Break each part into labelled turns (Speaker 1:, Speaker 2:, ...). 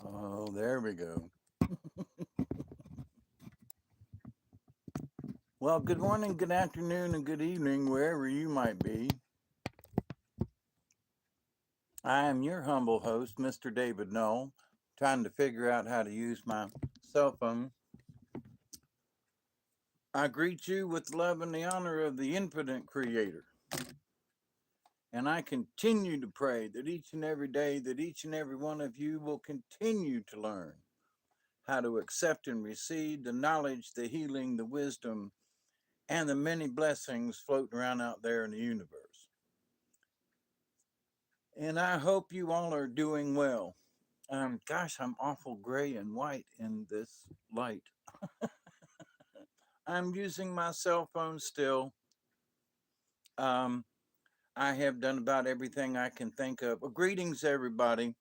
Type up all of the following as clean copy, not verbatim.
Speaker 1: Oh, there we go. Well, good morning, good afternoon, and good evening, wherever you might be. I am your humble host, Mr. David Knoll, trying to figure out how to use my cell phone. I greet you with love and the honor of the infinite creator. And I continue to pray that each and every day that each and every one of you will continue to learn how to accept and receive the knowledge, the healing, the wisdom, and the many blessings floating around out there in the universe. And I hope you all are doing well. Gosh, I'm awful gray and white in this light. I'm using my cell phone still. Um, I have done about everything I can think of. Well, greetings, everybody.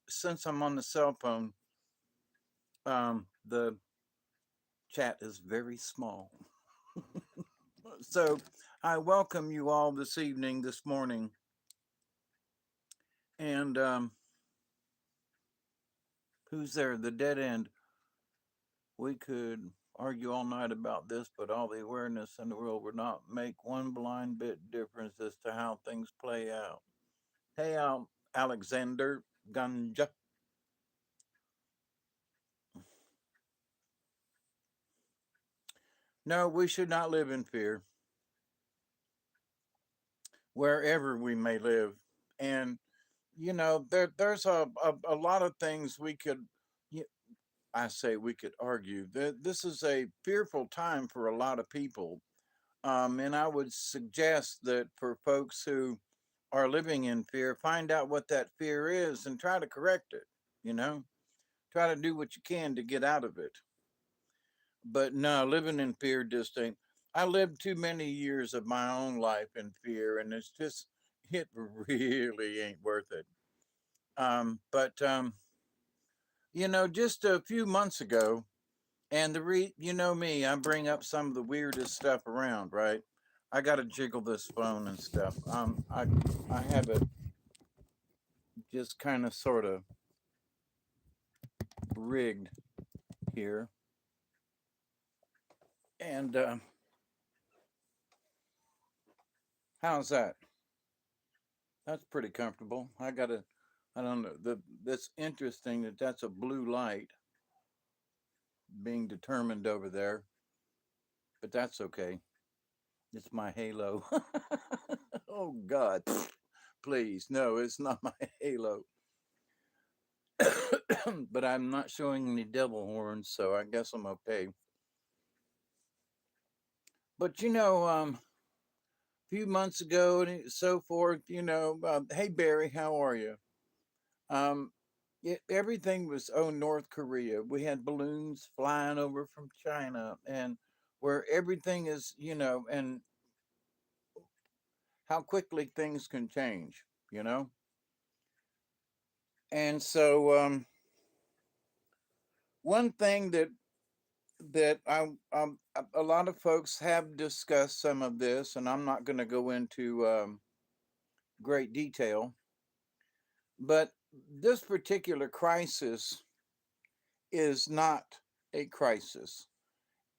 Speaker 1: Since I'm on the cell phone, the chat is very small. So I welcome you all this evening, this morning. And who's there? The dead end. We could argue all night about this, but all the awareness in the world would not make one blind bit difference as to how things play out. Hey, Alexander Ganja. No, we should not live in fear wherever we may live. And, there's a lot of things we could, y- I say we could argue. That this is a fearful time for a lot of people. And I would suggest that for folks who are living in fear, find out what that fear is and try to correct it, you know? Try to do what you can to get out of it. But no, living in fear just ain't. I lived too many years of my own life in fear, and it really ain't worth it. But just a few months ago, and you know me, I bring up some of the weirdest stuff around, right? I got to jiggle this phone and stuff. I have it just kind of sort of rigged here, and how's that? That's pretty comfortable. I don't know. That's interesting that that's a blue light being determined over there, but that's okay. It's my halo. Oh God, please, no, it's not my halo. But I'm not showing any devil horns, so I guess I'm okay. But a few months ago and so forth, hey Barry, how are you? Um, Everything was North Korea. We had balloons flying over from China, and where everything is, and how quickly things can change, you know. And so, one thing that a lot of folks have discussed some of this, and I'm not going to go into great detail, but this particular crisis is not a crisis.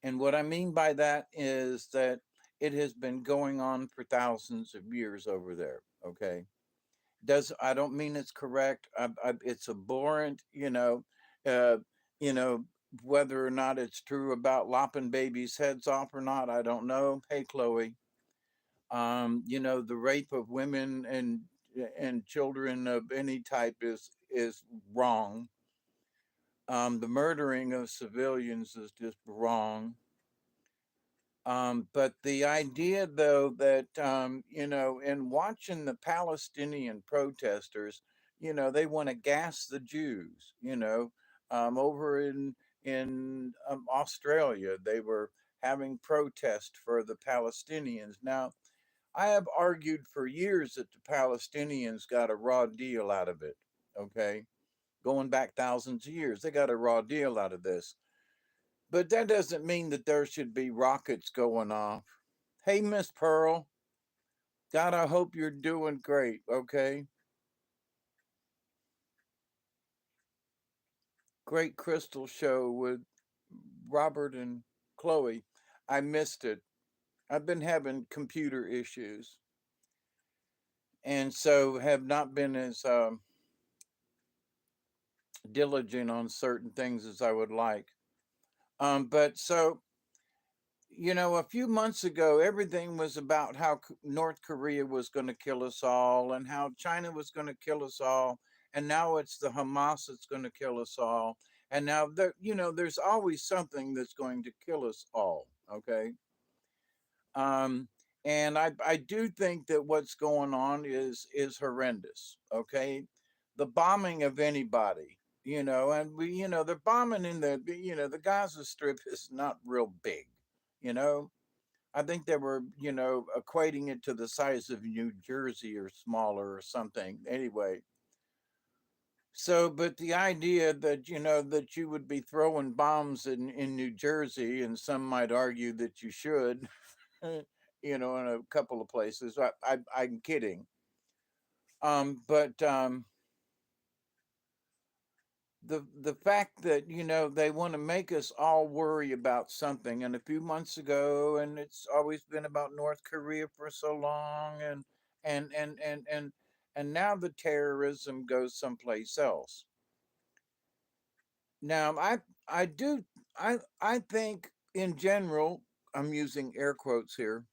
Speaker 1: And what I mean by that is that it has been going on for thousands of years over there. Okay. Does I don't mean it's correct. It's abhorrent, uh, you know, whether or not it's true about lopping babies' heads off or not, I don't know. Hey, Chloe, the rape of women and children of any type is wrong. The murdering of civilians is just wrong. But the idea, though, that in watching the Palestinian protesters, they want to gas the Jews. Over in Australia, they were having protest for the Palestinians. Now, I have argued for years that the Palestinians got a raw deal out of it. Okay, going back thousands of years, they got a raw deal out of this. But that doesn't mean that there should be rockets going off. Hey, Miss Pearl. God, I hope you're doing great. Okay. Great Crystal show with Robert and Chloe. I missed it. I've been having computer issues, and so have not been as diligent on certain things as I would like. But so, a few months ago, everything was about how North Korea was going to kill us all and how China was going to kill us all. And now it's the Hamas that's going to kill us all. And now there, there's always something that's going to kill us all. Okay. Um, and I do think that what's going on is horrendous. Okay. The bombing of anybody, and they're bombing in the Gaza Strip is not real big, you know. I think they were, equating it to the size of New Jersey or smaller or something. Anyway, so but the idea that that you would be throwing bombs in New Jersey, and some might argue that you should, in a couple of places. I'm kidding. But the fact that they want to make us all worry about something, and a few months ago, and it's always been about North Korea for so long, and and and and and now the terrorism goes someplace else. Now I do I think in general, I'm using air quotes here,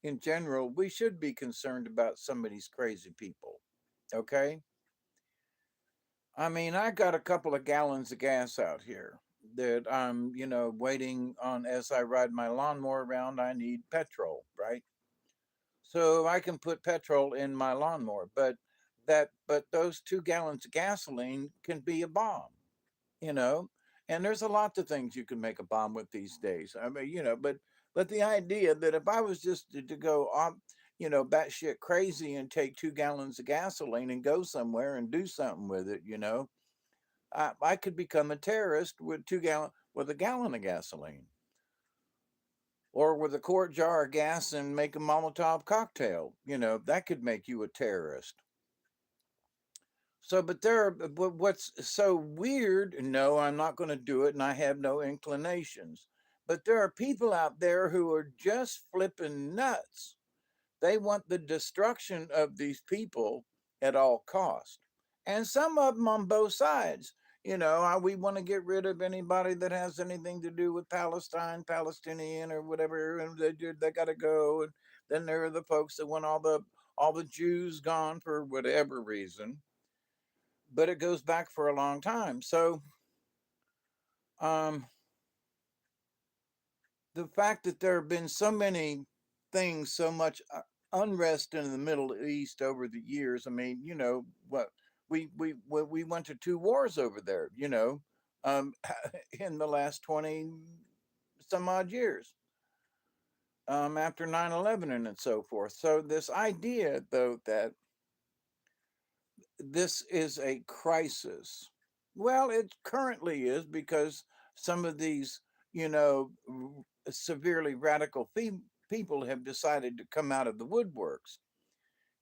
Speaker 1: in general we should be concerned about some of these crazy people. Okay. I mean, I got a couple of gallons of gas out here that I'm, waiting on as I ride my lawnmower around. I need petrol, right? So I can put petrol in my lawnmower, but those 2 gallons of gasoline can be a bomb, you know. And there's a lot of things you can make a bomb with these days. I mean, but the idea that if I was just to go on, batshit crazy and take 2 gallons of gasoline and go somewhere and do something with it, I could become a terrorist with 2 gallon with a gallon of gasoline, or with a quart jar of gas and make a Molotov cocktail. That could make you a terrorist. So, but what's so weird? No, I'm not going to do it, and I have no inclinations. But there are people out there who are just flipping nuts. They want the destruction of these people at all cost. And some of them on both sides. We want to get rid of anybody that has anything to do with Palestine, Palestinian, or whatever, and they got to go. And then there are the folks that want all the Jews gone for whatever reason. But it goes back for a long time. So, um, the fact that there have been so many things, so much unrest in the Middle East over the years. I mean, what we went to 2 wars over there. Um, in the last 20 some odd years, after 9/11 and so forth. So this idea, though, that this is a crisis, well, it currently is because some of these, severely radical people have decided to come out of the woodworks.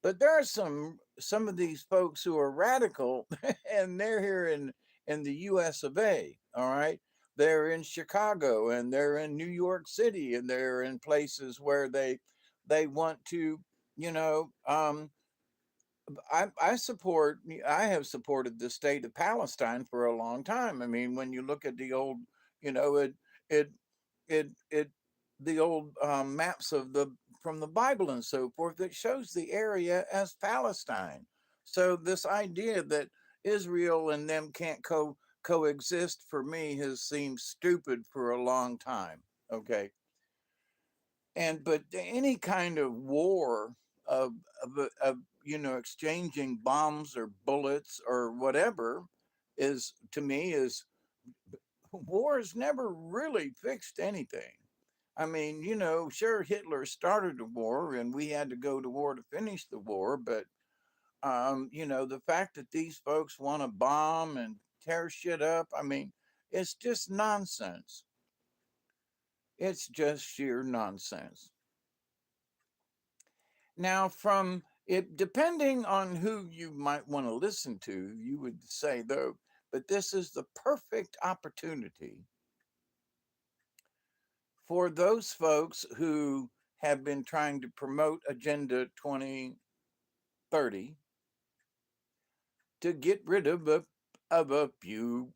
Speaker 1: But there are some of these folks who are radical, and they're here in the U.S. of A. All right, they're in Chicago, and they're in New York City, and they're in places where they want to, you know, um, I have supported the state of Palestine for a long time. I mean, when you look at the old, you know, it it the old maps of the from the Bible and so forth, that shows the area as Palestine. So this idea that Israel and them can't coexist, for me, has seemed stupid for a long time. Okay. And but any kind of war of of exchanging bombs or bullets or whatever, is, to me, is wars never really fixed anything. I mean, sure, Hitler started a war and we had to go to war to finish the war, but the fact that these folks want to bomb and tear shit up, I mean, it's just nonsense. It's just sheer nonsense. Now, from it, depending on who you might want to listen to, you would say, though, But this is the perfect opportunity for those folks who have been trying to promote Agenda 2030 to get rid of a few,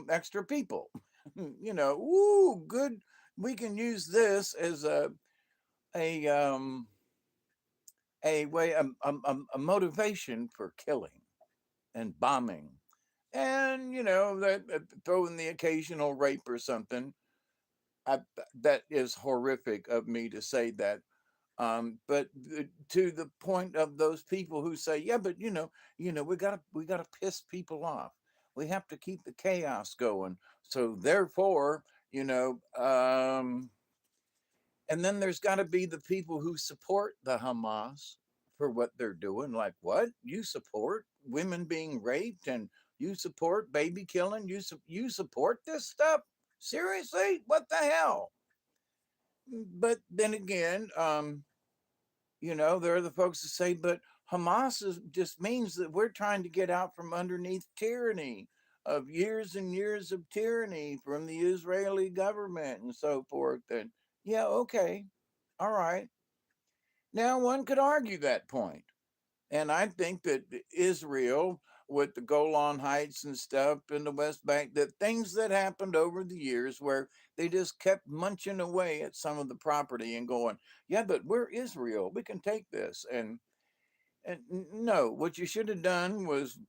Speaker 1: extra people. Ooh, good. We can use this as a a way a motivation for killing and bombing, and that throw in the occasional rape or something. I, that is horrific of me to say that. But to the point of those people who say, yeah, but we gotta piss people off. We have to keep the chaos going. So therefore, you know, um, and then there's got to be the people who support the Hamas for what they're doing. Like, what? You support women being raped and you support baby killing? You support this stuff? Seriously? What the hell? But then again, there are the folks that say, but just means that we're trying to get out from underneath tyranny of years and years of tyranny from the Israeli government and so forth. And yeah, okay, all right. Now one could argue that point. And I think that Israel, with the Golan Heights and stuff in the West Bank, that things that happened over the years where they just kept munching away at some of the property and going, yeah, but we're Israel. We can take this. And no, what you should have done was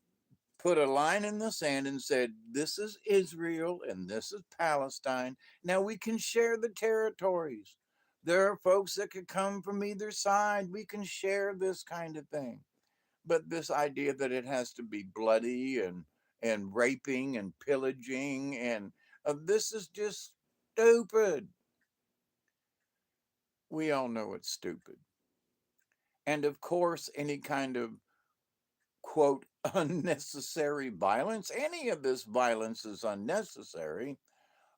Speaker 1: put a line in the sand and said, this is Israel and this is Palestine. Now we can share the territories. There are folks that could come from either side. We can share this kind of thing. But this idea that it has to be bloody and raping and pillaging and this is just stupid. We all know it's stupid. And of course, any kind of quote unnecessary violence, any of this violence is unnecessary.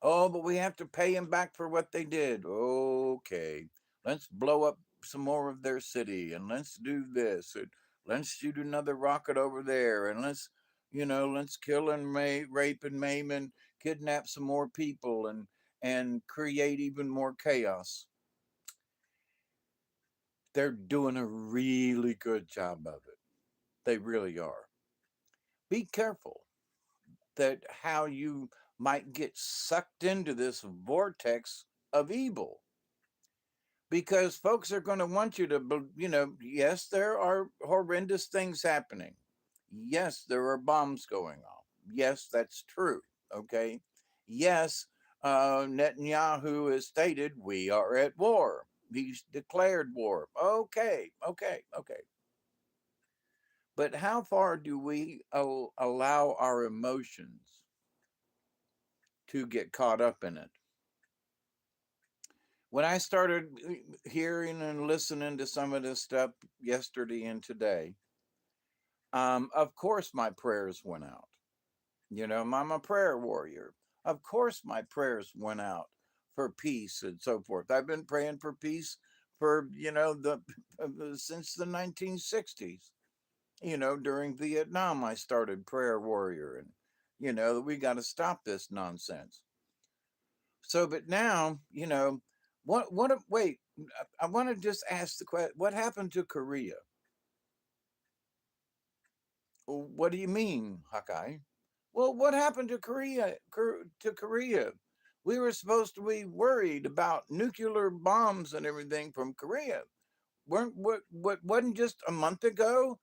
Speaker 1: Oh, but we have to pay them back for what they did. Okay, let's blow up some more of their city and let's do this. And let's shoot another rocket over there. And let's kill and rape and maim and kidnap some more people and create even more chaos. They're doing a really good job of it. They really are. Be careful that how you might get sucked into this vortex of evil because folks are going to want you to, yes, there are horrendous things happening. Yes, there are bombs going off. Yes, that's true. Okay. Yes, Netanyahu has stated we are at war. He's declared war. Okay, okay, okay. But how far do we allow our emotions to get caught up in it? When I started hearing and listening to some of this stuff yesterday and today, of course my prayers went out. I'm a prayer warrior. Of course my prayers went out for peace and so forth. I've been praying for peace for the since the 1960s. During Vietnam, I started prayer warrior, and we got to stop this nonsense. So, but now, wait, I want to just ask the question, what happened to Korea? What do you mean, Hawkeye? Well, what happened to Korea? We were supposed to be worried about nuclear bombs and everything from Korea. What wasn't just a month ago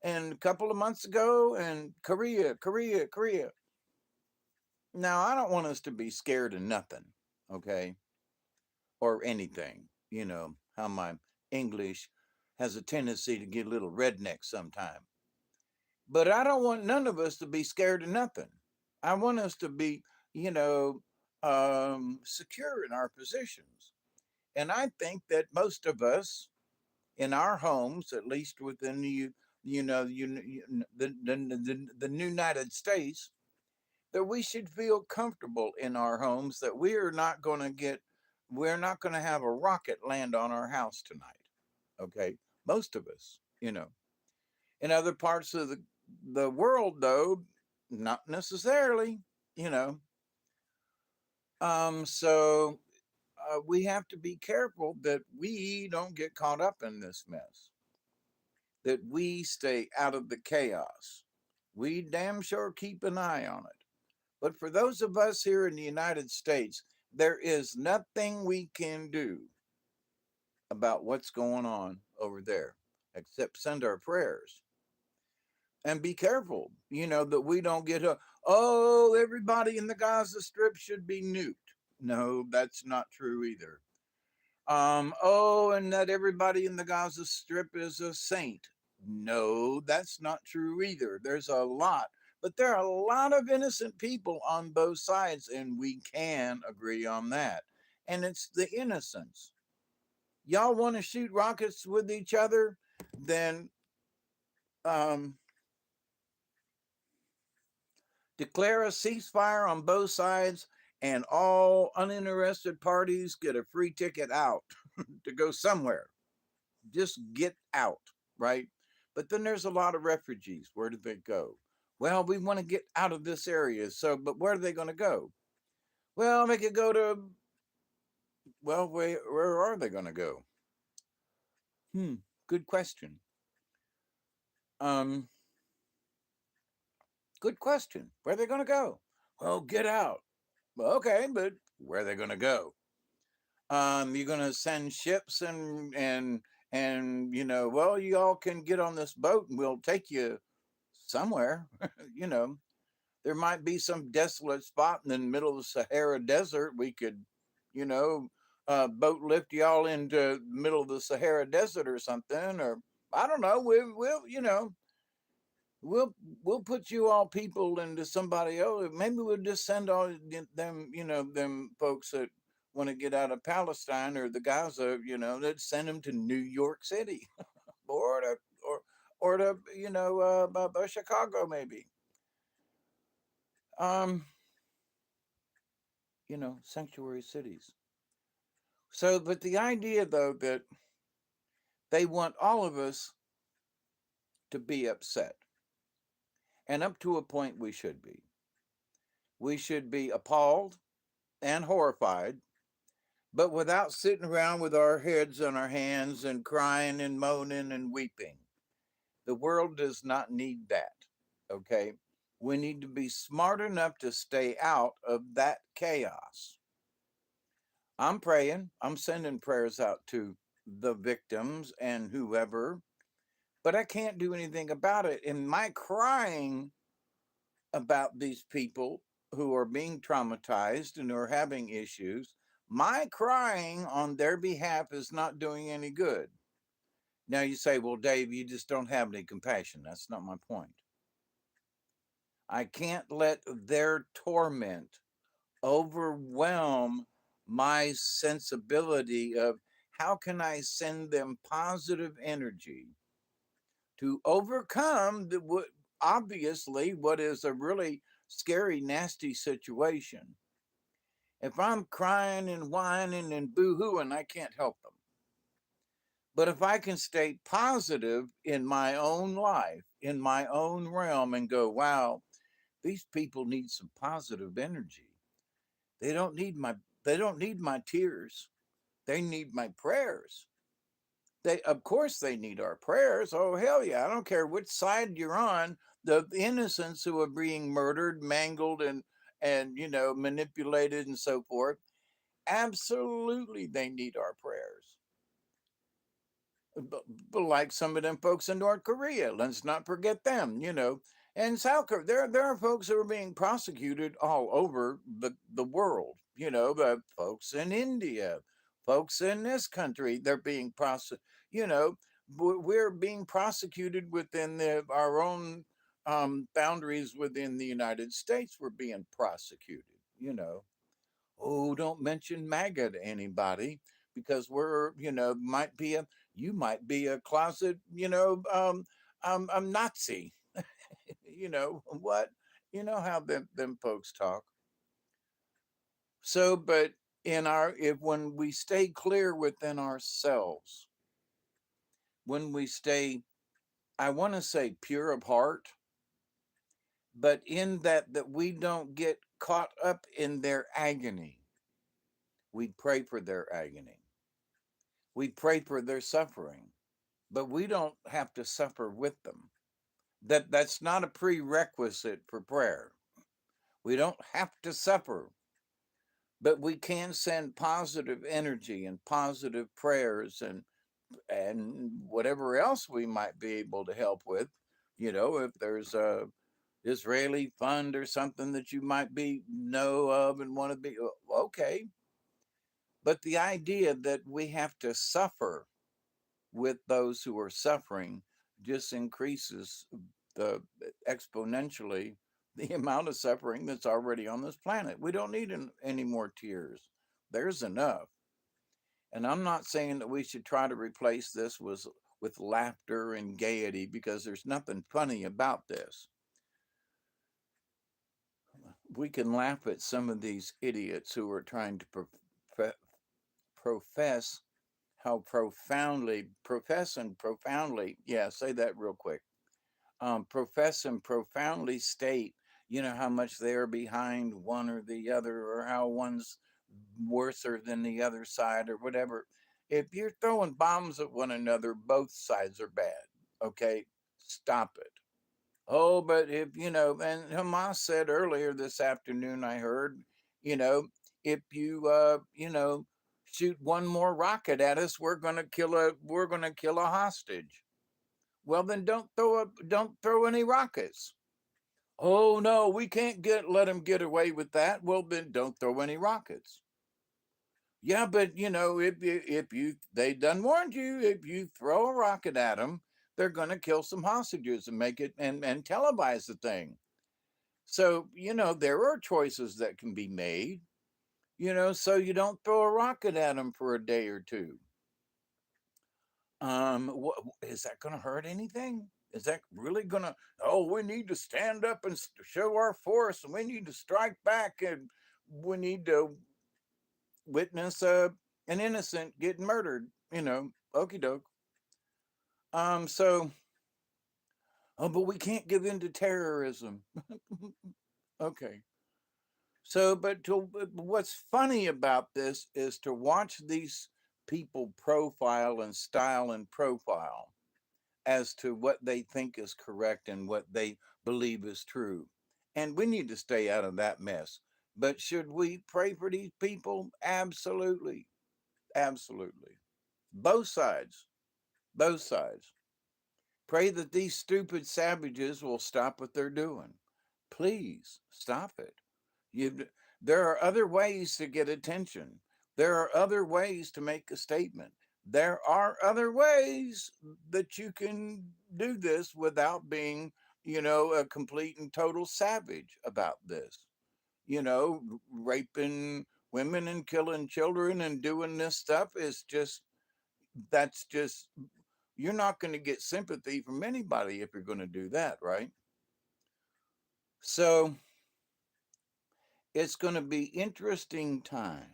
Speaker 1: and a couple of months ago and Korea. Now, I don't want us to be scared of nothing, okay? Or anything. How my English has a tendency to get a little redneck sometime. But I don't want none of us to be scared of nothing. I want us to be, you know, secure in our positions. And I think that most of us in our homes, at least within the United States, that we should feel comfortable in our homes that we're not going to have a rocket land on our house tonight. Okay. Most of us. In other parts of the world, though, Not necessarily, you know. So we have to be careful that we don't get caught up in this mess, that we stay out of the chaos. We damn sure keep an eye on it. But for those of us here in the United States, there is nothing we can do about what's going on over there except send our prayers and be careful, that we don't get oh, everybody in the Gaza Strip should be nuked. No, that's not true either. Oh, and that everybody in the Gaza Strip is a saint. No, that's not true either. There's a lot, but there are a lot of innocent people on both sides, and we can agree on that. And it's the innocence. Y'all want to shoot rockets with each other? Then um, declare a ceasefire on both sides, and all uninterested parties get a free ticket out to go somewhere. Just get out, right? But then there's a lot of refugees. Where do they go? Well, we want to get out of this area. So, but where are they going to go? Well, they could go to, well, where are they going to go? Hmm, good question. Um, Good question. Where are they going to go? Well, get out. Well, okay, but where are they going to go? You're going to send ships and well, you all can get on this boat and we'll take you somewhere. you know, there might be some desolate spot in the middle of the Sahara Desert. We could, you know, boat lift y'all into the middle of the Sahara Desert or something, or I don't know. We'll we'll put you all people into somebody else. Maybe we'll just send all them, them folks that want to get out of Palestine or the Gaza, let's send them to New York City or to or to Chicago maybe. Um, sanctuary cities. So, but the idea though that they want all of us to be upset, and up to a point we should be. We should be appalled and horrified, but without sitting around with our heads on our hands and crying and moaning and weeping. The world does not need that. Okay. We need to be smart enough to stay out of that chaos. I'm praying, I'm sending prayers out to the victims and whoever, but I can't do anything about it. And my crying about these people who are being traumatized and who are having issues, my crying on their behalf is not doing any good. Now you say, well, Dave, you just don't have any compassion. That's not my point. I can't let their torment overwhelm my sensibility of how can I send them positive energy to overcome obviously what is a really scary, nasty situation. If I'm crying and whining and boo-hooing, I can't help them. But if I can stay positive in my own life, in my own realm, and go, wow, these people need some positive energy. They don't need my they don't need my tears. They need my prayers. They of course they need our prayers. Oh hell yeah. I don't care which side you're on. The innocents who are being murdered, mangled and manipulated and so forth. Absolutely they need our prayers. But like some of them folks in North Korea, let's not forget them. And South Korea, there are folks who are being prosecuted all over the world. The folks in India, folks in this country, they're being prosecuted. We're being prosecuted within our own boundaries within the United States. We're being prosecuted. Oh, don't mention MAGA to anybody because you might be a closet, Nazi. What? You know how them folks talk. So, but if when we stay clear within ourselves, when we stay, I want to say pure of heart, but in that we don't get caught up in their agony. We pray for their agony. We pray for their suffering, but we don't have to suffer with them. That's not a prerequisite for prayer. We don't have to suffer, but we can send positive energy and positive prayers and whatever else we might be able to help with. If there's a Israeli fund or something that you might be know of and want to be okay. But the idea that we have to suffer with those who are suffering just increases the exponentially the amount of suffering that's already on this planet. We don't need any more tears. There's enough. And I'm not saying that we should try to replace this with laughter and gaiety, because there's nothing funny about this. We can laugh at some of these idiots who are trying to profess how profess and profoundly, yeah, say that real quick, profess and profoundly state, how much they're behind one or the other, or how one's worser than the other side, or whatever. If you're throwing bombs at one another, both sides are bad. Okay, stop it. Oh, but if and Hamas said earlier this afternoon, I heard, you know, if you shoot one more rocket at us, we're gonna kill a hostage. Well, then don't throw any rockets. Oh no, we can't let them get away with that. Well, then don't throw any rockets. Yeah, but if you they done warned you, if you throw a rocket at them, they're gonna kill some hostages and make it and televise the thing. So, there are choices that can be made, so you don't throw a rocket at them for a day or two. Is that going to hurt anything? Is that really going to, oh, we need to stand up and show our force, and we need to strike back, and we need to witness an innocent getting murdered, okie doke. So, oh, but we can't give in to terrorism. Okay. So, what's funny about this is to watch these people profile and style and profile as to what they think is correct and what they believe is true. And we need to stay out of that mess. But should we pray for these people? Absolutely. Absolutely. Both sides. Both sides. Pray that these stupid savages will stop what they're doing. Please stop it. You, there are other ways to get attention. There are other ways to make a statement. There are other ways that you can do this without being, a complete and total savage about this. Raping women and killing children and doing this stuff is that's just, you're not going to get sympathy from anybody if you're going to do that, right? So it's going to be interesting times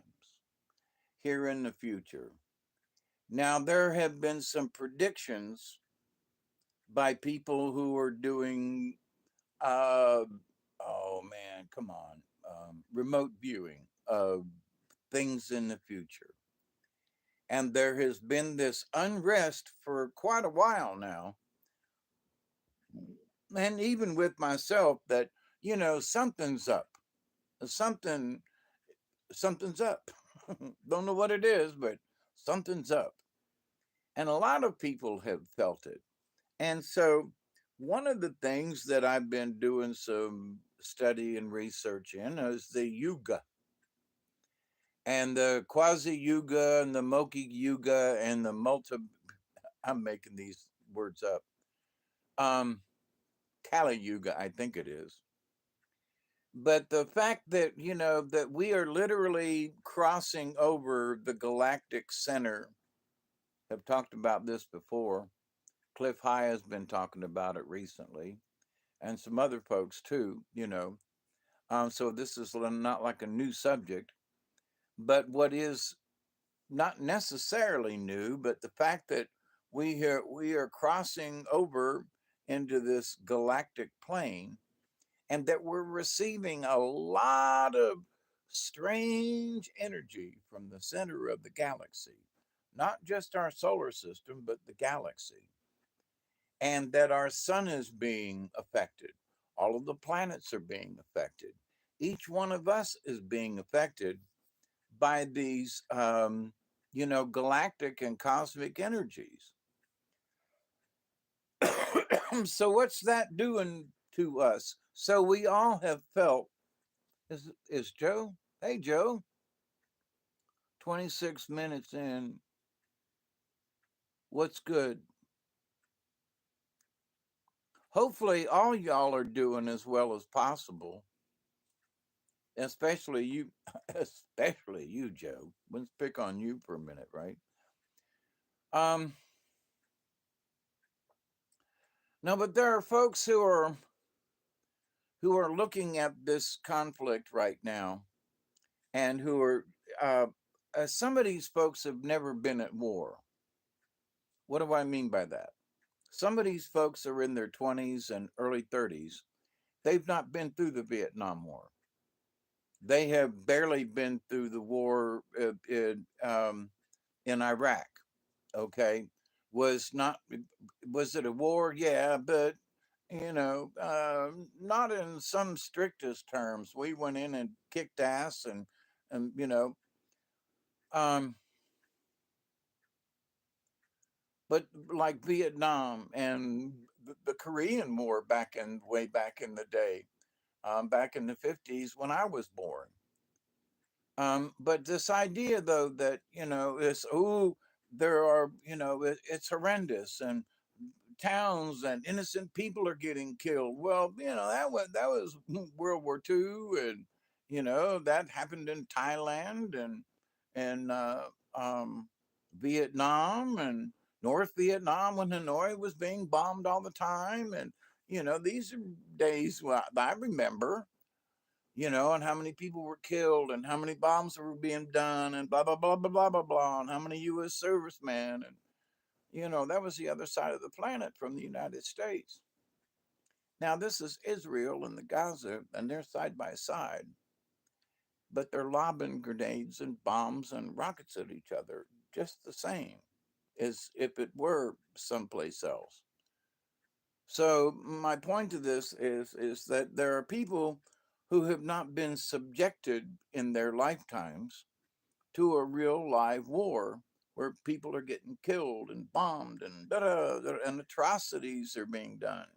Speaker 1: here in the future. Now, there have been some predictions by people who are doing, uh, oh man, come on, remote viewing of things in the future. And there has been this unrest for quite a while now. And even with myself, that, something's up. Something, something's up. Don't know what it is, but something's up. And a lot of people have felt it. And so, one of the things that I've been doing some study and research in is the Yuga, and the Quasi Yuga, and the Moki Yuga, and the Multi. I'm making these words up. Um, Kali Yuga, I think it is. But the fact that, that we are literally crossing over the galactic center, have talked about this before. Cliff High has been talking about it recently, and some other folks too. So this is not like a new subject, but what is not necessarily new, but the fact that we are crossing over into this galactic plane, and that we're receiving a lot of strange energy from the center of the galaxy, not just our solar system, but the galaxy, and that our sun is being affected. All of the planets are being affected. Each one of us is being affected by these, galactic and cosmic energies. So, what's that doing to us? So, we all have felt. Is Joe? Hey, Joe. 26 minutes in. What's good? Hopefully, all y'all are doing as well as possible. Especially you, especially you, Joe. Let's pick on you for a minute, right? Um, no, but there are folks who are looking at this conflict right now, and who are uh, some of these folks have never been at war. What do I mean by that? Some of these folks are in their 20s and early 30s. They've not been through the Vietnam War. They have barely been through the war in Iraq. Okay, was not was it a war? Yeah, but not in some strictest terms. We went in and kicked ass, and um, but like Vietnam and the Korean War back in way back in the day, back in the 50s when I was born. But this idea, though, that is, oh, there are, it's horrendous, and towns and innocent people are getting killed. Well, that was World War II, and that happened in Thailand and um, Vietnam and North Vietnam when Hanoi was being bombed all the time, and these are days I remember. And how many people were killed, and how many bombs were being done, and blah blah blah blah blah blah blah, and how many U.S. servicemen, and that was the other side of the planet from the United States. Now, this is Israel and the Gaza, and they're side by side, but they're lobbing grenades and bombs and rockets at each other just the same as if it were someplace else. So, my point to this is that there are people who have not been subjected in their lifetimes to a real live war where people are getting killed and bombed and and atrocities are being done.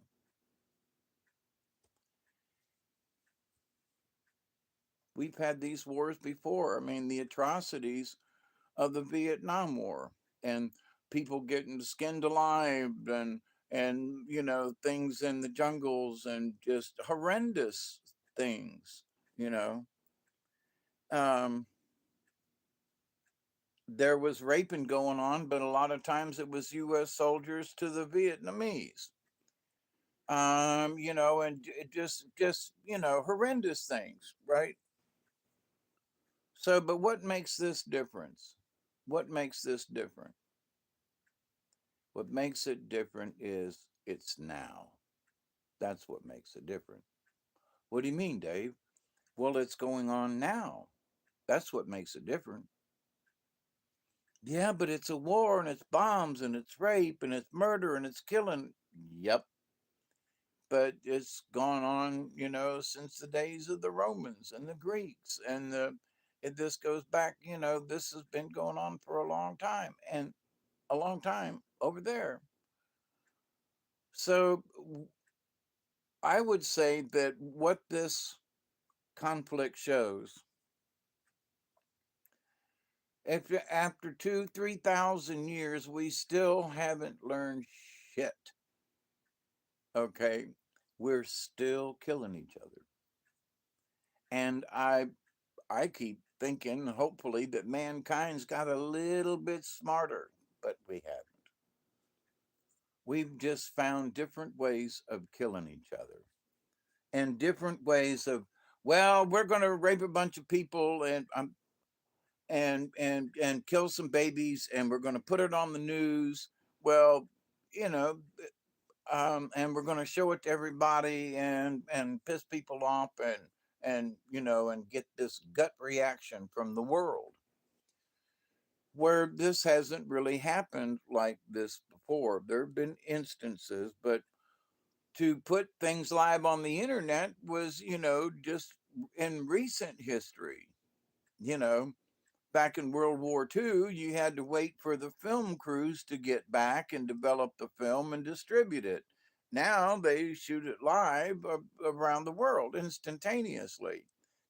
Speaker 1: We've had these wars before. I mean, the atrocities of the Vietnam War, and people getting skinned alive, and things in the jungles, and just horrendous things. You know, um, there was raping going on, but a lot of times it was U.S. soldiers to the Vietnamese. And just horrendous things, right? So, but what makes this difference? What makes this different? What makes it different is it's now. That's what makes it different. What do you mean, Dave? Well, it's going on now. That's what makes it different. Yeah, but it's a war, and it's bombs, and it's rape, and it's murder, and it's killing. Yep, but it's gone on, since the days of the Romans and the Greeks, and this goes back. This has been going on for a long time, and a long time over there. So I would say that what this conflict shows, if after 2, 3,000 years, we still haven't learned shit. Okay, we're still killing each other, and I keep thinking, hopefully, that mankind's got a little bit smarter, but we haven't. We've just found different ways of killing each other, and different ways of, well, we're going to rape a bunch of people, and kill some babies, and we're going to put it on the news. Well, you know and we're going to show it to everybody and piss people off and and get this gut reaction from the world, where this hasn't really happened like this before. There have been instances, but to put things live on the internet was, just in recent history. You know, back in World War II, you had to wait for the film crews to get back and develop the film and distribute it. Now they shoot it live around the world instantaneously.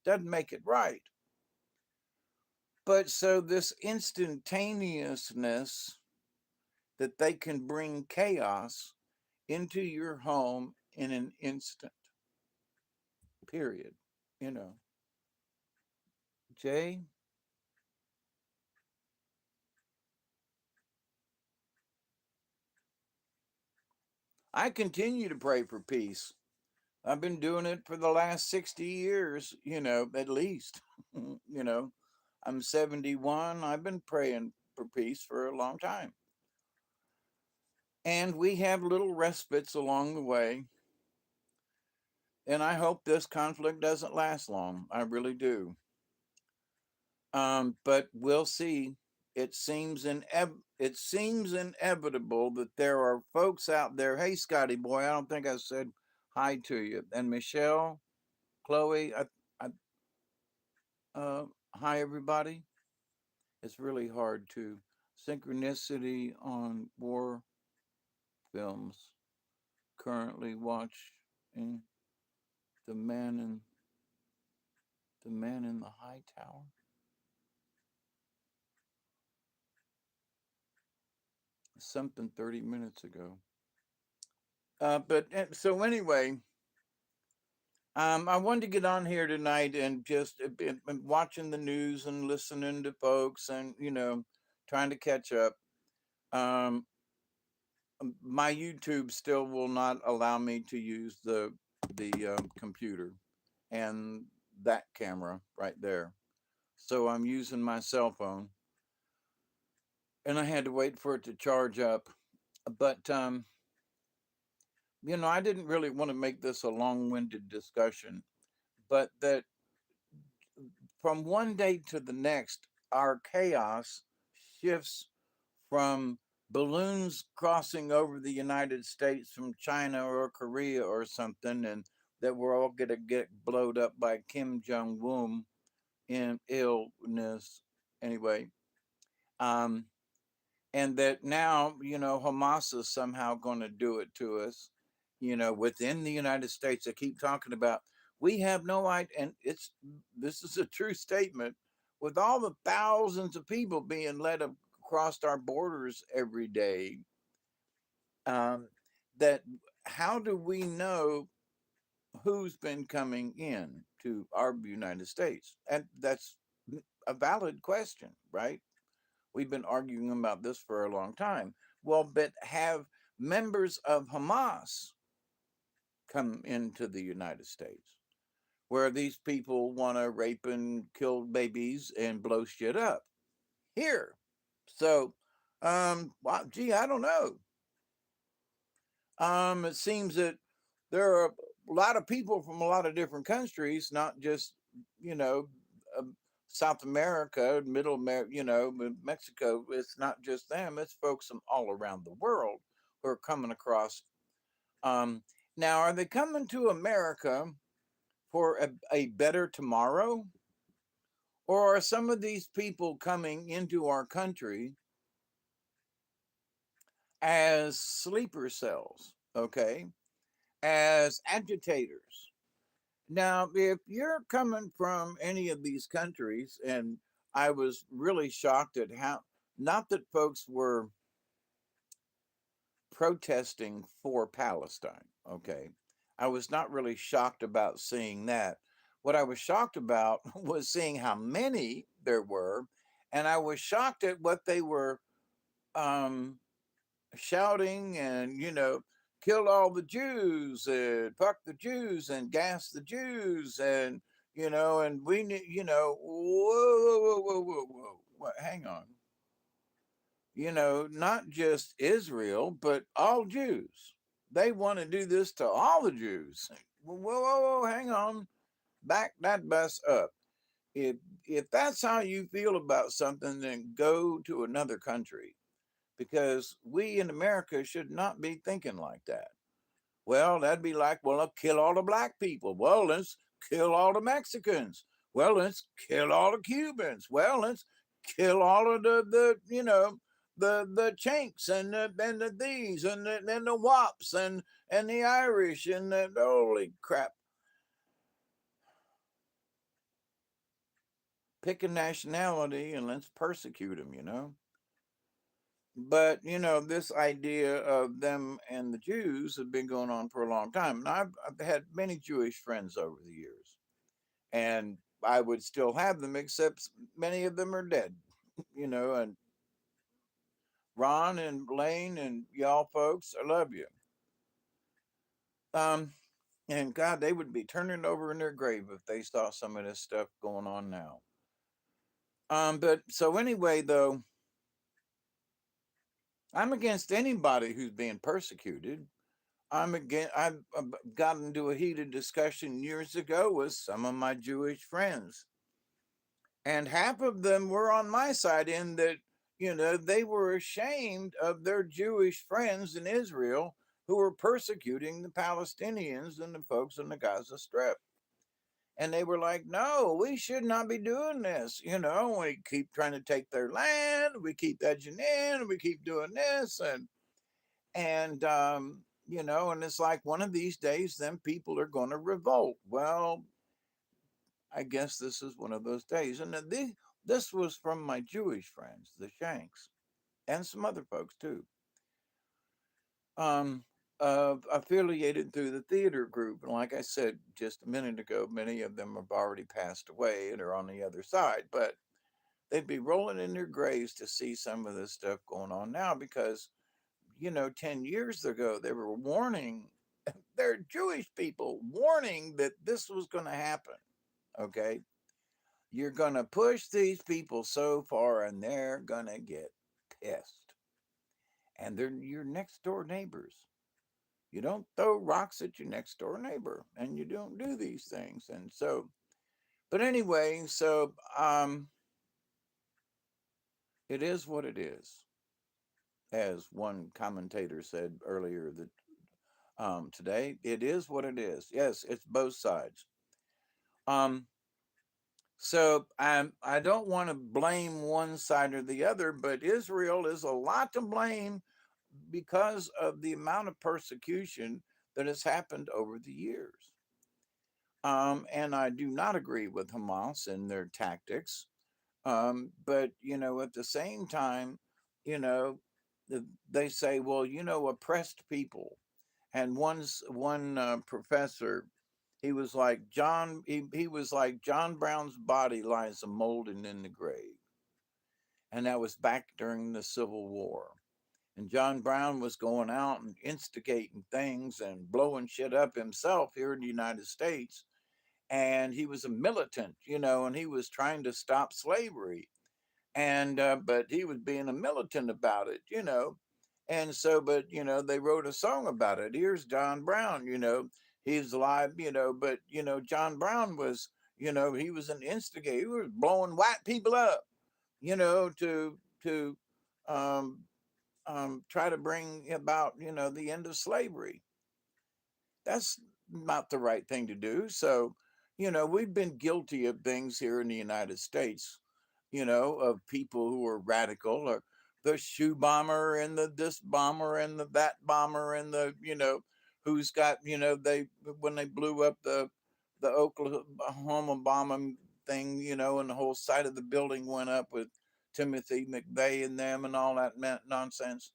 Speaker 1: Doesn't make it right. But so this instantaneousness that they can bring chaos into your home in an instant, period. You know, Jay, I continue to pray for peace. I've been doing it for the last 60 years, at least. you know, I'm 71. I've been praying for peace for a long time. And we have little respites along the way. And I hope this conflict doesn't last long. I really do. But we'll see. It seems inevitable that there are folks out there. Hey, Scotty boy, I don't think I said hi to you. And Michelle, Chloe, I uh, hi everybody. It's really hard to synchronicity on war films. Currently watching the man in the high tower. Something 30 minutes ago. So anyway, I wanted to get on here tonight and just been watching the news and listening to folks and trying to catch up. Um, my YouTube still will not allow me to use the computer and that camera right there, so I'm using my cell phone, and I had to wait for it to charge up. But I didn't really want to make this a long-winded discussion, but that from one day to the next, our chaos shifts from balloons crossing over the United States from China or Korea or something, and that we're all going to get blowed up by Kim Jong Un in illness. Anyway, um, and that now, Hamas is somehow going to do it to us, within the United States. I keep talking about we have no idea, and this is a true statement. With all the thousands of people being led across our borders every day, um, that how do we know who's been coming in to our United States? And that's a valid question, right? We've been arguing about this for a long time. Well, but have members of Hamas come into the United States, where these people want to rape and kill babies and blow shit up here? So, well, gee, I don't know. It seems that there are a lot of people from a lot of different countries, not just, you know, South America, Middle America, Mexico. It's not just them, it's folks from all around the world who are coming across. Um, Now, are they coming to America for a better tomorrow? Or are some of these people coming into our country as sleeper cells, okay, as agitators? Now, if you're coming from any of these countries, and I was really shocked at how, not that folks were protesting for Palestine, okay? I was not really shocked about seeing that. What I was shocked about was seeing how many there were, and I was shocked at what they were um, shouting and, kill all the Jews and fuck the Jews and gas the Jews and, and we need, whoa, whoa, whoa, whoa, whoa, whoa. What, hang on. Not just Israel, but all Jews. they want to do this to all the Jews. Whoa, whoa, whoa, hang on, back that bus up. If if that's how you feel about something, then go to another country, because we in America should not be thinking like that. Well, that'd be like, well, I'll kill all the black people. Well, let's kill all the Mexicans. Well, let's kill all the Cubans. Well, let's kill all of the the Chinks and the these and the Wops and the Irish and the holy crap. Pick a nationality and let's persecute them. But this idea of them and the Jews have been going on for a long time. And I've had many Jewish friends over the years, and I would still have them, except many of them are dead. And Ron and Blaine and y'all folks, I love you. Um, and God, they would be turning over in their grave if they saw some of this stuff going on now. But so anyway, though, I'm against anybody who's being persecuted. I've gotten into a heated discussion years ago with some of my Jewish friends, and half of them were on my side in that they were ashamed of their Jewish friends in Israel who were persecuting the Palestinians and the folks in the Gaza Strip. And they were like, no, we should not be doing this. We keep trying to take their land, we keep edging in, we keep doing this, and it's like one of these days, then people are going to revolt. Well, I guess this is one of those days. And this was from my Jewish friends, the Shanks, and some other folks too, um, affiliated through the theater group. And like I said just a minute ago, many of them have already passed away and are on the other side. But they'd be rolling in their graves to see some of this stuff going on now, because 10 years ago, they were warning, they're Jewish people warning that this was going to happen. Okay. You're going to push these people so far and they're going to get pissed. And they're your next door neighbors. You don't throw rocks at your next door neighbor, and you don't do these things. And so, but anyway, so it is what it is. As one commentator said earlier that today, it is what it is. Yes, it's both sides. Um, so I don't want to blame one side or the other, but Israel is a lot to blame because of the amount of persecution that has happened over the years. And I do not agree with Hamas and their tactics. But at the same time, you know, they say, well, oppressed people. And one professor, he was like John Brown's body lies a molding in the grave. And that was back during the Civil War. And John Brown was going out and instigating things and blowing shit up himself here in the United States. And he was a militant, and he was trying to stop slavery. And but he was being a militant about it. And so, but they wrote a song about it. Here's John Brown, he's alive, but John Brown was, he was an instigator. He was blowing white people up, to um, try to bring about, the end of slavery. That's not the right thing to do. So, we've been guilty of things here in the United States, of people who are radical, or the shoe bomber and the this bomber and the that bomber and the, who's got, they, when they blew up the Oklahoma bombing thing, and the whole side of the building went up with Timothy McVeigh and them and all that nonsense.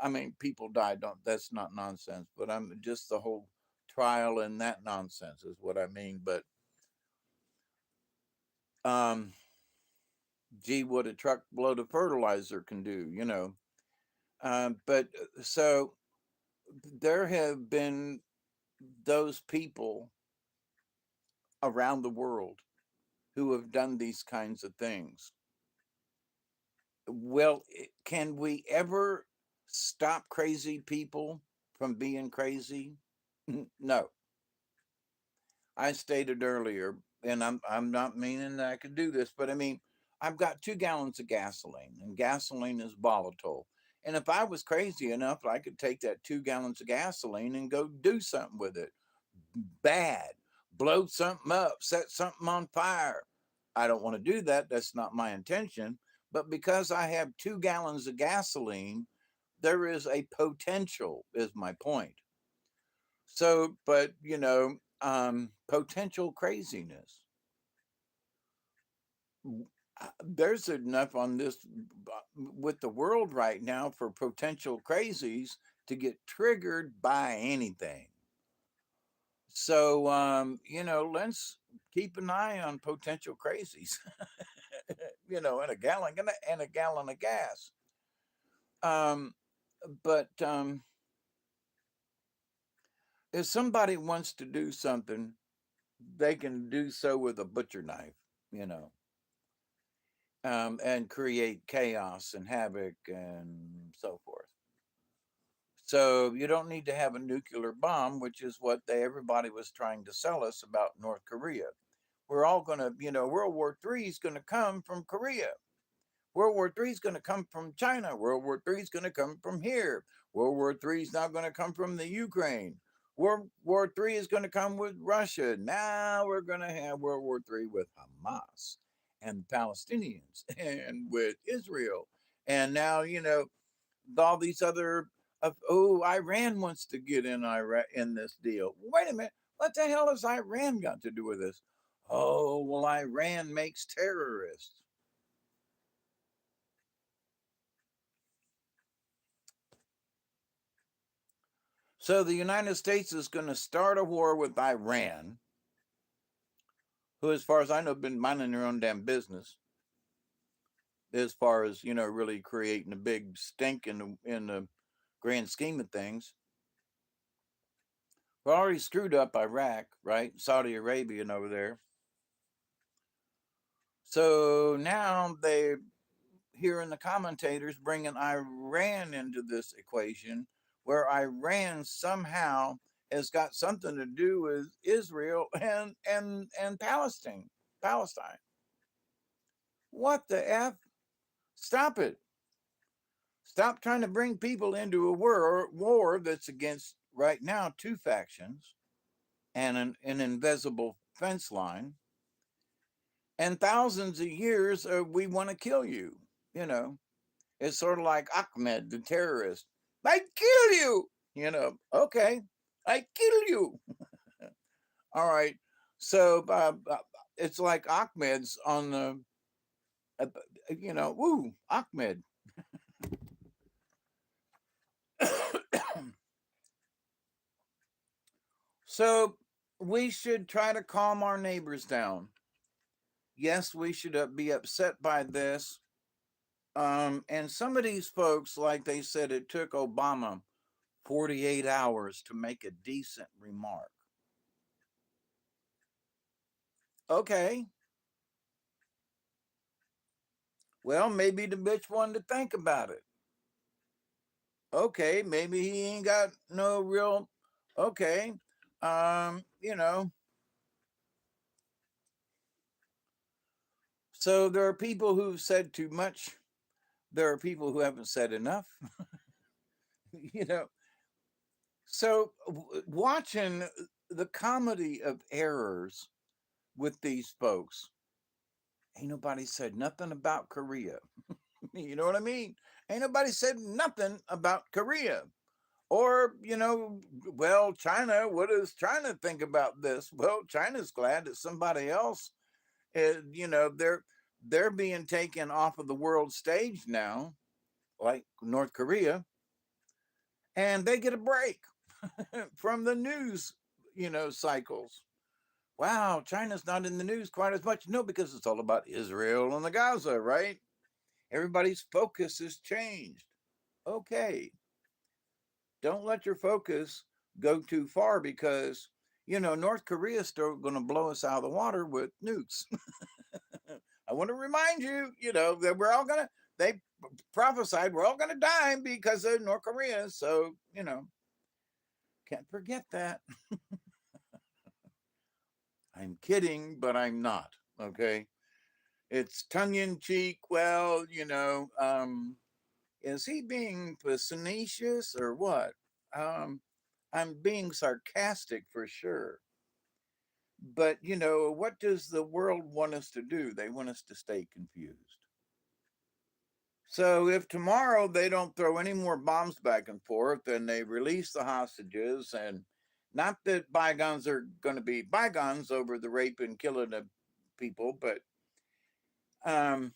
Speaker 1: I mean, people died. Don't That's not nonsense, but I'm just the whole trial and that nonsense is what I mean. But um, gee, what a truck load of fertilizer can do. But so there have been those people around the world who have done these kinds of things. Well, can we ever stop crazy people from being crazy? No. I stated earlier, and I'm not meaning that I could do this, but I mean, I've got 2 gallons of gasoline, and gasoline is volatile. And if I was crazy enough, I could take that 2 gallons of gasoline and go do something with it. Bad, blow something up, set something on fire. I don't want to do that. That's not my intention. But because I have 2 gallons of gasoline, there is a potential, is my point. So, but potential craziness. There's enough on this with the world right now for potential crazies to get triggered by anything. So, let's keep an eye on potential crazies. And a gallon of gas. Um, but if somebody wants to do something, they can do so with a butcher knife. You know, and create chaos and havoc and so forth. So you don't need to have a nuclear bomb, which is what everybody was trying to sell us about North Korea. We're all going to, World War III is going to come from Korea. World War III is going to come from China. World War III is going to come from here. World War III is not going to come from the Ukraine. World War III is going to come with Russia. Now we're going to have World War III with Hamas and the Palestinians and with Israel. And now, all these other, Iran wants to get in Iraq in this deal. Wait a minute. What the hell has Iran got to do with this? Oh, well, Iran makes terrorists. So the United States is going to start a war with Iran, who, as far as I know, been minding their own damn business, as far as really creating a big stink in the grand scheme of things. We already screwed up Iraq, right? Saudi Arabia and over there. So now they hearing the commentators bringing Iran into this equation, where Iran somehow has got something to do with Israel and Palestine. Palestine. What the f? Stop it! Stop trying to bring people into a war that's against right now 2 factions and an invisible fence line, and thousands of years of we want to kill you. You know, it's sort of like Ahmed, the terrorist. I kill you. Okay, I kill you. All right. So it's like Ahmed's on the, uh, woo, Ahmed. So we should try to calm our neighbors down. Yes, we should be upset by this. And some of these folks, like they said, it took Obama 48 hours to make a decent remark. Okay. Well, maybe the bitch wanted to think about it. Okay, maybe he ain't got no real. Okay, you know. So there are people who've said too much. There are people who haven't said enough. you know. So watching the comedy of errors with these folks, ain't nobody said nothing about Korea. You know what I mean? Ain't nobody said nothing about Korea. Or, well, China, what does China think about this? Well, China's glad that somebody else, they're being taken off of the world stage now, like North Korea, and they get a break from the news, cycles. Wow, China's not in the news quite as much. No, because it's all about Israel and the Gaza, right? Everybody's focus has changed. Okay, don't let your focus go too far because North Korea is still going to blow us out of the water with nukes. I want to remind you, that we're all gonna. They prophesied we're all gonna die because of North Korea. So Can't forget that. I'm kidding, but I'm not. Okay. It's tongue in cheek. Well, is he being facetious or what? Um, I'm being sarcastic for sure. But, what does the world want us to do? They want us to stay confused. So if tomorrow they don't throw any more bombs back and forth and they release the hostages, and not that bygones are going to be bygones over the rape and killing of people, but um,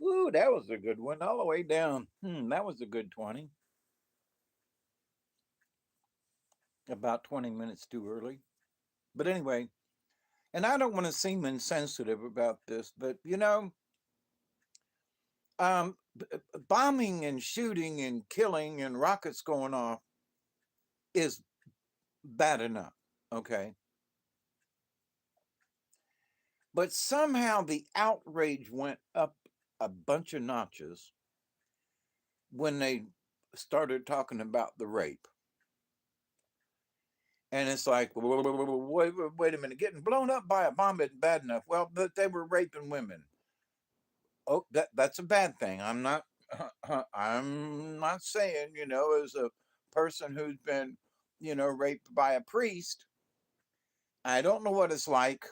Speaker 1: ooh, that was a good one, all the way down. That was a good 20. About 20 minutes too early. But anyway, and I don't want to seem insensitive about this, but bombing and shooting and killing and rockets going off is bad enough. Okay. But somehow the outrage went up a bunch of notches when they started talking about the rape. And it's like, wait a minute, getting blown up by a bomb isn't bad enough. Well, but they were raping women. Oh, that's a bad thing. I'm not saying, as a person who's been, raped by a priest, I don't know what it's like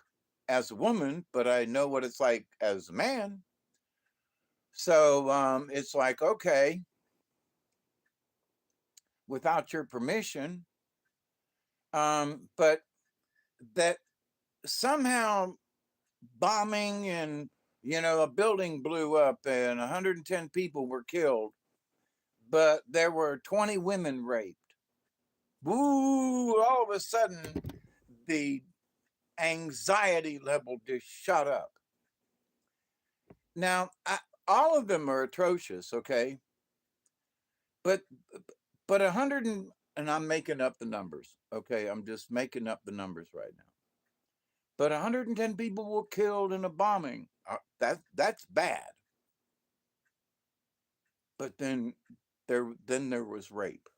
Speaker 1: as a woman, but I know what it's like as a man. So it's like, okay, without your permission, but that somehow bombing and a building blew up and 110 people were killed, but there were 20 women raped. Woo! All of a sudden, the anxiety level just shot up. Now, all of them are atrocious, okay, but 100 and I'm making up the numbers, okay, I'm just making up the numbers right now. But 110 people were killed in a bombing. That's bad. But then there was rape.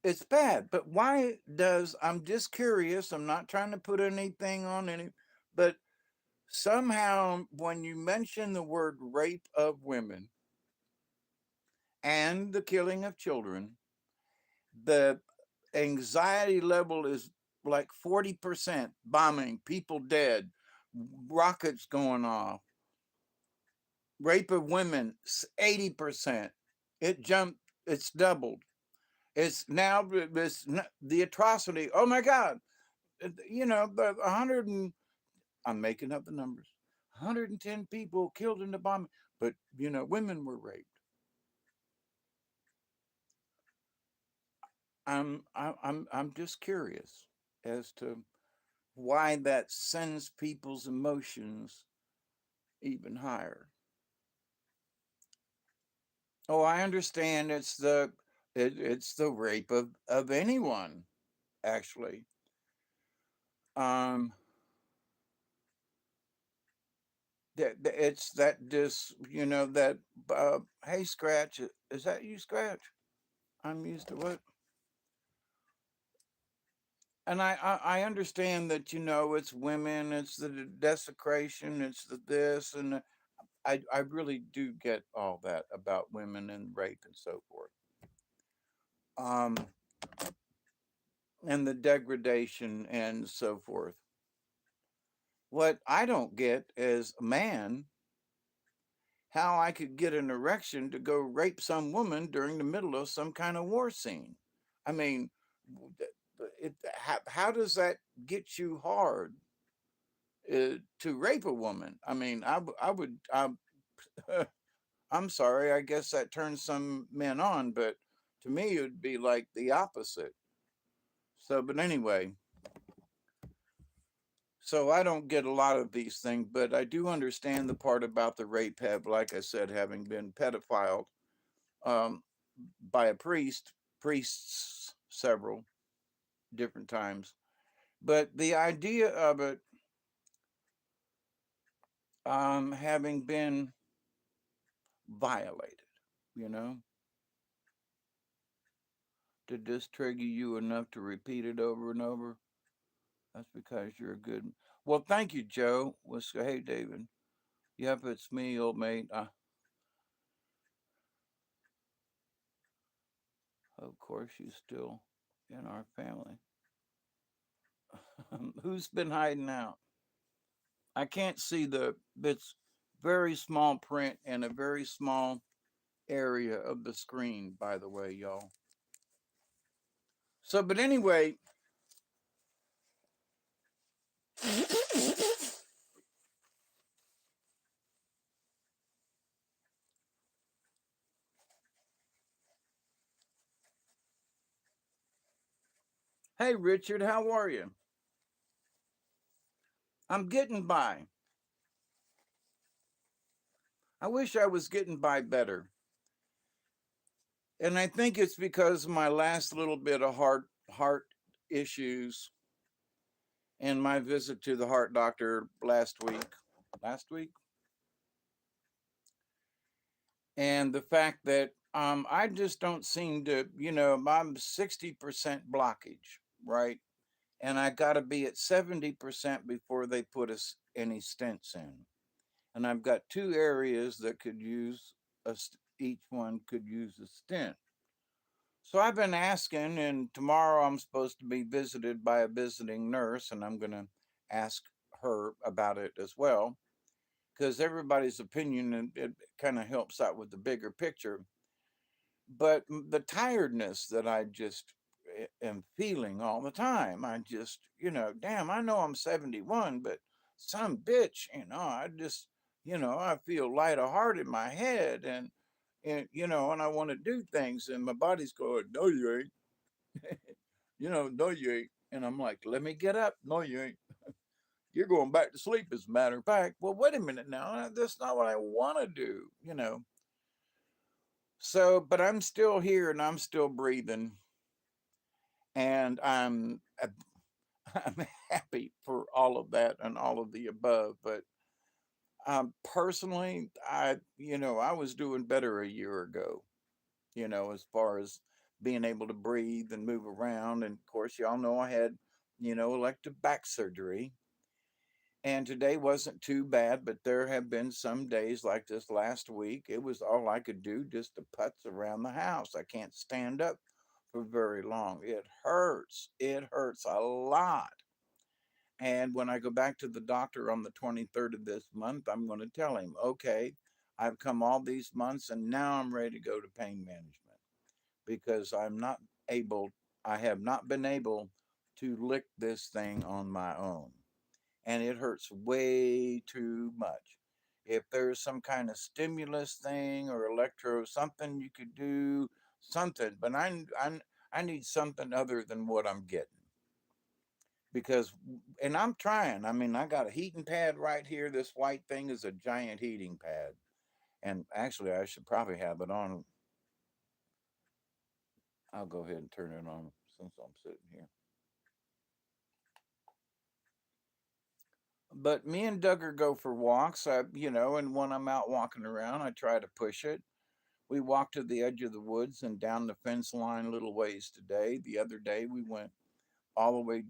Speaker 1: It's bad. But why does I'm just curious. I'm not trying to put anything on any, but somehow when you mention the word rape of women and the killing of children, the anxiety level is like 40% bombing, people dead, rockets going off. Rape of women, 80%. It jumped, it's doubled. It's now the atrocity. Oh my God. The 100 and I'm making up the numbers. 110 people killed in the bombing, but women were raped. I'm just curious as to why that sends people's emotions even higher. Oh, I understand it's the rape of anyone, actually. Um it's that just that hey Scratch, is that you, Scratch? I'm used to what? And I understand that it's women, it's the desecration, it's the this and I really do get all that about women and rape and so forth. Um, and the degradation and so forth. What I don't get as a man, how I could get an erection to go rape some woman during the middle of some kind of war scene. I mean, how does that get you hard to rape a woman? I mean, I would, I'm sorry, I guess that turns some men on, but to me, it would be like the opposite. So, but anyway, So I don't get a lot of these things, but I do understand the part about the rape have, like I said, having been pedophiled um, by a priest, priests several different times. But the idea of it having been violated, you know, did this trigger you enough to repeat it over and over? That's because you're a good. Well, thank you, Joe. Hey, David. Yep, it's me, old mate. Of course, she's still in our family. Who's been hiding out? I can't see it's very small print and a very small area of the screen, by the way, y'all. So, but anyway, hey, Richard, how are you? I'm getting by. I wish I was getting by better. And I think it's because of my last little bit of heart issues and my visit to the heart doctor last week, and the fact that I just don't seem to, I'm 60% blockage, right? And I got to be at 70% before they put us any stents in. And I've got two areas that could use each one could use a stent. So I've been asking, and tomorrow I'm supposed to be visited by a visiting nurse, and I'm going to ask her about it as well, because everybody's opinion and it kind of helps out with the bigger picture. But the tiredness that I just am feeling all the time, I just, damn, I know I'm 71, but some bitch, I just, I feel light of heart in my head and I want to do things and my body's going, no, you ain't, no, you ain't. And I'm like, let me get up. No, you ain't. You're going back to sleep, as a matter of fact. Well, wait a minute now. That's not what I want to do. So, but I'm still here and I'm still breathing and I'm happy for all of that and all of the above. But personally, I was doing better a year ago. As far as being able to breathe and move around. And of course, y'all know I had, elective back surgery. And today wasn't too bad, but there have been some days like this last week. It was all I could do just to putz around the house. I can't stand up for very long. It hurts. It hurts a lot. And when I go back to the doctor on the 23rd of this month, I'm going to tell him, okay, I've come all these months and now I'm ready to go to pain management because able, I have not been able to lick this thing on my own. And it hurts way too much. If there's some kind of stimulus thing or electro something you could do, something, but I need something other than what I'm getting because and I'm trying. I mean, I got a heating pad right here. This white thing is a giant heating pad. And actually I should probably have it on. I'll go ahead and turn it on since I'm sitting here. But me and Duggar go for walks. And when I'm out walking around, I try to push it. We walked to the edge of the woods and down the fence line a little ways today. The other day we went all the way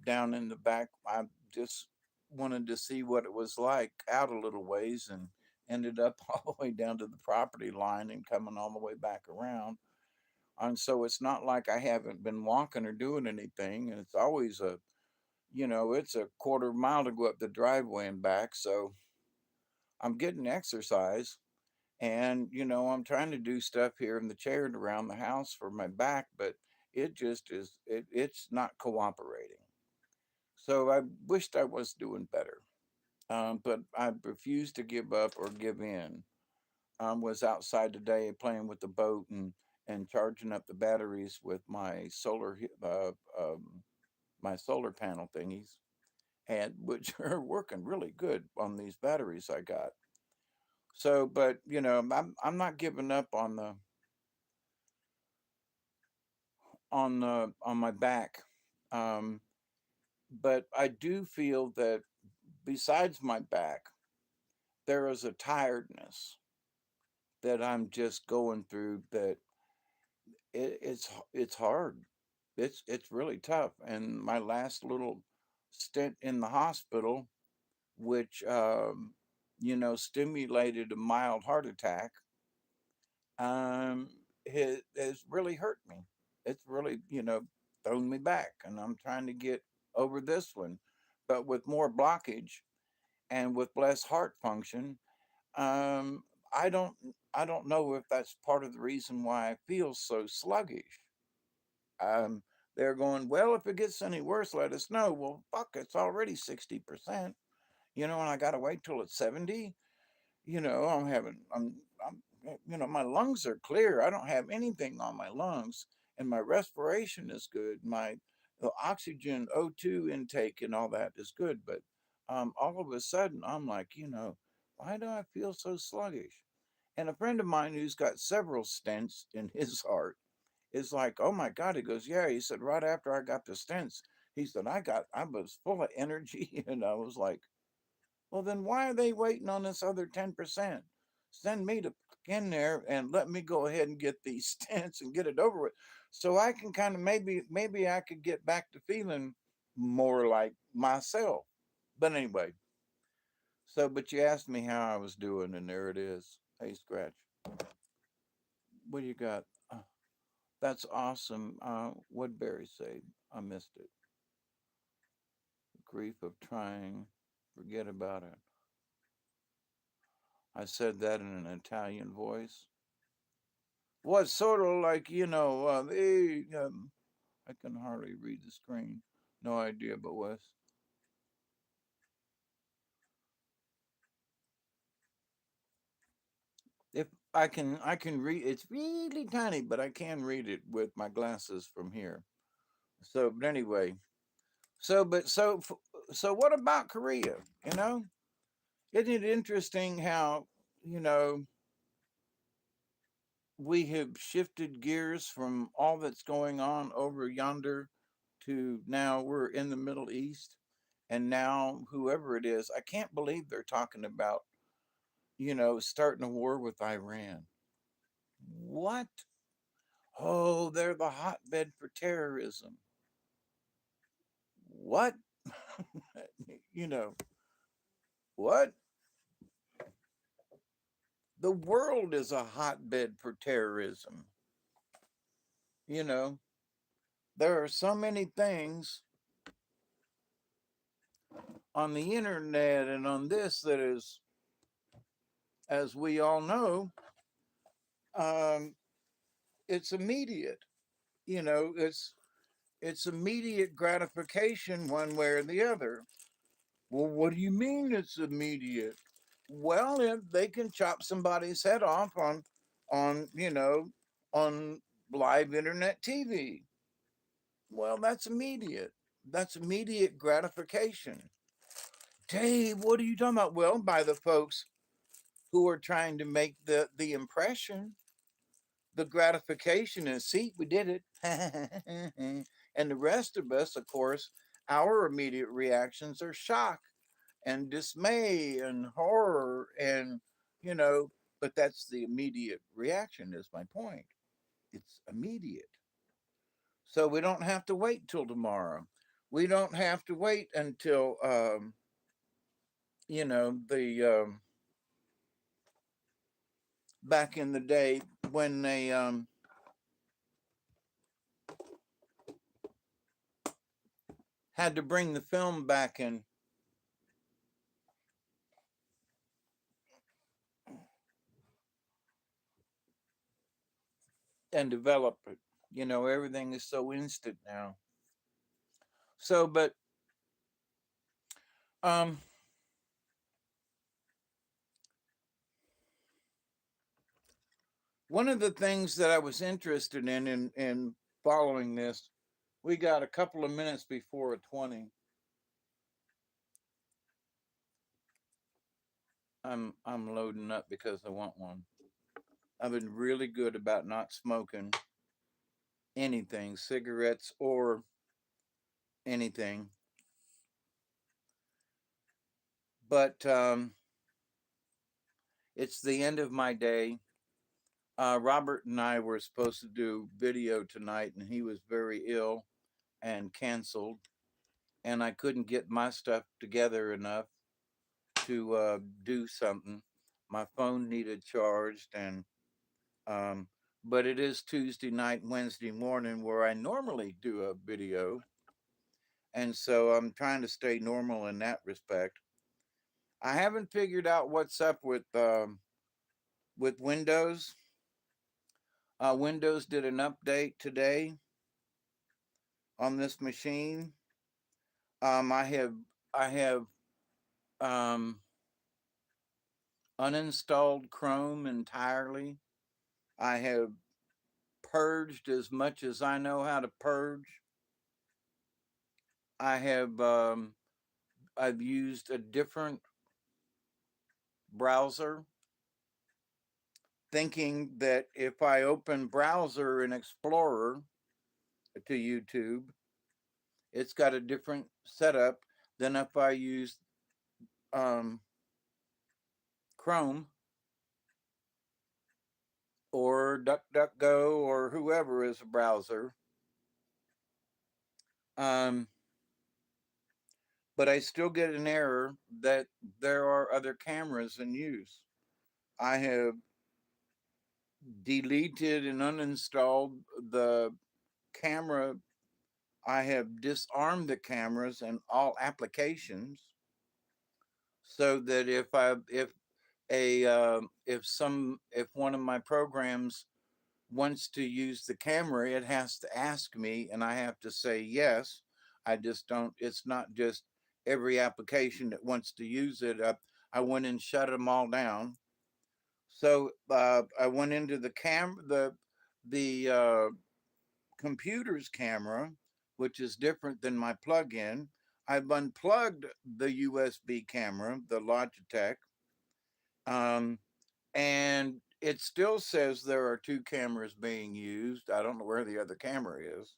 Speaker 1: down in the back. I just wanted to see what it was like out a little ways and ended up all the way down to the property line and coming all the way back around. And so it's not like I haven't been walking or doing anything. And it's always it's a quarter mile to go up the driveway and back. So I'm getting exercise. And, I'm trying to do stuff here in the chair and around the house for my back, but it just it's not cooperating. So I wished I was doing better. But I refused to give up or give in. Was outside today playing with the boat and charging up the batteries with my my solar panel thingies. and which are working really good on these batteries I got. So, but I'm not giving up on my back. Um, but I do feel that besides my back, there is a tiredness that I'm just going through that it's hard. It's really tough. And my last little stint in the hospital, which stimulated a mild heart attack, um, has really hurt me. It's really thrown me back, and I'm trying to get over this one, but with more blockage and with less heart function. Um, I don't I don't know if that's part of the reason why I feel so sluggish. Um, they're going, well, if it gets any worse, let us know. Well, fuck, it's already 60%, and I gotta wait till it's 70. My lungs are clear. I don't have anything on my lungs, and my respiration is good. My the oxygen O2 intake and all that is good, but all of a sudden I'm like, why do I feel so sluggish? And a friend of mine who's got several stents in his heart is like, oh my God. He goes, yeah. He said, right after I got the stents, he said, I was full of energy. And I was like, well, then why are they waiting on this other 10%? Send me to in there and let me go ahead and get these stents and get it over with. So I can kind of maybe I could get back to feeling more like myself. But anyway, but you asked me how I was doing, and there it is. Hey, Scratch, what do you got? That's awesome. What'd Barry say? I missed it. Grief of trying. Forget about it. I said that in an Italian voice. Was sort of like, I can hardly read the screen. No idea, but was. If I can read, it's really tiny, but I can read it with my glasses from here. So, but anyway, so, but so what about Korea? You know, isn't it interesting how, you know, we have shifted gears from all that's going on over yonder to now we're in the Middle East, and now whoever it is, I can't believe they're talking about, starting a war with Iran. What? Oh, they're the hotbed for terrorism. What? you know, what? The world is a hotbed for terrorism. You know, there are so many things on the internet and on this that is, as we all know, um, it's immediate. It's immediate gratification one way or the other. Well, what do you mean it's immediate? Well, if they can chop somebody's head off on live internet TV, well, that's immediate. That's immediate gratification. Dave, what are you talking about? Well, by the folks who are trying to make the impression, the gratification is, see, we did it. And the rest of us, of course, our immediate reactions are shock and dismay and horror and, you know, but that's the immediate reaction, is my point. It's immediate. So we don't have to wait till tomorrow. We don't have to wait until, the back in the day when they had to bring the film back and develop it. Everything is so instant now. So, but um, one of the things that I was interested in following this, we got a couple of minutes before 20. I'm loading up because I want one. I've been really good about not smoking anything, cigarettes or anything. But it's the end of my day. Robert and I were supposed to do video tonight, and he was very ill and canceled. And I couldn't get my stuff together enough to do something. My phone needed charged, and um, but it is Tuesday night, Wednesday morning, where I normally do a video, and so I'm trying to stay normal in that respect. I haven't figured out what's up with Windows. Windows did an update today on this machine. I have um, uninstalled Chrome entirely. I have purged as much as I know how to purge. I have I've used a different browser, thinking that if I open browser and Explorer to YouTube, it's got a different setup than if I use um, Chrome or DuckDuckGo or whoever is a browser. Um, but I still get an error that there are other cameras in use. I have deleted and uninstalled the camera. I have disarmed the cameras and all applications so that if one of my programs wants to use the camera, it has to ask me, and I have to say yes. I just don't. It's not just every application that wants to use it. I went and shut them all down. So I went into the computer's camera, which is different than my plug-in. I've unplugged the USB camera, the Logitech, um, and it still says there are two cameras being used. I don't know where the other camera is.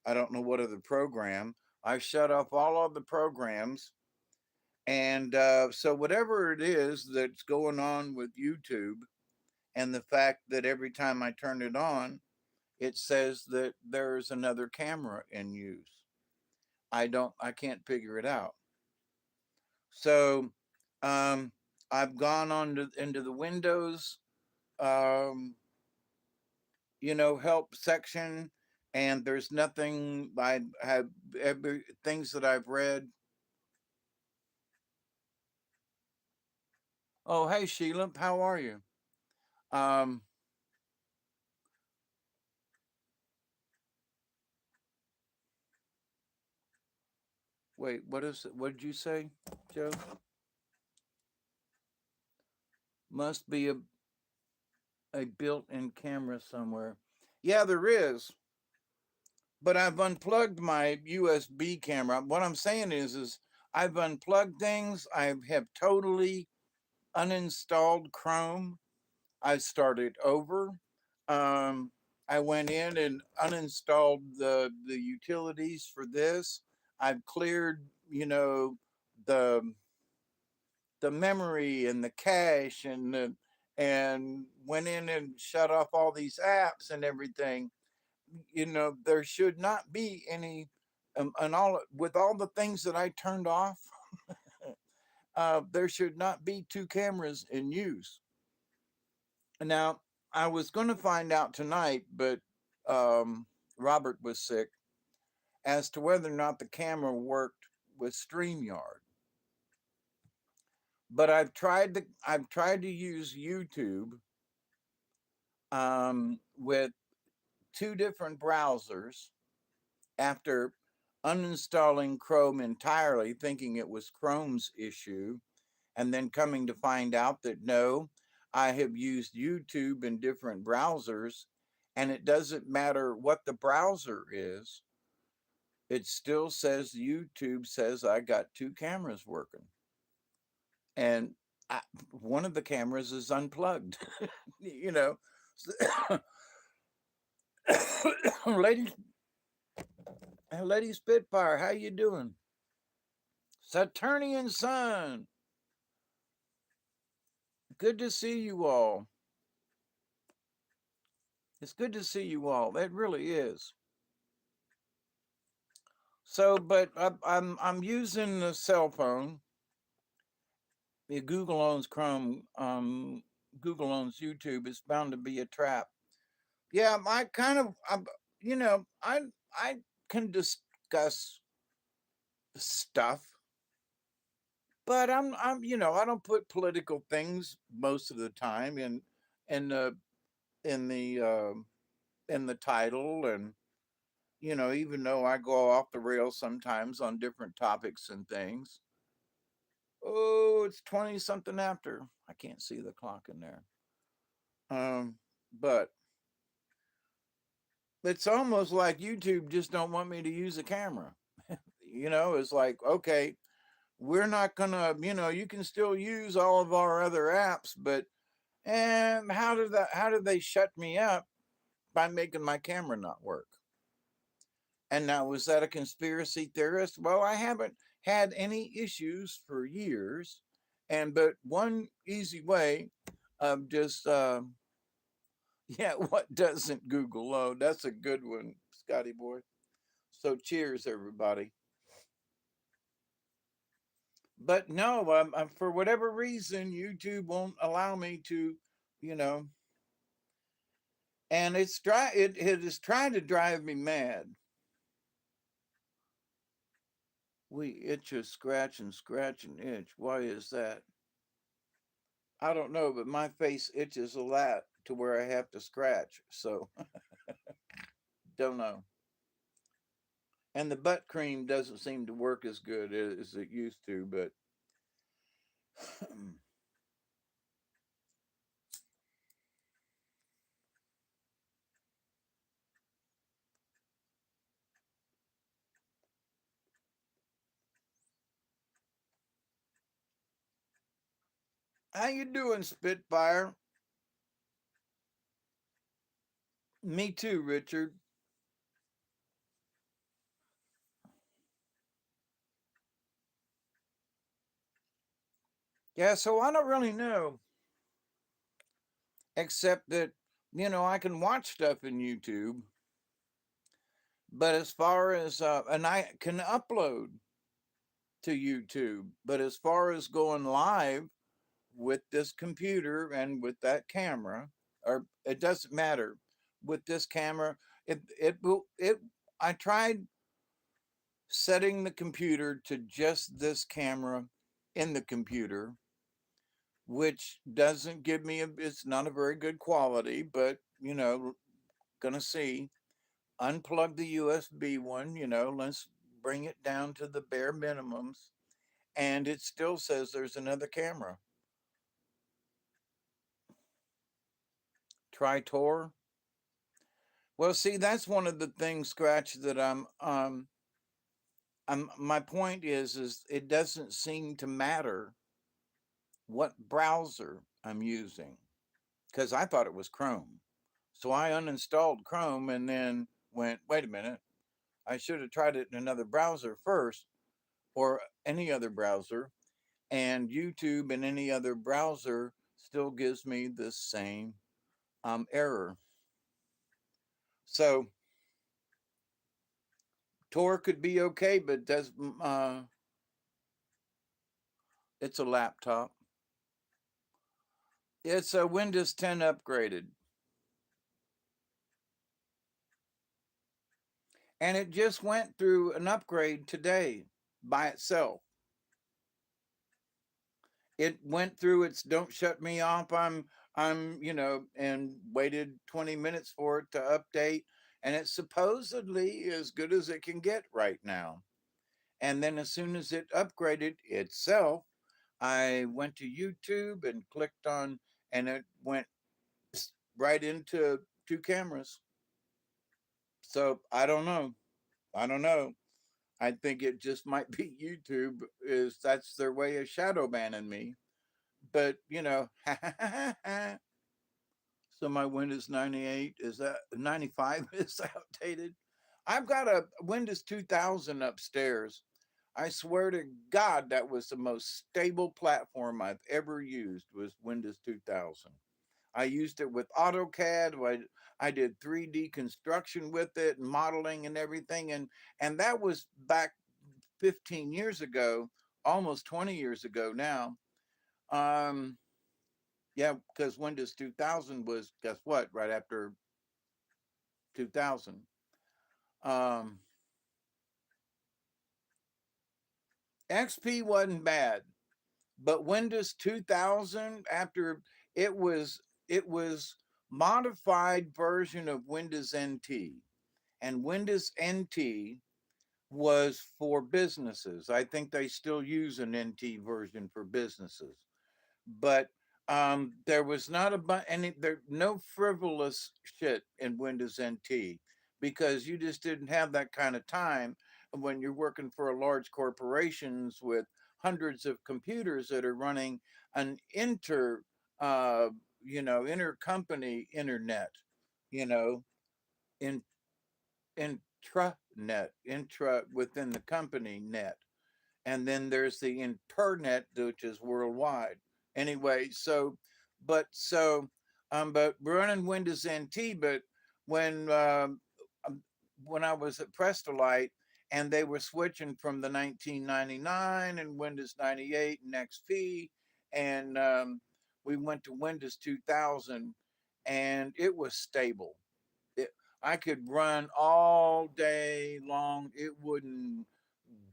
Speaker 1: I don't know what other program. I shut off all of the programs. And so, whatever it is that's going on with YouTube, and the fact that every time I turn it on, it says that there's another camera in use. I can't figure it out. So, um, I've gone into the Windows, um, help section, and there's nothing. I have every things that I've read. Oh, hey Sheila, how are you? Um, wait, what is it? What did you say, Joe? Must be a built-in camera somewhere. Yeah, there is, but I've unplugged my USB camera. What I'm saying is I've unplugged things. I have totally uninstalled Chrome. I started over. Um, I went in and uninstalled the utilities for this. I've cleared, the the memory and the cache and went in and shut off all these apps and everything. There should not be any and all with all the things that I turned off. There should not be two cameras in use. Now, I was going to find out tonight, but Robert was sick, as to whether or not the camera worked with StreamYard. But I've tried to use YouTube with two different browsers after uninstalling Chrome entirely, thinking it was Chrome's issue, and then coming to find out that no, I have used YouTube in different browsers, and it doesn't matter what the browser is, it still says YouTube says I got two cameras working. And I, one of the cameras is unplugged. you know, lady, Lady Spitfire, how you doing? Saturnian Sun, good to see you all. It's good to see you all. It really is. So, but I'm using the cell phone. Google owns Chrome. Google owns YouTube. It's bound to be a trap. Yeah, I kind of, I can discuss stuff, but I don't put political things most of the time in the in the in the title, and even though I go off the rails sometimes on different topics and things. Oh, it's 20 something after. I can't see the clock in there. But it's almost like YouTube just don't want me to use a camera. It's like, okay, we're not gonna, you can still use all of our other apps, but how do they shut me up by making my camera not work? And now, was that a conspiracy theorist? Well, I haven't had any issues for years, but one easy way of just yeah, what doesn't Google load? That's a good one, Scotty boy. So cheers, everybody. But no, for whatever reason, YouTube won't allow me to, you know, and it is trying to drive me mad. We itch a scratch and itch. Why is that? I don't know, but my face itches a lot to where I have to scratch. So don't know. And the butt cream doesn't seem to work as good as it used to. But how you doing, Spitfire? Me too, Richard. Yeah, so I don't really know, except that I can watch stuff in YouTube, but as far as and I can upload to YouTube, but as far as going live with this computer and with that camera, or it doesn't matter with this camera, it I tried setting the computer to just this camera in the computer, which doesn't give me it's not a very good quality, but gonna see. Unplug the USB one, let's bring it down to the bare minimums, and it still says there's another camera. Try Tor. Well, see, that's one of the things, Scratch, that my point is it doesn't seem to matter what browser I'm using, because I thought it was Chrome. So I uninstalled Chrome and then went, wait a minute, I should have tried it in another browser first, or any other browser. And YouTube and any other browser still gives me the same error. So Tor could be okay, but does it's a laptop. It's a Windows 10 upgraded, and it just went through an upgrade today by itself. It went through its don't shut me off. I'm and waited 20 minutes for it to update, and it's supposedly as good as it can get right now. And then as soon as it upgraded itself, I went to YouTube and clicked on, and it went right into two cameras. So I don't know. I don't know. I think it just might be YouTube, is that's their way of shadow banning me. but so my Windows 98 is that 95 is outdated. I've got a Windows 2000 upstairs. I swear to God, that was the most stable platform I've ever used was Windows 2000. I used it with AutoCAD. I did 3D construction with it, modeling and everything, and that was back 15 years ago, almost 20 years ago now. Um, yeah, because Windows 2000 was, guess what, right after 2000. Um, XP wasn't bad, but Windows 2000 after it was it was modified version of Windows NT, and Windows NT was for businesses. I think they still use an NT version for businesses, but there was not any there no frivolous shit in Windows NT because you just didn't have that kind of time when you're working for a large corporations with hundreds of computers that are running an uh intercompany internet, you know, in intranet, intra within the company net, and then there's the internet, which is worldwide. Anyway, but running Windows NT. But when um, um, when I was at Prestolite, and they were switching from the 1999 and Windows 98 and XP, and we went to Windows 2000, and it was stable. It, I could run all day long. It wouldn't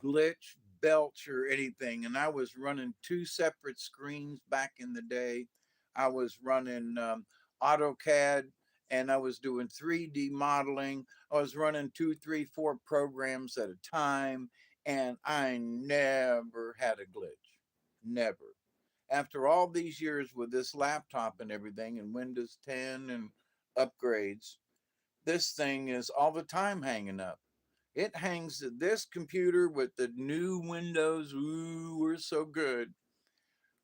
Speaker 1: glitch, belch, or anything. And I was running two separate screens back in the day. I was running AutoCAD, and I was doing 3D modeling. I was running two, three, four programs at a time, and I never had a glitch. Never. After all these years with this laptop and everything, and Windows 10 and upgrades, this thing is all the time hanging up. It hangs this computer with the new Windows. Ooh, we're so good.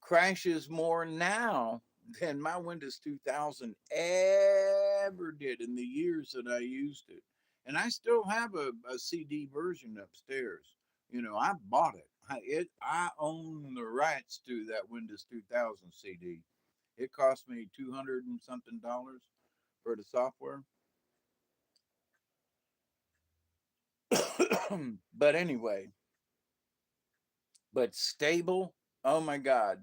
Speaker 1: Crashes more now than my Windows 2000 ever did in the years that I used it. And I still have a CD version upstairs. I bought it. I own the rights to that Windows 2000 CD. It cost me 200 and something dollars for the software. But anyway, but stable. Oh my God.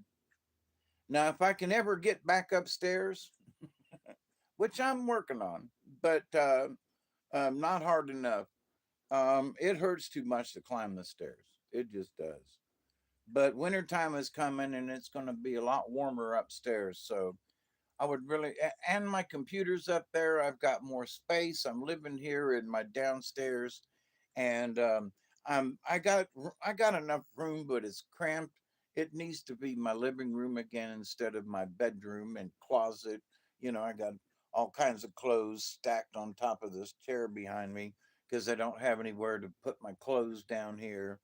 Speaker 1: Now, if I can ever get back upstairs, which I'm working on, but not hard enough, it hurts too much to climb the stairs. It just does. But wintertime is coming and it's going to be a lot warmer upstairs. So I would really, and my computer's up there. I've got more space. I'm living here in my downstairs, and I got enough room, but it's cramped. It needs to be my living room again instead of my bedroom and closet. I got all kinds of clothes stacked on top of this chair behind me because I don't have anywhere to put my clothes down here.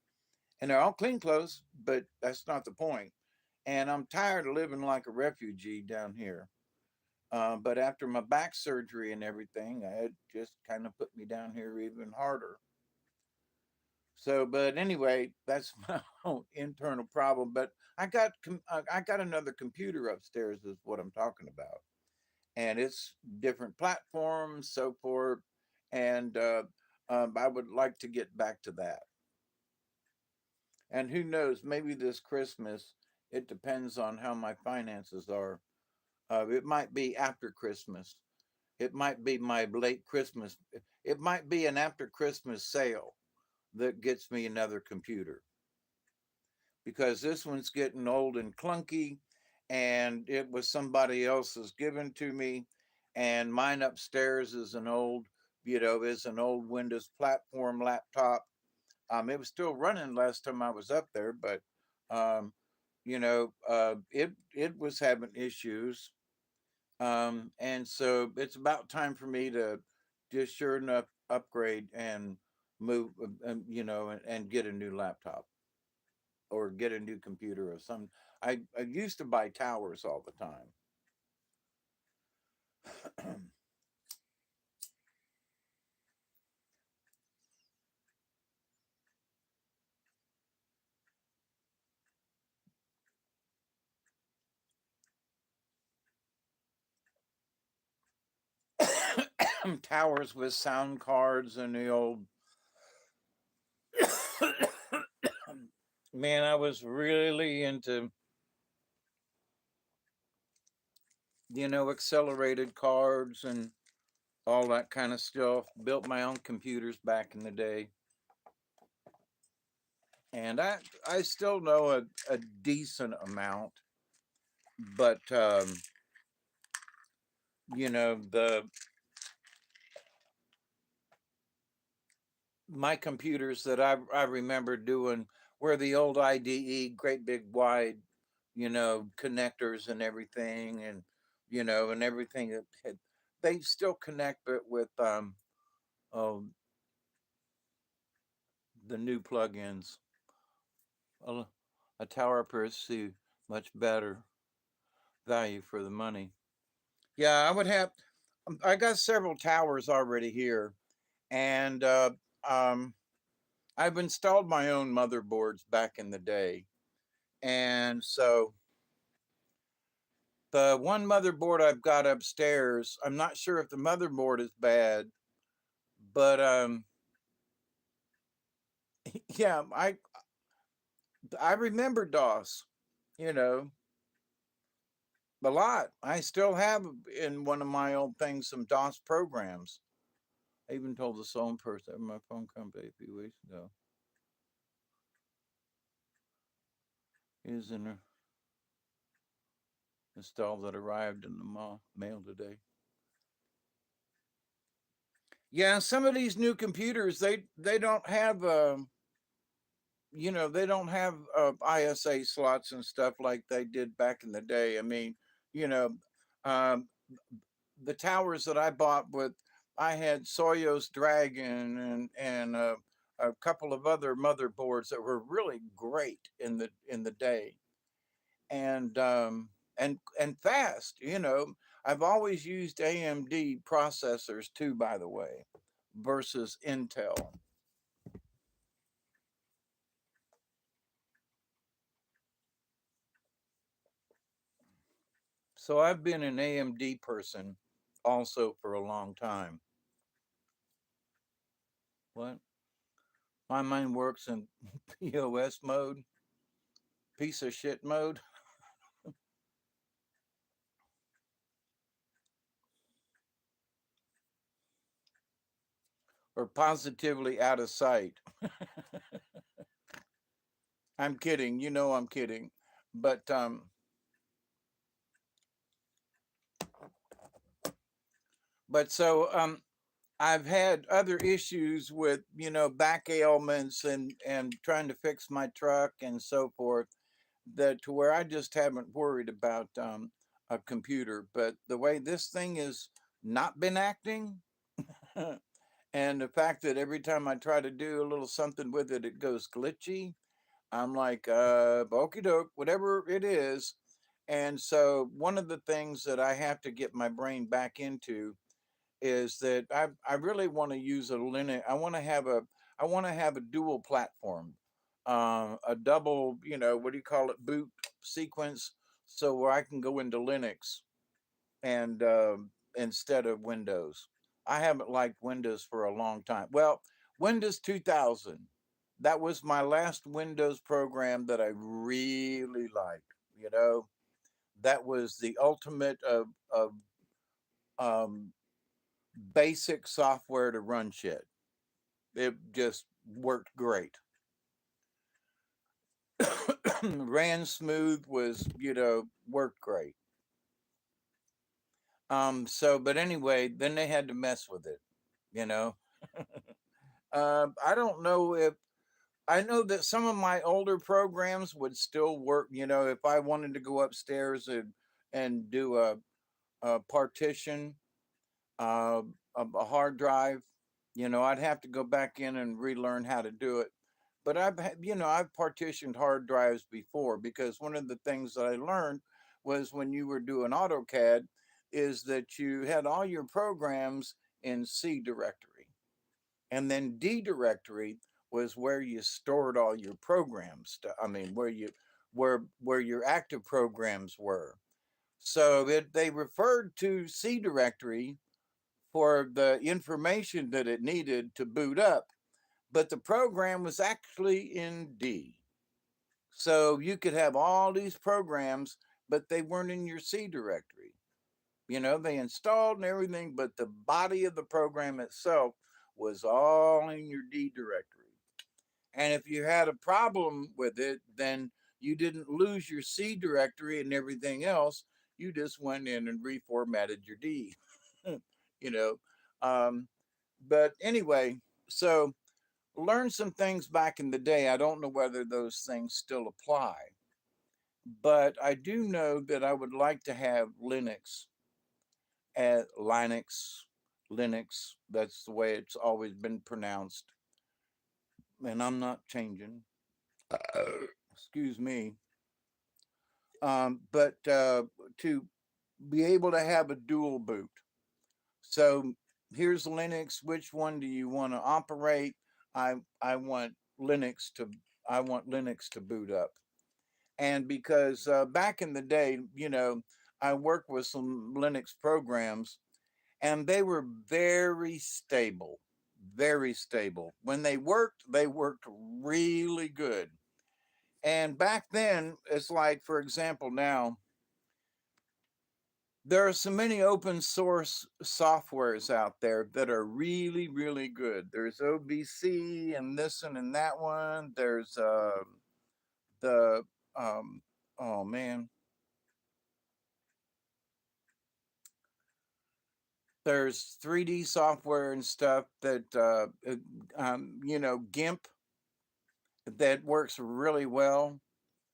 Speaker 1: And they're all clean clothes, but that's not the point. And I'm tired of living like a refugee down here. But after my back surgery and everything, it just kind of put me down here even harder. So, but anyway, that's my own internal problem. But I got another computer upstairs, is what I'm talking about, and it's different platforms, so forth. And I would like to get back to that. And who knows, maybe this Christmas. It depends on how my finances are. It might be after Christmas. It might be my late Christmas. It might be an after Christmas sale that gets me another computer because this one's getting old and clunky, and it was somebody else's given to me, and mine upstairs is an old Windows platform laptop. It was still running last time I was up there, but um, it was having issues. And so it's about time for me to just sure enough upgrade and move, and get a new laptop or get a new computer or some. I used to buy towers all the time. Towers with sound cards and the old man, I was really into, accelerated cards and all that kind of stuff. Built my own computers back in the day. And I still know a decent amount, but the my computers that I remember doing were the old IDE, great big wide, connectors and everything, and everything that they still connect it with oh, the new plugins. A, a tower pursuit, much better value for the money. Yeah, I would have. I got several towers already here, and um, I've installed my own motherboards back in the day, and so the one motherboard I've got upstairs, I'm not sure if the motherboard is bad, but yeah, I remember DOS, you know, a lot. I still have in one of my old things some DOS programs. I even told the phone person at my phone company a few weeks ago. Is in a install that arrived in the mail today. Yeah, some of these new computers they don't have they don't have ISA slots and stuff like they did back in the day. I mean, you know, um, the towers that I bought with, I had Soyuz Dragon and a couple of other motherboards that were really great in the day, and and fast. I've always used AMD processors too, by the way, versus Intel. So I've been an AMD person also for a long time. What? My mind works in POS mode, piece of shit mode, or positively out of sight. I'm kidding. I'm kidding. But I've had other issues with, back ailments and trying to fix my truck and so forth, that to where I just haven't worried about a computer. But the way this thing has not been acting, and the fact that every time I try to do a little something with it, it goes glitchy. I'm like, okie doke, whatever it is. And so one of the things that I have to get my brain back into is that I really want to use a Linux. I want to have a dual platform, a double, what do you call it, boot sequence, so where I can go into Linux and instead of Windows. I haven't liked Windows for a long time. Well, Windows 2000, that was my last Windows program that I really liked. You know, that was the ultimate of um, basic software to run shit. It just worked great. Ran smooth, was, worked great. But anyway, then they had to mess with it, you know. I don't know if I know that some of my older programs would still work. If I wanted to go upstairs and do a partition, a hard drive, I'd have to go back in and relearn how to do it. But I've partitioned hard drives before, because one of the things that I learned was when you were doing AutoCAD is that you had all your programs in C directory, and then D directory was where you stored all your programs. I mean, where your active programs were. So they referred to C directory for the information that it needed to boot up, but the program was actually in D. So you could have all these programs, but they weren't in your C directory. They installed and everything, but the body of the program itself was all in your D directory. And if you had a problem with it, then you didn't lose your C directory and everything else. You just went in and reformatted your D. you know. Um, but anyway, so learned some things back in the day. I don't know whether those things still apply, but I do know that I would like to have Linux at Linux. That's the way it's always been pronounced, and I'm not changing. Excuse me. But to be able to have a dual boot. So here's Linux. Which one do you want to operate? I I want Linux to I want Linux to boot up. And because back in the day, I worked with some Linux programs, and they were very stable, very stable. When they worked really good. And back then, it's like, for example, now there are so many open source softwares out there that are really, really good. There's OBC and this one and that one. There's the oh man, there's 3D software and stuff that GIMP, that works really well.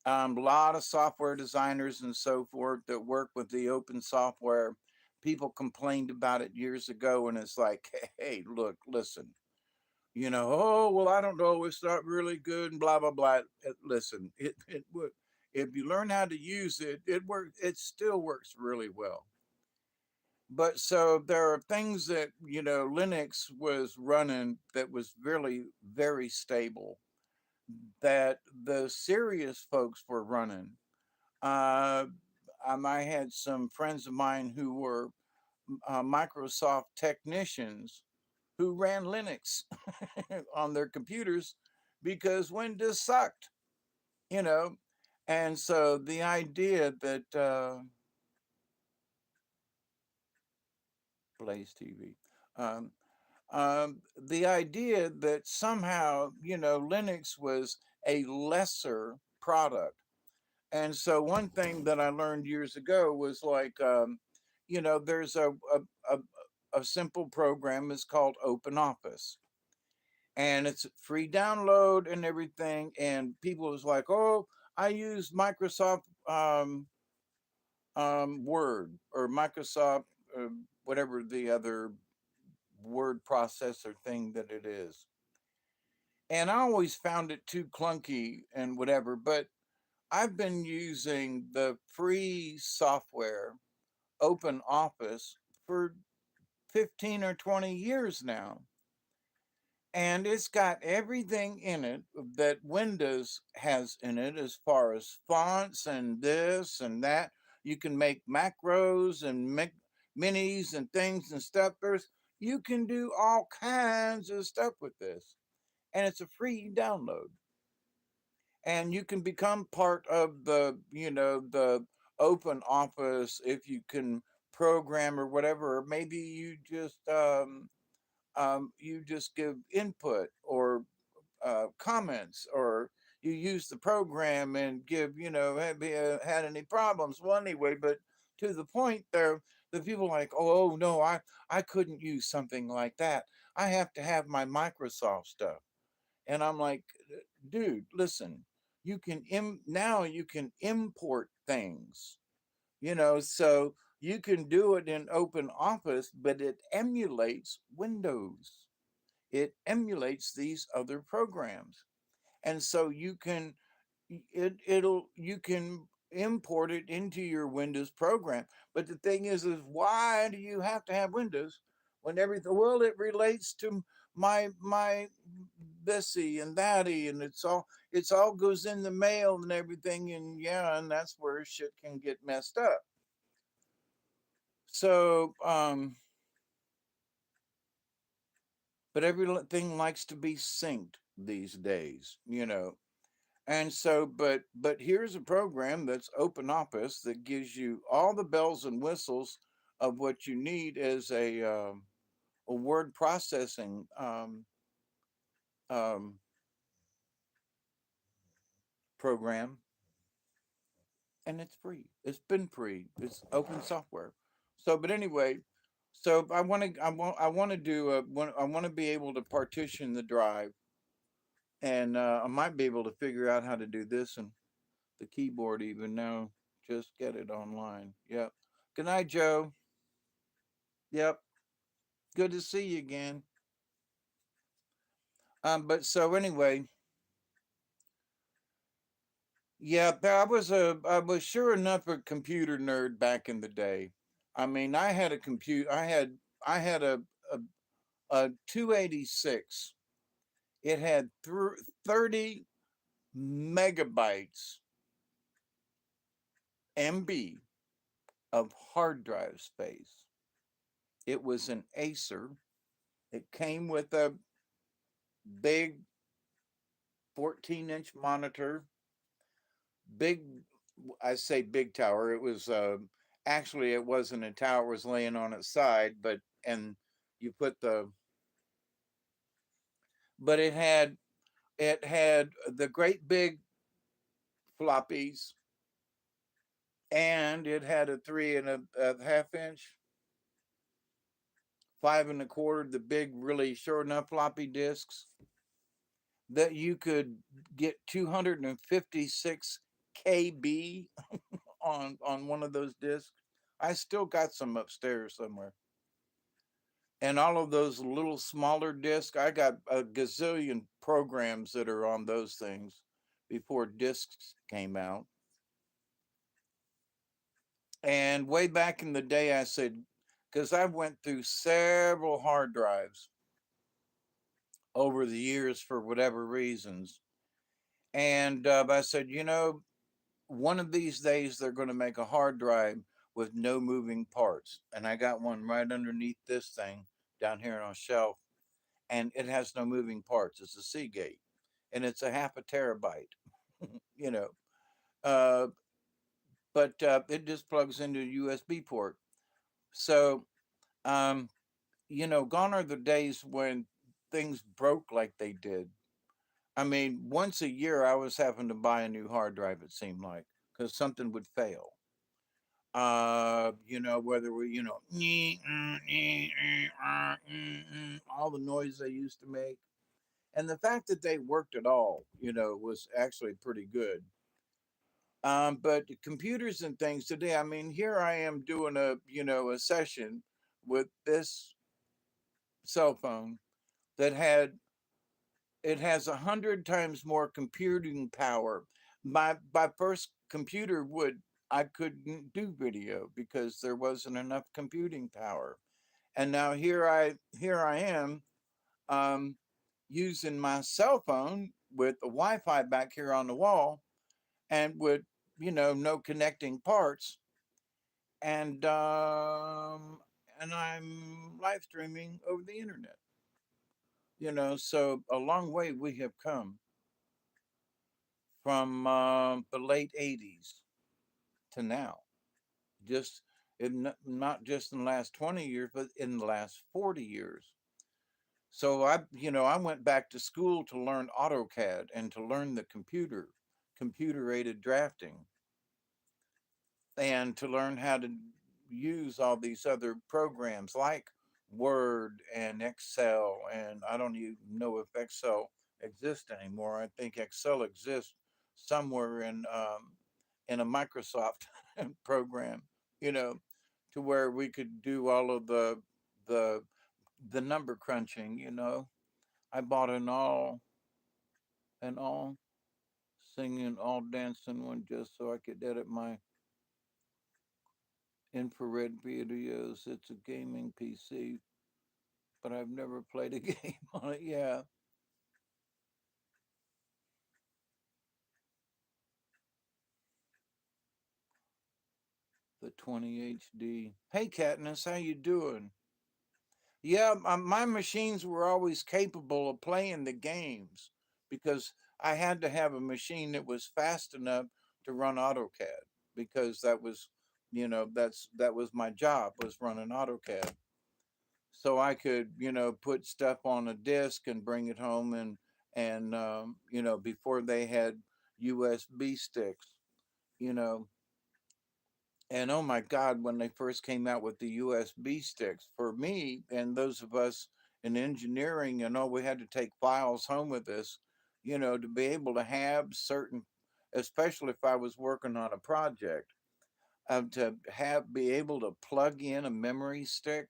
Speaker 1: A lot of software designers and so forth that work with the open software. People complained about it years ago, and it's like, hey, look, listen, oh well, I don't know, it's not really good, and blah blah blah. Listen, it would, if you learn how to use it, it works. It still works really well. But so there are things that Linux was running that was really very stable, that the serious folks were running. Uh, I had some friends of mine who were Microsoft technicians who ran Linux on their computers because Windows sucked, you know. And so the idea that Blaze TV, um, the idea that somehow Linux was a lesser product. And so one thing that I learned years ago was like, there's a, a simple program is called Open Office, and it's free download and everything. And people was like, oh, I use Microsoft Word or Microsoft whatever the other word processor thing that it is. And I always found it too clunky and whatever, but I've been using the free software Open Office for 15 or 20 years now. And it's got everything in it that Windows has in it, as far as fonts and this and that. You can make macros and make minis and things and stuff. You can do all kinds of stuff with this. And it's a free download. And you can become part of the open office if you can program or whatever. Or maybe you just give input or comments, or you use the program and give, have you had any problems? Well, anyway, but to the point there, the people like, oh no, I couldn't use something like that. I have to have my Microsoft stuff. And I'm like, dude, listen, now you can import things, so you can do it in Open Office, but it emulates Windows. It emulates these other programs. and so you can it'll you can import it into your Windows program. But the thing is why do you have to have Windows when everything? Well, it relates to my thisy and thaty, and it's all goes in the mail and everything, and yeah, and that's where shit can get messed up. So, but everything likes to be synced these days. And so, but here's a program that's Open Office that gives you all the bells and whistles of what you need as a word processing um, program, and it's free. It's been free. It's open software. So, but anyway, so I want to do I want to be able to partition the drive, and I might be able to figure out how to do this and the keyboard even now. Just get it online. Yep. Good night, Joe. Yep. Good to see you again. But so anyway, yeah, I was sure enough a computer nerd back in the day. I mean, I had a computer. I had a, a 286. It had 30 megabytes MB of hard drive space. It was an Acer. It came with a big 14-inch monitor, big. I say big tower. It was actually it wasn't a tower. It was laying on its side, but and you put the but it had the great big floppies, and it had a 3 and a half inch, 5 and a quarter, the big really sure enough floppy disks that you could get 256 KB on one of those discs. I still got some upstairs somewhere. And all of those little smaller discs, I got a gazillion programs that are on those things before discs came out. And way back in the day, I said, because I went through several hard drives over the years for whatever reasons. And I said, one of these days they're going to make a hard drive with no moving parts. And I got one right underneath this thing down here on a shelf, and it has no moving parts. It's a Seagate, and it's a half a terabyte. you know, uh, but it just plugs into a USB port. So, um, gone are the days when things broke like they did. I mean, once a year I was having to buy a new hard drive. It seemed like because something would fail. Whether we, all the noise they used to make, and the fact that they worked at all, was actually pretty good. But computers and things today, I mean, here I am doing a session with this cell phone that it has 100 times more computing power. My first computer I couldn't do video because there wasn't enough computing power. And now here I am, um, using my cell phone with the Wi-Fi back here on the wall, and with no connecting parts, and I'm live streaming over the internet. So a long way we have come from the late '80s to now. Just not just in the last 20 years, but in the last 40 years. So I went back to school to learn AutoCAD and to learn the computer aided drafting, and to learn how to use all these other programs like Word and Excel. And I don't even know if Excel exists anymore. I think Excel exists somewhere in a Microsoft program, you know, to where we could do all of the number crunching. I bought an all and all, singing, all dancing one just so I could edit my infrared videos. It's a gaming PC, but I've never played a game on it. Yeah, the 20 HD. Hey, Katniss, how you doing? Yeah, my machines were always capable of playing the games because I had to have a machine that was fast enough to run AutoCAD because that was, that was my job, was running AutoCAD. So I could, put stuff on a disk and bring it home, and before they had USB sticks, you know, and oh my God, when they first came out with the USB sticks, for me and those of us in engineering, we had to take files home with us, to be able to have certain, especially if I was working on a project, to be able to plug in a memory stick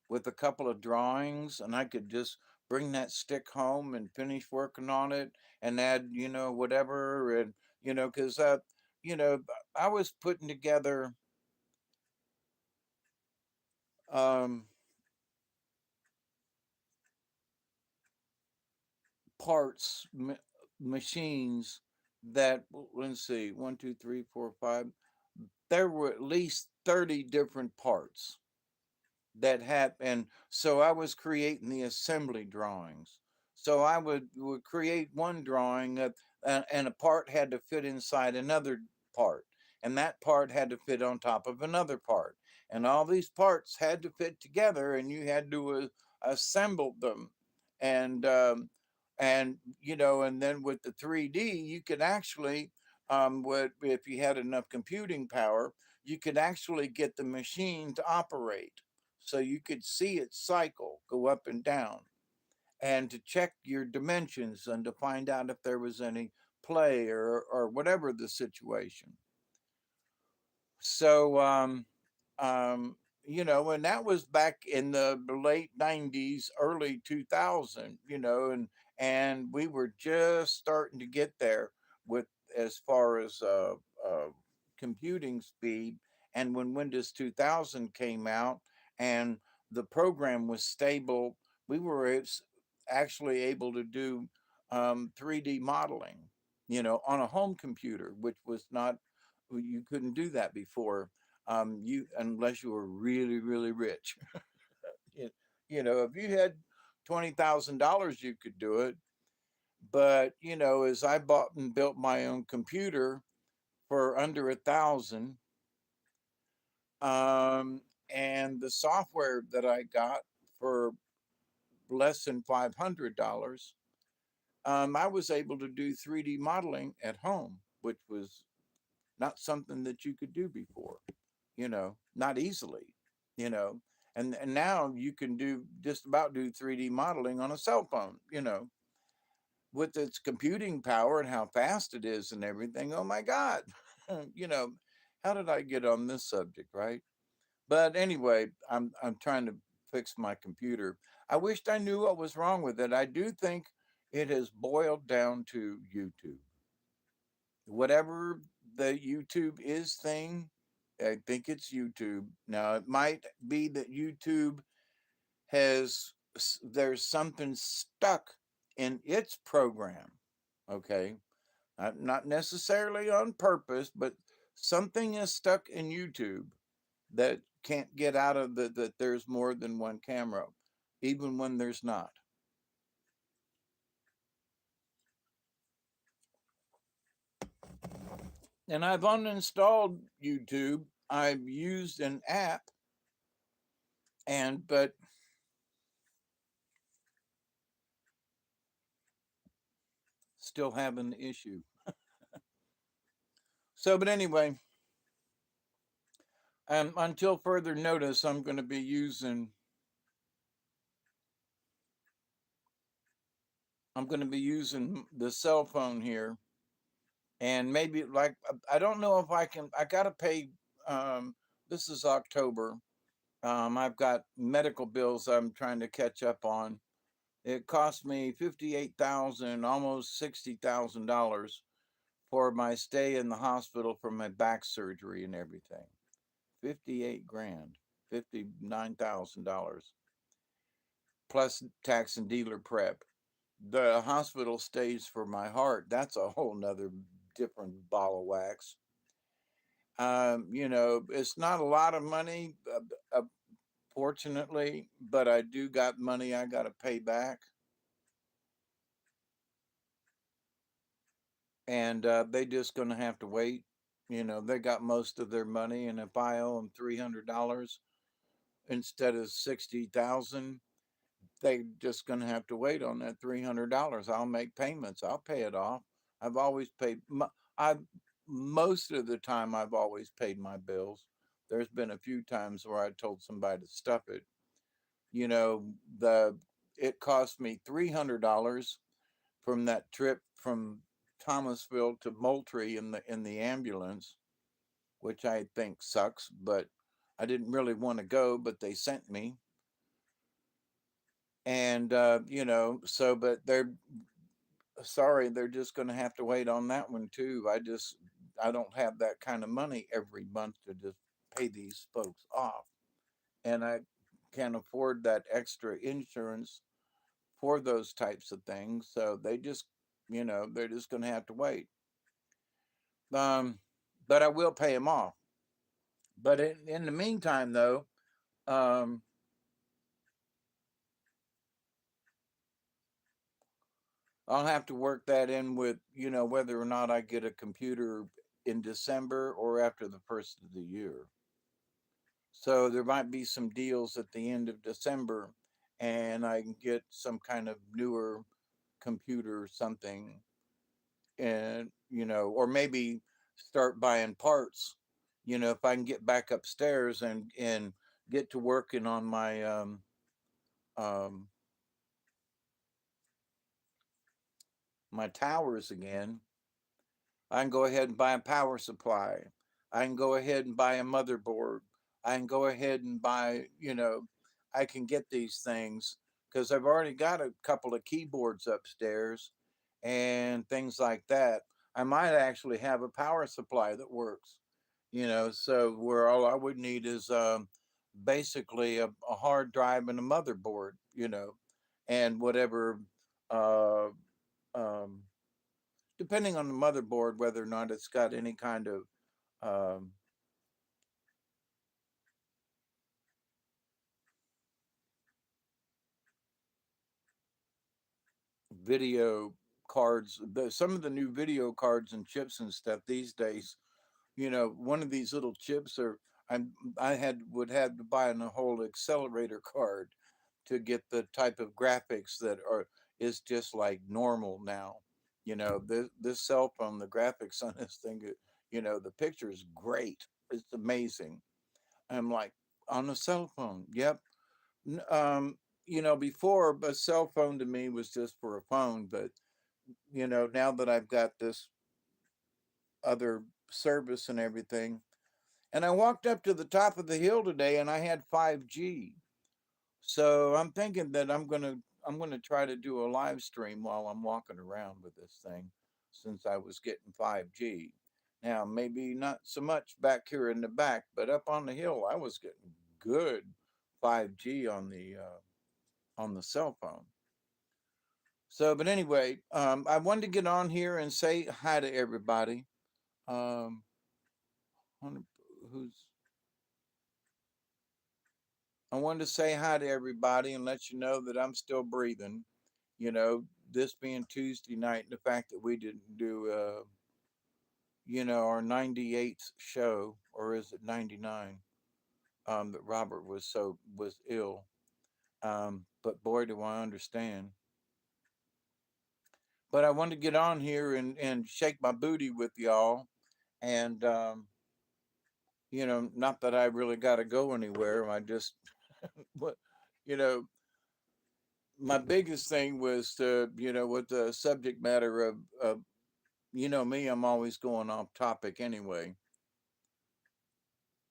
Speaker 1: with a couple of drawings, and I could just bring that stick home and finish working on it and add, whatever, and because you know, I was putting together um, parts, machines that, let's see, one, two, three, four, five. There were at least 30 different parts that had, and so I was creating the assembly drawings. So I would create one drawing and a part had to fit inside another part, and that part had to fit on top of another part, and all these parts had to fit together, and you had to assemble them, and and then with the 3D, you could actually, if you had enough computing power, you could actually get the machine to operate, so you could see it cycle, go up and down, and to check your dimensions and to find out if there was any play or whatever the situation. So, um, and that was back in the late 90s, early 2000, and we were just starting to get there with, as far as computing speed. And when Windows 2000 came out and the program was stable, we were actually able to do 3D modeling, on a home computer, which was not, you couldn't do that before, you unless you were really, really rich. you, if you had $20,000, you could do it. But as I bought and built my own computer for under 1,000, um, and the software that I got for less than $500, I was able to do 3D modeling at home, which was not something that you could do before, not easily, you know. And now you can do just about do 3D modeling on a cell phone, with its computing power and how fast it is and everything. Oh my God. you know, how did I get on this subject, right? But anyway, I'm trying to fix my computer. I wished I knew what was wrong with it. I do think it has boiled down to YouTube. Whatever the YouTube is thing, I think it's YouTube. Now, it might be that YouTube there's something stuck in its program. Okay. Not necessarily on purpose, but something is stuck in YouTube that can't get out of that there's more than one camera, even when there's not. And I've uninstalled YouTube. I've used an app, but still having the issue. So, but anyway, until further notice, I'm going to be using the cell phone here, and maybe like I don't know if I can. I got to pay. Um, this is October. I've got medical bills I'm trying to catch up on, It cost me 58,000, almost $60,000 for my stay in the hospital for my back surgery and everything. 58 grand, $59,000 plus tax and dealer prep. The hospital stays for my heart. That's a whole nother different ball of wax. It's not a lot of money, fortunately, but I do got money I got to pay back. And they just going to have to wait. They got most of their money, and if I owe them $300 instead of 60,000, they just going to have to wait on that $300. I'll make payments. I'll pay it off. I've always paid. I Most of the time I've always paid my bills. There's been a few times where I told somebody to stuff it. You know, the it cost me $300 from that trip from Thomasville to Moultrie in the ambulance, which I think sucks, but I didn't really want to go, but they sent me. And but they're sorry, they're just going to have to wait on that one too. I don't have that kind of money every month to just pay these folks off, and I can't afford that extra insurance for those types of things. So they're just going to have to wait. Um, but I will pay them off. But in the meantime, though, um, I'll have to work that in with whether or not I get a computer in December or after the first of the year. So there might be some deals at the end of December, and I can get some kind of newer computer or something, and or maybe start buying parts. If I can get back upstairs and get to working on um, my towers again, I can go ahead and buy a power supply. I can go ahead and buy a motherboard. I can go ahead and buy, I can get these things because I've already got a couple of keyboards upstairs and things like that. I might actually have a power supply that works, so where all I would need is basically a hard drive and a motherboard, and whatever uh, um, depending on the motherboard, whether or not it's got any kind of um, video cards. Some of the new video cards and chips and stuff these days, one of these little chips are. I would have to buy a whole accelerator card to get the type of graphics that are is just like normal now. This cell phone, the graphics on this thing, the picture is great. It's amazing. I'm like on a cell phone. Yep. N- Um, before a cell phone to me was just for a phone, but now that I've got this other service and everything, and I walked up to the top of the hill today and I had 5G. So I'm thinking that I'm gonna try to do a live stream while I'm walking around with this thing, since I was getting 5G. Now maybe not so much back here in the back, but up on the hill I was getting good 5G on the cell phone. So, but anyway, I wanted to get on here and say hi to everybody. Um, who's I wanted to say hi to everybody and let you know that I'm still breathing. This being Tuesday night, and the fact that we didn't do, our 98th show, or is it 99? That Robert was ill. But boy, do I understand. But I wanted to get on here and shake my booty with y'all, and not that I really got to go anywhere. I just, what, you know, my biggest thing was to, with the subject matter of me, I'm always going off topic anyway.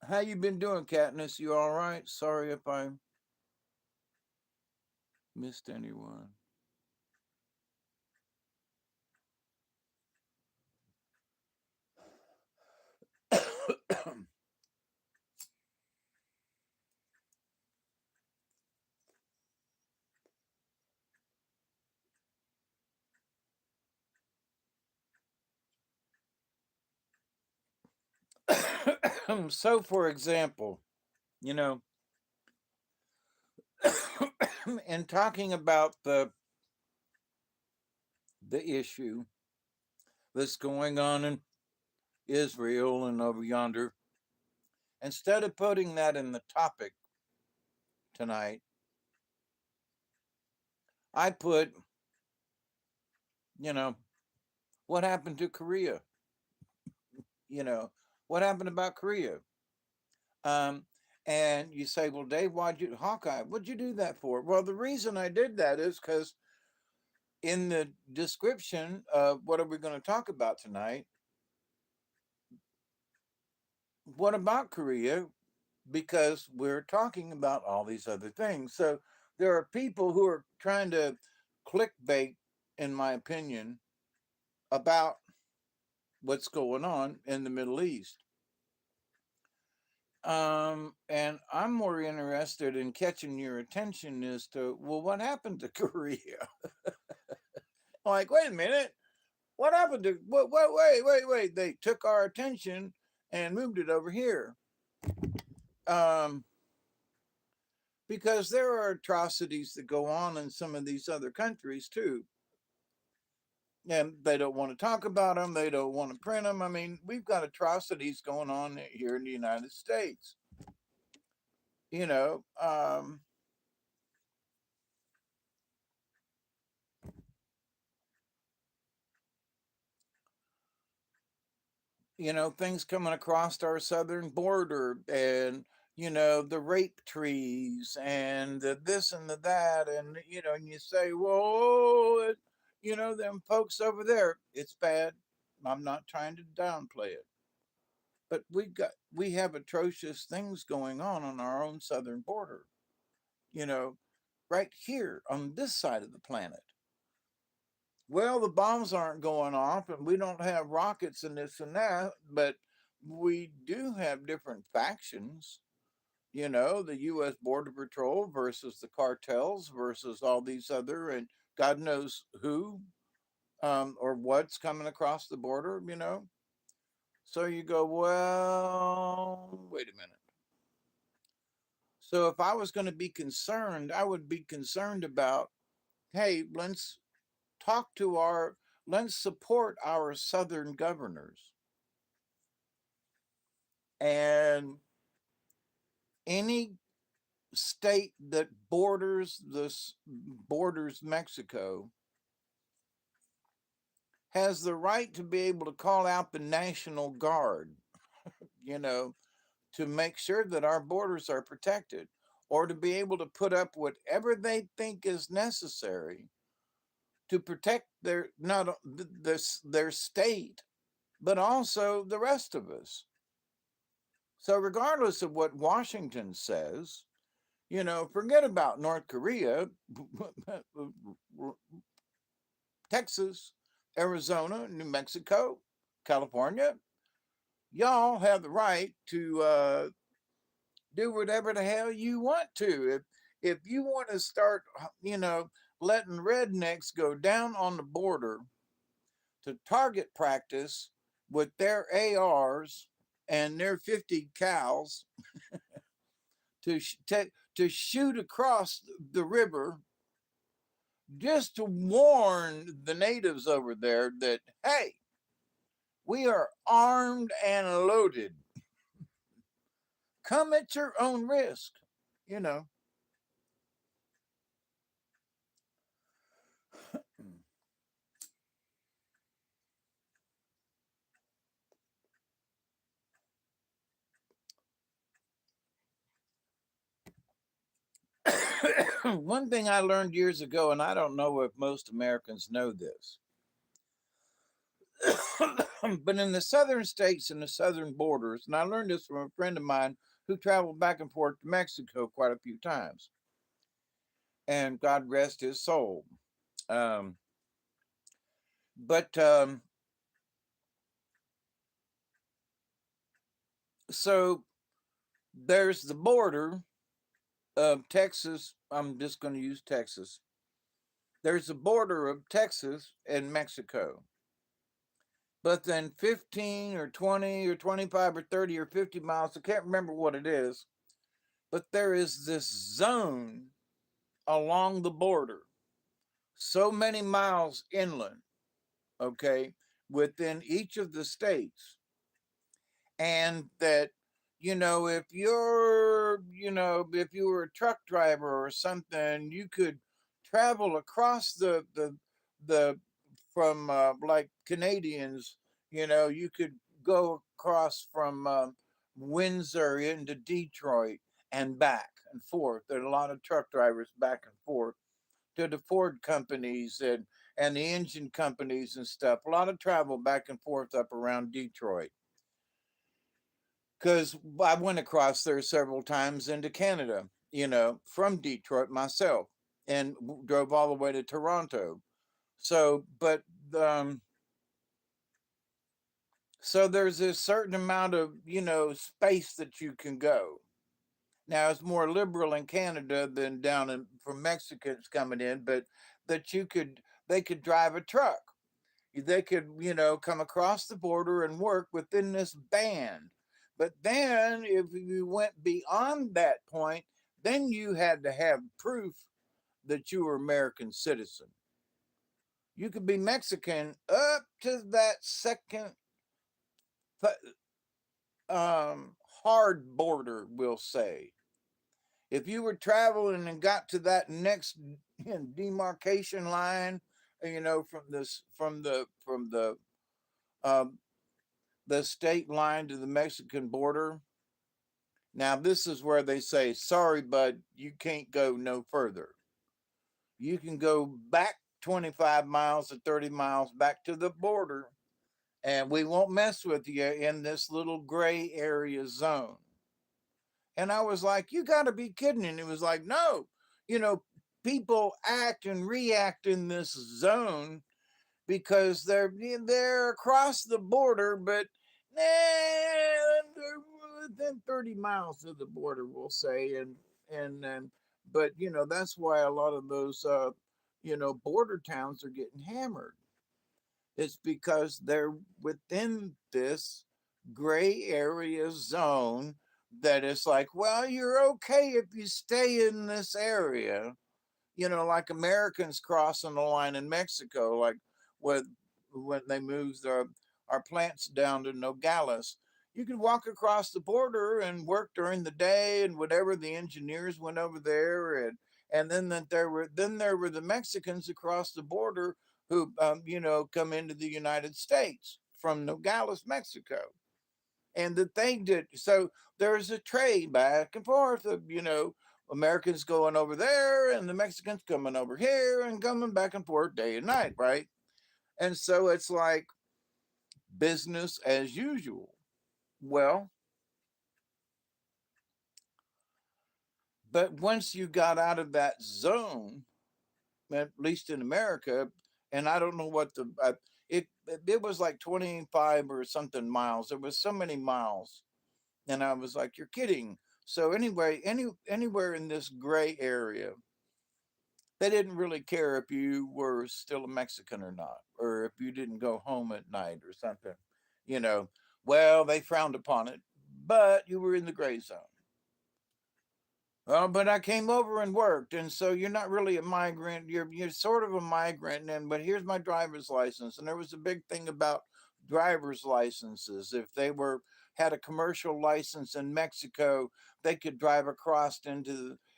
Speaker 1: How you been doing, Katniss? You all right? Sorry if I Missed anyone? So, for example, you know, in talking about the issue that's going on in Israel and over yonder, instead of putting that in the topic tonight, I put, you know, what happened to Korea? You know, what happened about Korea? Um, and you say, well, Dave, Hawkeye, what'd you do that for? Well, the reason I did that is because in the description of what are we going to talk about tonight, what about Korea? Because we're talking about all these other things. So there are people who are trying to clickbait, in my opinion, about what's going on in the Middle East. And I'm more interested in catching your attention as to, well, what happened to Korea? Like, wait a minute, what happened to what wait, they took our attention and moved it over here. Um, because there are atrocities that go on in some of these other countries too. And they don't want to talk about them. They don't want to print them. I mean, we've got atrocities going on here in the United States. You know, things coming across our southern border, and the rape trees and the this and the that, and and you say, whoa, them folks over there, it's bad. I'm not trying to downplay it, but we have atrocious things going on our own southern border, you know right here on this side of the planet. Well, the bombs aren't going off and we don't have rockets and this and that, but we do have different factions, the US Border Patrol versus the cartels versus all these other, and God knows who, or what's coming across the border. So you go, well, wait a minute. So if I was going to be concerned, I would be concerned about, hey, talk to our, let's support our southern governors. And any state that borders Mexico has the right to be able to call out the National Guard, you know, to make sure that our borders are protected, or to be able to put up whatever they think is necessary to protect their not this their state, but also the rest of us. So regardless of what Washington says, forget about North Korea, Texas, Arizona, New Mexico, California. Y'all have the right to do whatever the hell you want to. If you want to start, letting rednecks go down on the border to target practice with their ARs and their 50 cals to shoot across the river, just to warn the natives over there that, hey, we are armed and loaded. Come at your own risk, you know. One thing I learned years ago, and I don't know if most Americans know this, but in the southern states and the southern borders, and I learned this from a friend of mine who traveled back and forth to Mexico quite a few times. and God rest his soul. Um, but so there's the border of Texas. I'm just going to use Texas. There's the border of Texas and Mexico. But then 15 or 20 or 25 or 30 or 50 miles, I can't remember what it is, but there is this zone along the border, so many miles inland, okay, within each of the states. And that, if if you were a truck driver or something, you could travel across the from like Canadians, you could go across from Windsor into Detroit and back and forth. There are a lot of truck drivers back and forth to the Ford companies and the engine companies and stuff. A lot of travel back and forth up around Detroit because I went across there several times into Canada, from Detroit myself, and drove all the way to Toronto. So, but um, so there's a certain amount of space that you can go. Now it's more liberal in Canada than down in from Mexicans coming in, but that they could drive a truck. They could, come across the border and work within this band. But then if you went beyond that point, then you had to have proof that you were American citizen. You could be Mexican up to that second hard border, we'll say. If you were traveling and got to that next demarcation line, um, the state line to the Mexican border. Now, this is where they say, sorry, bud, you can't go no further. You can go back 25 miles or 30 miles back to the border, and we won't mess with you in this little gray area zone. And I was like, you got to be kidding. And it was like, no, you know, people act and react in this zone because they're across the border, but they're within 30 miles of the border, we'll say, and but that's why a lot of those border towns are getting hammered. It's because they're within this gray area zone that is like, well, you're okay if you stay in this area, like Americans crossing the line in Mexico, like with when they moved our plants down to Nogales. You could walk across the border and work during the day and whatever. The engineers went over there, and there were the Mexicans across the border who come into the United States from Nogales, Mexico, and that they did. So there's a trade back and forth of Americans going over there and the Mexicans coming over here and coming back and forth day and night, right? And so it's like business as usual. Well, but once you got out of that zone, at least in America, and I don't know what it was like 25 or something miles. There was so many miles, and I was like, "You're kidding." So anyway, anywhere in this gray area, they didn't really care if you were still a Mexican or not, or if you didn't go home at night or something. You know, well, they frowned upon it, but you were in the gray zone. But I came over and worked, and so you're not really a migrant. You're sort of a migrant, and but here's my driver's license. And there was a big thing about driver's licenses. If they were had a commercial license in Mexico, they could drive across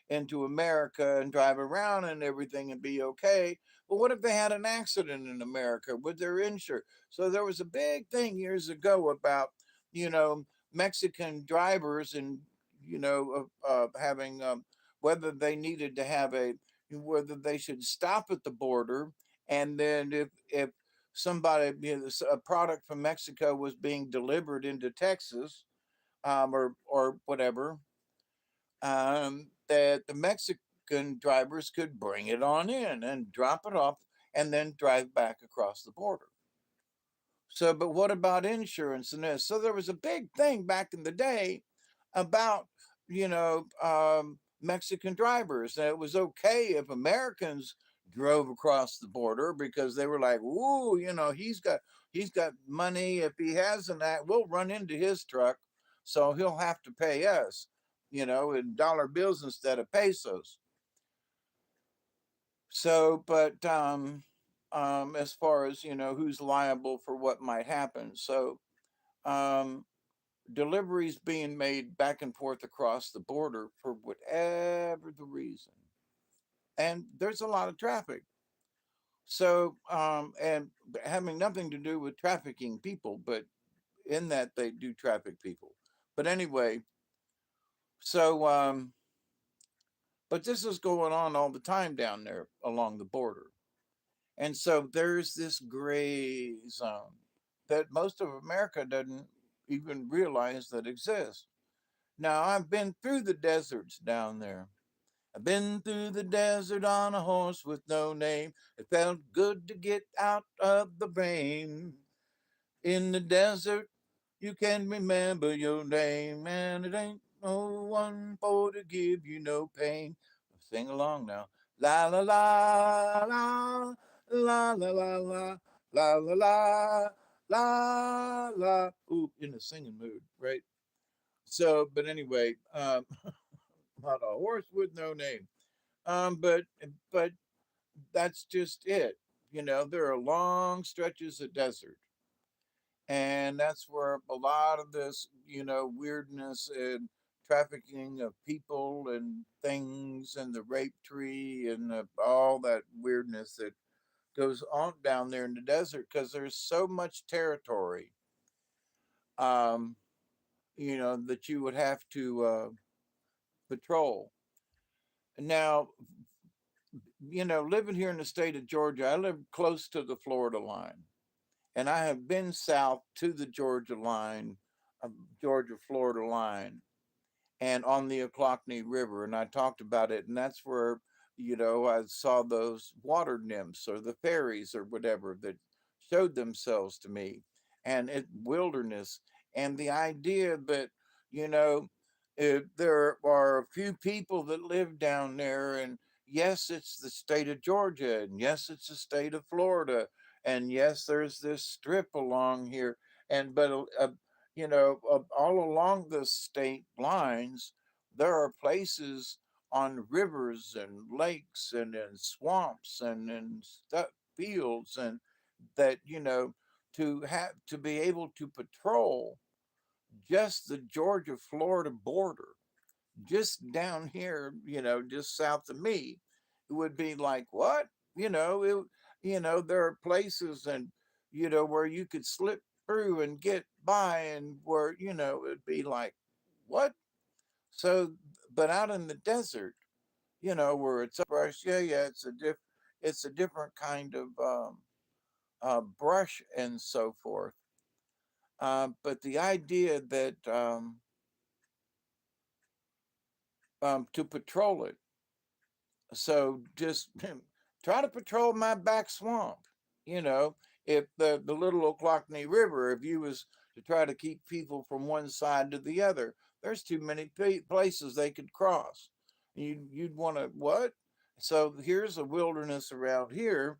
Speaker 1: into America and drive around and everything and be okay. But what if they had an accident in America? Would their insurance? So there was a big thing years ago about you know Mexican drivers and having whether they needed to have whether they should stop at the border, and then if somebody a product from Mexico was being delivered into Texas, or whatever, that the Mexican American drivers could bring it on in and drop it off and then drive back across the border. So, but what about insurance and this? So there was a big thing back in the day about, Mexican drivers. That it was okay if Americans drove across the border because they were like, "Ooh, he's got money. If he has an act, we'll run into his truck, so he'll have to pay us, in dollar bills instead of pesos." So, but as far as who's liable for what might happen, so um, deliveries being made back and forth across the border for whatever the reason, and there's a lot of traffic. So, and having nothing to do with trafficking people, but in that they do traffic people. But anyway, so but this is going on all the time down there along the border. And so there's this gray zone that most of America doesn't even realize that exists. Now, I've been through the deserts down there. I've been through the desert on a horse with no name. It felt good to get out of the rain. In the desert, you can remember your name, and it ain't no one for to give you no pain. Sing along now. La la la la la la la la la la la la la. Ooh, in the singing mood, right? So, but anyway, not a horse with no name. But that's just it. There are long stretches of desert, and that's where a lot of this weirdness and trafficking of people and things and the rape tree and all that weirdness that goes on down there in the desert because there's so much territory um that you would have to patrol. Now, living here in the state of Georgia, I live close to the Florida line, and I have been south to the Georgia line, Georgia Florida line, and on the Ochlockonee River, and I talked about it, and that's where I saw those water nymphs or the fairies or whatever that showed themselves to me, and it wilderness, and the idea that you know there are a few people that live down there, and yes, it's the state of Georgia, and yes, it's the state of Florida, and yes, there's this strip along here, and but all along the state lines, there are places on rivers and lakes and in swamps and in fields, and that to be able to patrol just the Georgia Florida border, just down here, just south of me, it would be like, what? There are places and where you could slip through and get by, and where it'd be like, what? So, but out in the desert, where it's brush, yeah, it's a different kind of brush and so forth. But the idea that to patrol it, so just try to patrol my back swamp. You know, if the little Ochlockonee River, if you was to try to keep people from one side to the other, there's too many places they could cross. You'd want to what? So here's a wilderness around here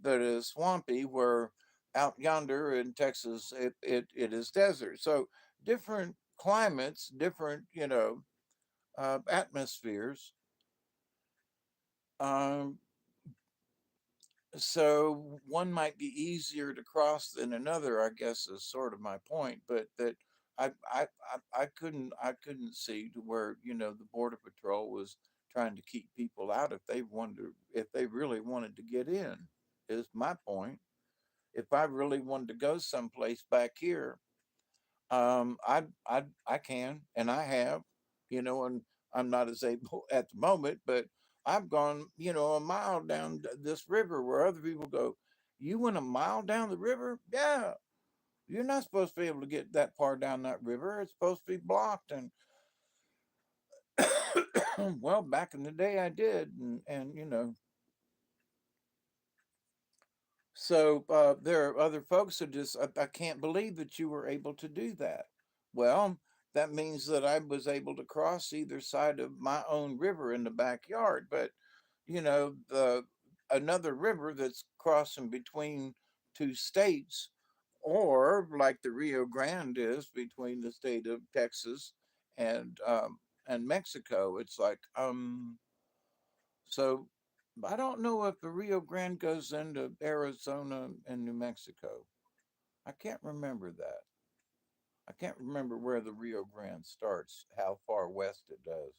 Speaker 1: that is swampy, where out yonder in Texas it is desert. So different climates, different atmospheres. Um, so one might be easier to cross than another, I guess, is sort of my point. But that I couldn't see to where the border patrol was trying to keep people out if they if they really wanted to get in, is my point. If I really wanted to go someplace back here, I can, and I have, and I'm not as able at the moment, but I've gone, a mile down this river where other people go, you went a mile down the river? Yeah, you're not supposed to be able to get that far down that river. It's supposed to be blocked. And Well, back in the day, I did, and so there are other folks who just, I can't believe that you were able to do that. Well, that means that I was able to cross either side of my own river in the backyard, but the another river that's crossing between two states, or like the Rio Grande is between the state of Texas and Mexico. It's like so I don't know if the Rio Grande goes into Arizona and New Mexico. I can't remember that. I can't remember where the Rio Grande starts, how far west it does,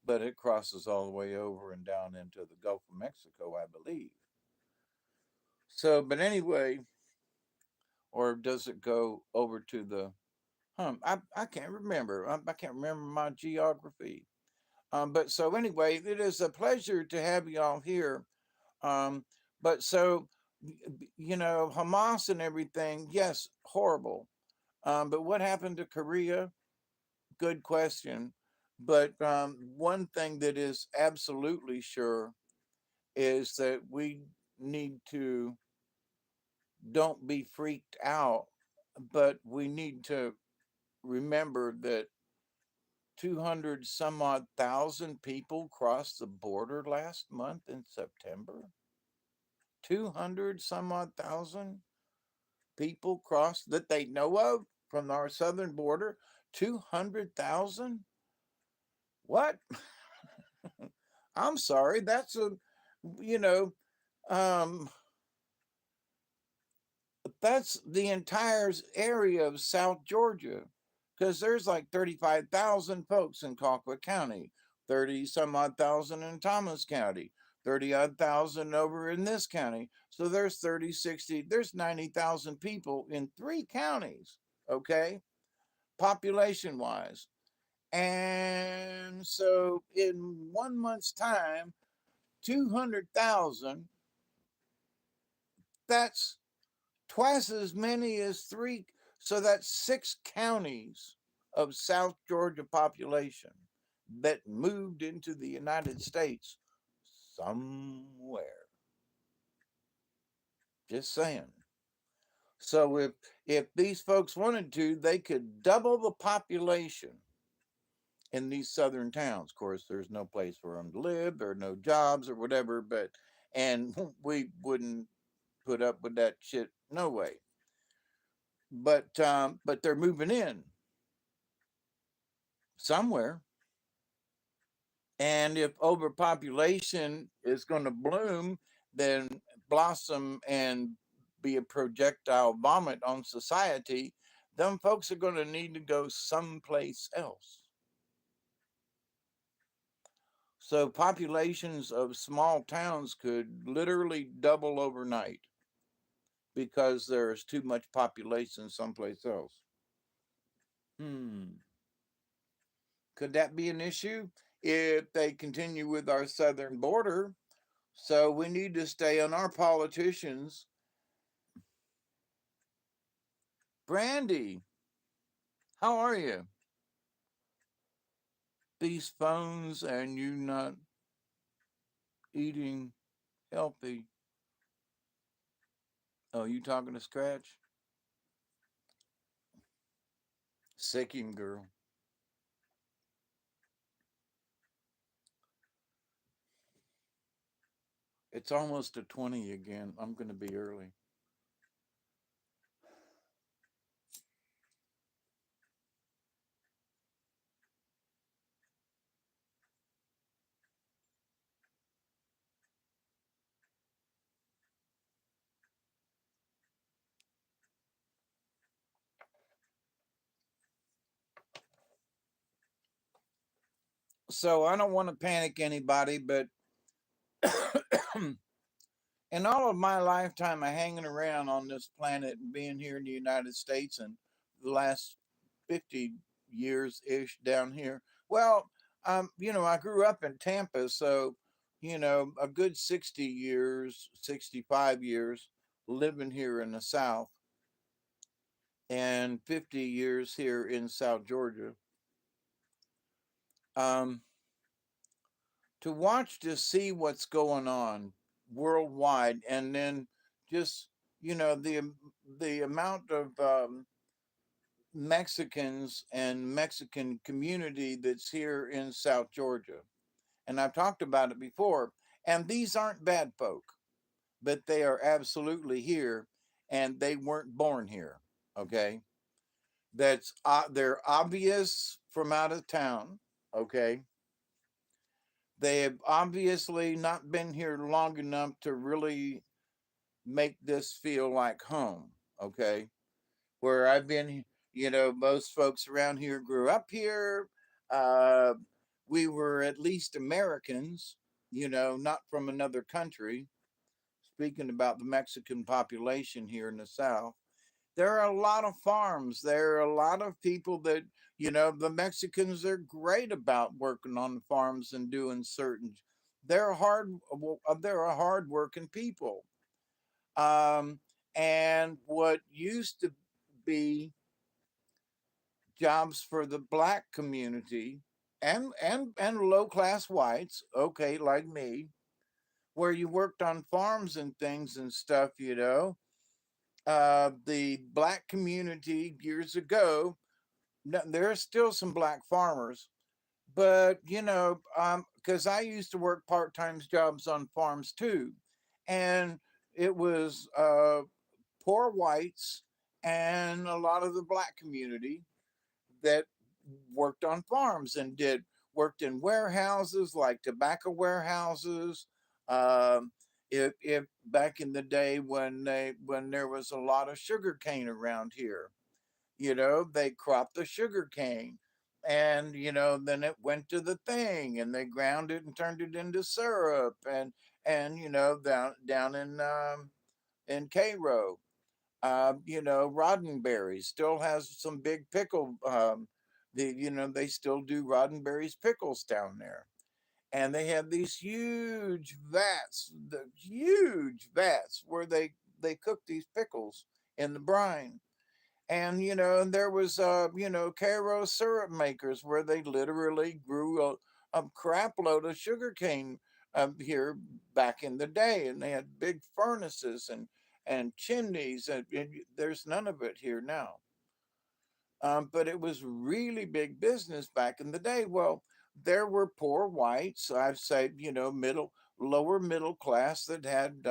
Speaker 1: but it crosses all the way over and down into the Gulf of Mexico, I believe. So, but anyway, or does it go over to the, I can't remember. I can't remember my geography. But so anyway, it is a pleasure to have you all here. Um, but so, Hamas and everything, yes, horrible. But what happened to Korea? Good question. But one thing that is absolutely sure is that we need to don't be freaked out, but we need to remember that 200 some odd thousand people crossed the border last month in September. 200 some odd thousand people crossed that they know of from our southern border. 200,000? What? I'm sorry. That's you know, um, that's the entire area of South Georgia, because there's like 35,000 folks in Colquitt County, 30 some odd thousand in Thomas County, 30 odd thousand over in this county. So there's 30, 60, there's 90,000 people in three counties, okay, population wise. And so in 1 month's time, 200,000, that's twice as many as three. So that's six counties of South Georgia population that moved into the United States somewhere. Just saying. So if these folks wanted to, they could double the population in these southern towns. Of course, there's no place for them to live, there are no jobs or whatever, and we wouldn't put up with that shit, no way. But they're moving in somewhere. And if overpopulation is going to bloom, then blossom and be a projectile vomit on society, them folks are going to need to go someplace else. So populations of small towns could literally double overnight because there's too much population someplace else. Hmm. Could that be an issue if they continue with our southern border? So we need to stay on our politicians. Brandy, how are you? These phones and you not eating healthy. Oh, you talking to Scratch? Sicking girl. It's almost a 20 again. I'm going to be early. So I don't want to panic anybody, but in all of my lifetime of hanging around on this planet and being here in the United States and the last 50 years ish down here, well, I grew up in Tampa, so, a good 60 years, 65 years living here in the South and 50 years here in South Georgia. Um, to watch to see what's going on worldwide, and then just the amount of Mexicans and Mexican community that's here in South Georgia. And I've talked about it before. And these aren't bad folk, but they are absolutely here, and they weren't born here. Okay, they're obvious from out of town. Okay, they have obviously not been here long enough to really make this feel like home. Okay, where I've been, most folks around here grew up here. Uh, we were at least Americans, not from another country. Speaking about the Mexican population here in the South, there are a lot of farms. There are a lot of people that, the Mexicans are great about working on the farms and doing certain. They're a hard working people. Um, and what used to be jobs for the black community and low class whites, okay, like me, where you worked on farms and things and stuff, the black community years ago, there are still some black farmers, but because I used to work part-time jobs on farms too, and it was poor whites and a lot of the black community that worked on farms and did worked in warehouses like tobacco warehouses. Um, if back in the day when there was a lot of sugar cane around here, they cropped the sugar cane, and then it went to the thing, and they ground it and turned it into syrup, and down in Cairo, Roddenberry still has some big pickle. They still do Roddenberry's pickles down there, and they have these huge vats where they cook these pickles in the brine. And there was Cairo syrup makers where they literally grew a crap load of sugar cane here back in the day, and they had big furnaces and chimneys, and there's none of it here now. But it was really big business back in the day. Well, there were poor whites, I'd say, lower middle class that had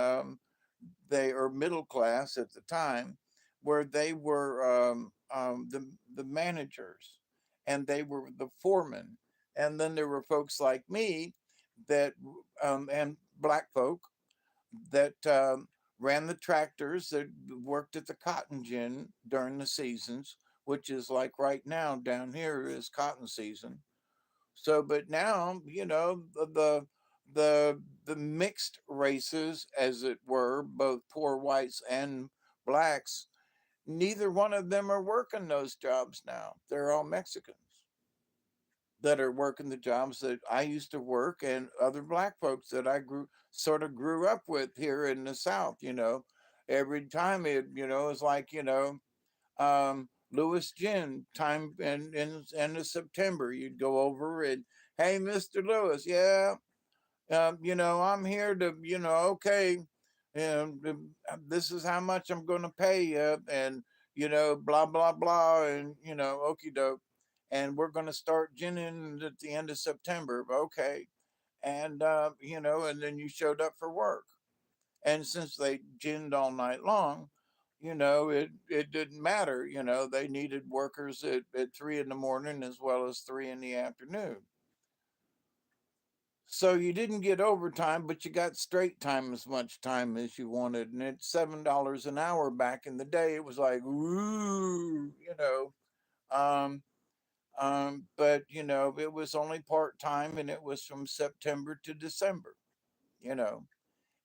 Speaker 1: they or middle class at the time, where they were the managers, and they were the foremen, and then there were folks like me that and black folk that ran the tractors, that worked at the cotton gin during the seasons, which is like right now down here is cotton season. So, but now, the mixed races, as it were, both poor whites and blacks, neither one of them are working those jobs now. They're all Mexicans that are working the jobs that I used to work, and other black folks that I grew up with here in the South. Every time it's like Lewis Gin time in end of September. You'd go over and, hey, Mr. Lewis, yeah, I'm here to, okay, and this is how much I'm going to pay you, and blah blah blah, and okie doke, and we're going to start ginning at the end of September, okay, and and then you showed up for work, and since they ginned all night long, it didn't matter. They needed workers at 3 in the morning as well as 3 in the afternoon. So you didn't get overtime, but you got straight time, as much time as you wanted. And it's $7 an hour back in the day. It was like, ooh, Um, but it was only part time, and it was from September to December, you know.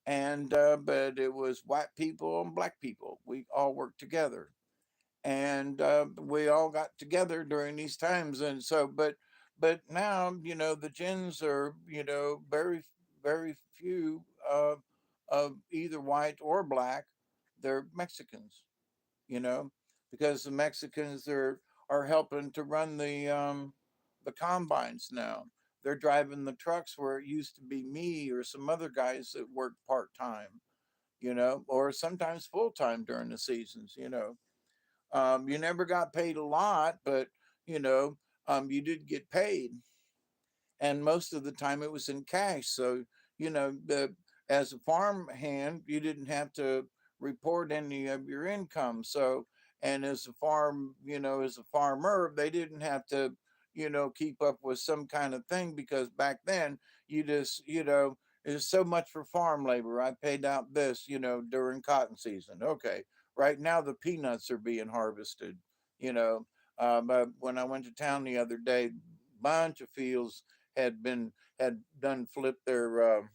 Speaker 1: And but it was white people and black people. We all worked together, and we all got together during these times. And so, but now the gens are very few of either white or black. They're Mexicans, you know, because the Mexicans are helping to run the combines now. they're driving the trucks where it used to be me or some other guys that worked part time, or sometimes full time during the seasons. You never got paid a lot, but you know, you did get paid, and most of the time it was in cash. So the as a farm hand, you didn't have to report any of your income. So, and as a as a farmer, they didn't have to keep up with some kind of thing, because back then you just there's so much for farm labor. I paid out this during cotton season. Okay, right now the peanuts are being harvested. you know but when I went to town the other day, bunch of fields had done flipped their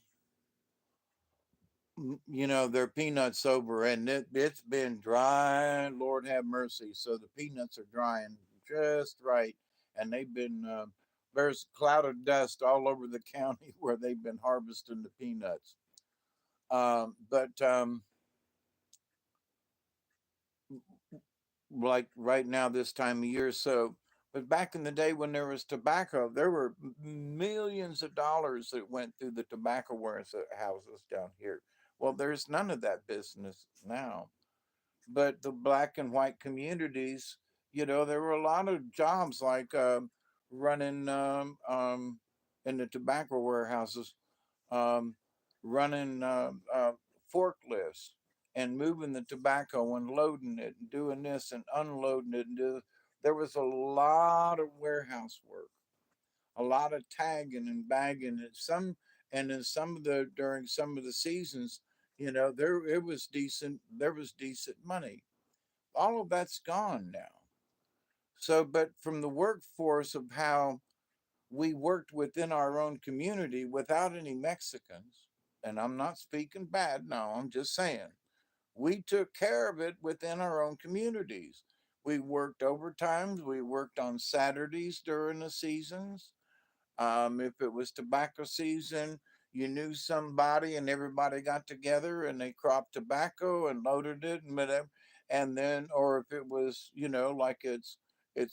Speaker 1: peanuts over, and it's been dry. Lord have mercy. So the peanuts are drying just right, and they've been there's a cloud of dust all over the county where they've been harvesting the peanuts. But like right now this time of year. So, but back in the day when there was tobacco, there were millions of dollars that went through the tobacco warehouses down here. Well, there's none of that business now. But the black and white communities, there were a lot of jobs like running in the tobacco warehouses, um, running forklifts and moving the tobacco and loading it and doing this and unloading it. There was a lot of warehouse work, a lot of tagging and bagging, and in some of the during some of the seasons, there was decent money. All of that's gone now. So, but from the workforce of how we worked within our own community without any Mexicans, and I'm not speaking bad, no, I'm just saying we took care of it within our own communities. We worked overtimes, we worked on Saturdays during the seasons. If it was tobacco season, you knew somebody and everybody got together and they cropped tobacco and loaded it and whatever. And then, or if it was, like it's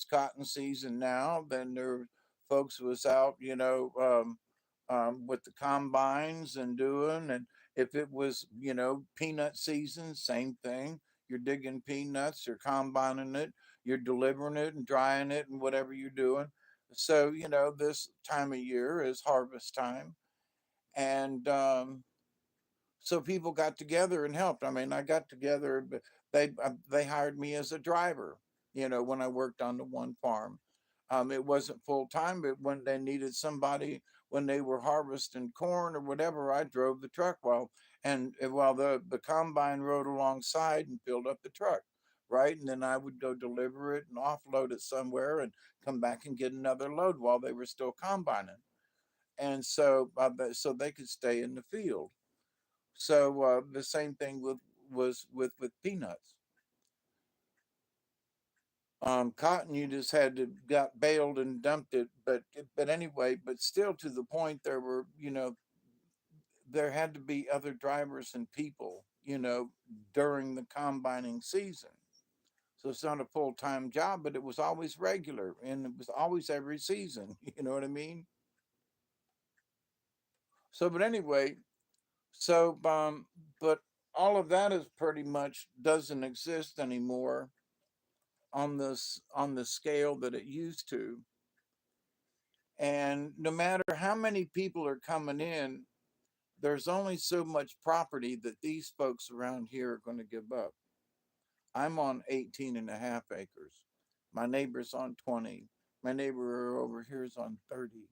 Speaker 1: cotton season now, then there folks was out, with the combines and doing. And if it was, peanut season, same thing. You're digging peanuts, you're combining it, you're delivering it and drying it and whatever you're doing. So, this time of year is harvest time. And so people got together and helped. I mean, I got together, but they hired me as a driver, when I worked on the one farm. It wasn't full time, but when they needed somebody, when they were harvesting corn or whatever, I drove the truck while the combine rode alongside and filled up the truck, right? And then I would go deliver it and offload it somewhere and come back and get another load while they were still combining. And so they could stay in the field. So the same thing with peanuts. Cotton, you just had to got baled and dumped it, but anyway, but still to the point there had to be other drivers and people, during the combining season. So it's not a full time job, but it was always regular and it was always every season. You know what I mean? So, but anyway, so but all of that is pretty much doesn't exist anymore on the scale that it used to. And no matter how many people are coming in, there's only so much property that these folks around here are going to give up. I'm on 18 and a half acres. My neighbor's on 20. My neighbor over here is on 30.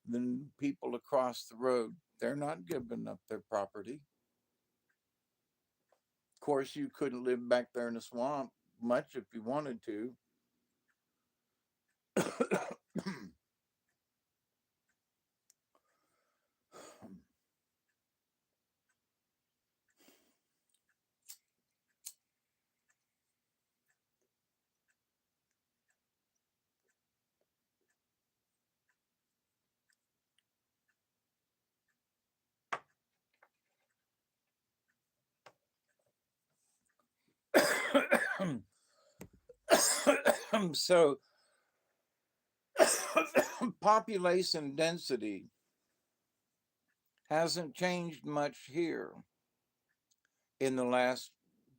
Speaker 1: Then people across the road, they're not giving up their property. Of course, you couldn't live back there in the swamp much if you wanted to. So Population density hasn't changed much here in the last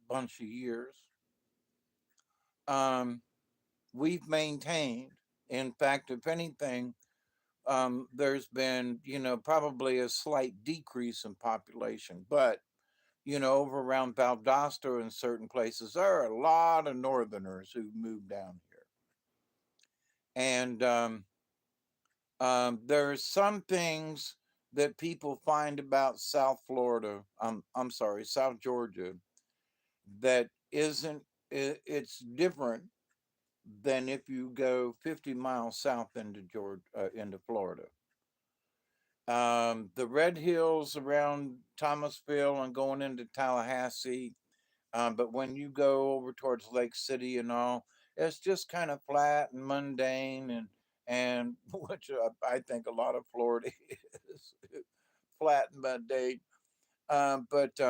Speaker 1: bunch of years. Um, we've maintained, in fact, if anything, there's been, probably a slight decrease in population. But, over around Valdosta and certain places, there are a lot of Northerners who moved down here. And there's some things that people find about South Florida, I'm sorry, South Georgia, that isn't, it's different than if you go 50 miles south into Georgia, into Florida. The Red Hills around Thomasville and going into Tallahassee. But when you go over towards Lake City and all, it's just kind of flat and mundane, and which I think a lot of Florida is flat and mundane. But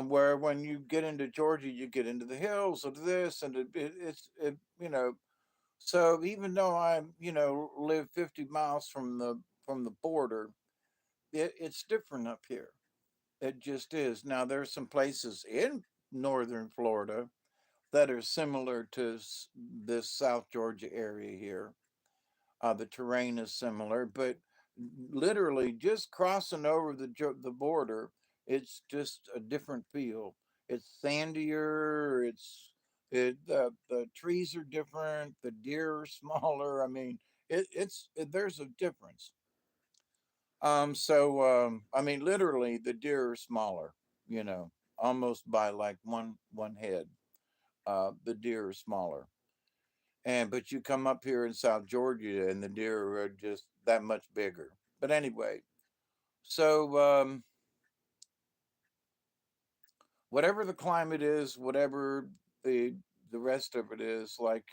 Speaker 1: where when you get into Georgia, you get into the hills of this, and So even though I live 50 miles from the border, it's different up here. It just is. Now there's some places in northern Florida that are similar to this South Georgia area here. The terrain is similar, but literally just crossing over the border, it's just a different feel. It's sandier. The trees are different. The deer are smaller. I mean, there's a difference. I mean, literally, the deer are smaller. You know, almost by like one head. The deer are smaller. And but you come up here in South Georgia and the deer are just that much bigger. But anyway, so whatever the climate is, whatever the the rest of it is, like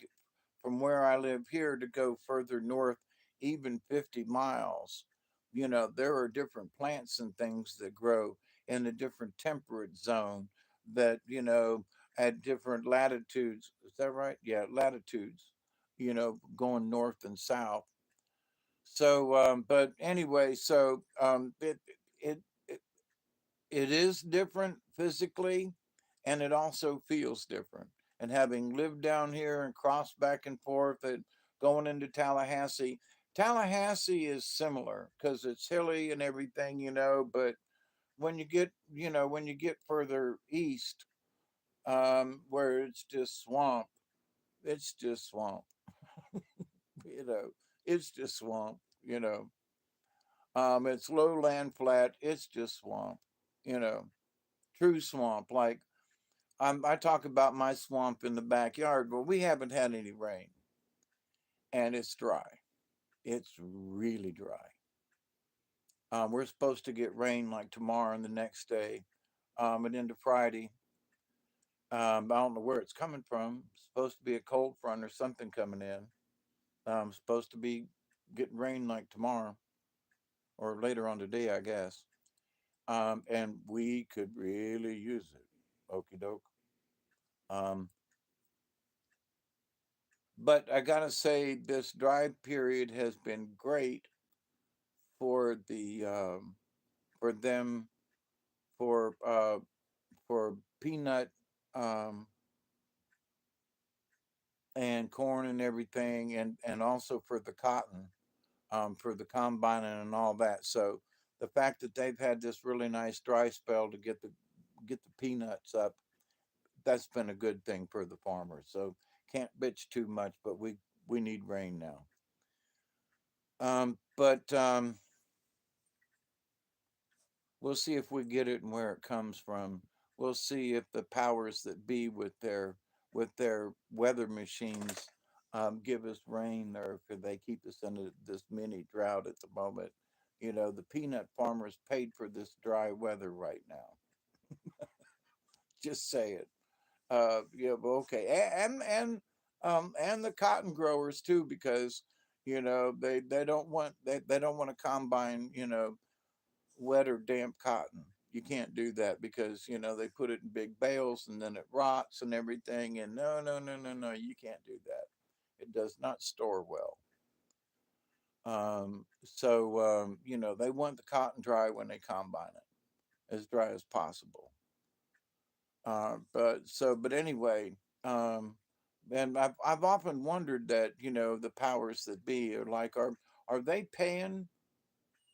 Speaker 1: from where I live here to go further north, even 50 miles, there are different plants and things that grow in a different temperate zone that, at different latitudes. Is that right? Yeah, latitudes, going north and south. So, but anyway, it, it it is different physically, and it also feels different. And having lived down here and crossed back and forth and going into Tallahassee, Tallahassee is similar because it's hilly and everything, but when you get further east, where it's just swamp, it's just swamp, you know, it's just swamp, it's lowland flat, it's just swamp, you know, true swamp. Like I talk about my swamp in the backyard, but we haven't had any rain and it's dry. It's really dry. We're supposed to get rain like tomorrow and the next day, and into Friday. I don't know where it's coming from. It's supposed to be a cold front or something coming in. Supposed to be getting rain like tomorrow or later on today, I guess. And we could really use it. Okie doke. Um, but I gotta say, this dry period has been great for for them for for peanut um, and corn and everything, and also for the cotton, for the combining and all that. So the fact that they've had this really nice dry spell to get the peanuts up, that's been a good thing for the farmers. So can't bitch too much, but we need rain now. But we'll see if we get it and where it comes from. We'll see if the powers that be with their weather machines give us rain, or if they keep us in this mini drought at the moment. The peanut farmers paid for this dry weather right now. Just say it. Yeah, but okay, and the cotton growers too, because they don't want they don't want to combine wet or damp cotton. You can't do that because they put it in big bales and then it rots and everything. And no, no, no, no, no, you can't do that. It does not store well. They want the cotton dry when they combine it, as dry as possible. But anyway, um, and I've often wondered that, the powers that be are like, are they paying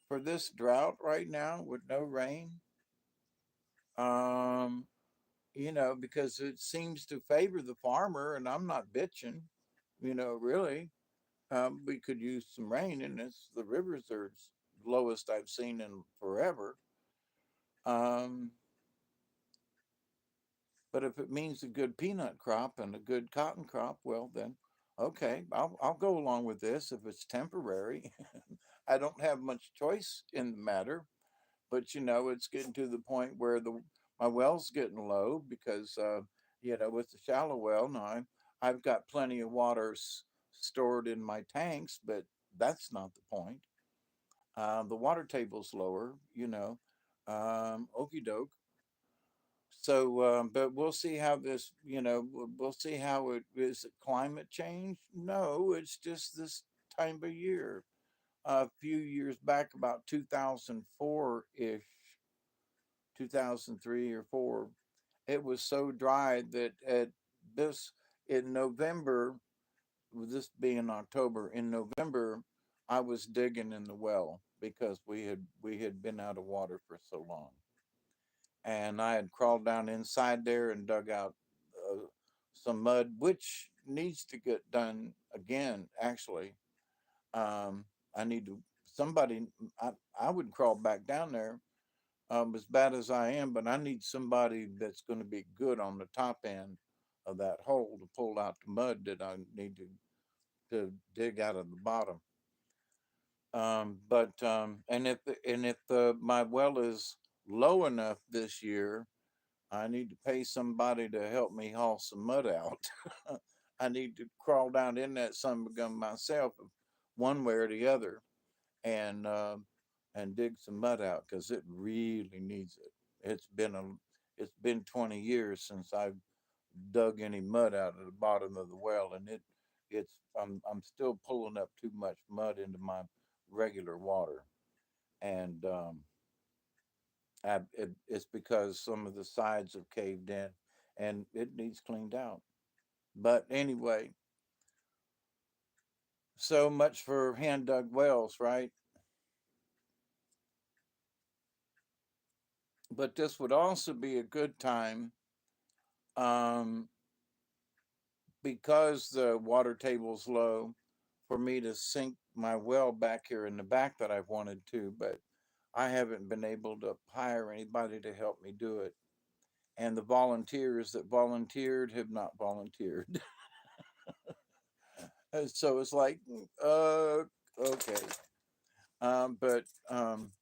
Speaker 1: for this drought right now with no rain? Um, because it seems to favor the farmer, and I'm not bitching, really. We could use some rain, and the rivers are lowest I've seen in forever. Um, but if it means a good peanut crop and a good cotton crop, well then, okay, I'll go along with this if it's temporary. I don't have much choice in the matter, but it's getting to the point where the my well's getting low because with the shallow well now I've got plenty of water stored in my tanks, but that's not the point. The water table's lower, okey doke. But we'll see how this, we'll see how it is. It climate change? No, it's just this time of year. A few years back, about 2004 ish, 2003 or four, it was so dry that this in November, with this being October, in November, I was digging in the well because we had been out of water for so long, and I had crawled down inside there and dug out some mud, which needs to get done again. Actually, I need to somebody. I would crawl back down there, as bad as I am, but I need somebody that's going to be good on the top end of that hole to pull out the mud that I need to dig out of the bottom. But and if the my well is low enough this year, I need to pay somebody to help me haul some mud out. I need to crawl down in that son of a gun myself, one way or the other, and dig some mud out because it really needs it. It's been 20 years since I've dug any mud out of the bottom of the well, and I'm still pulling up too much mud into my regular water, and it's because some of the sides have caved in, and it needs cleaned out. But anyway, so much for hand dug wells, right? But this would also be a good time, um, because the water table's low, for me to sink my well back here in the back that I've wanted to, but I haven't been able to hire anybody to help me do it. And the volunteers that volunteered have not volunteered. So it's like, okay. Um, but um,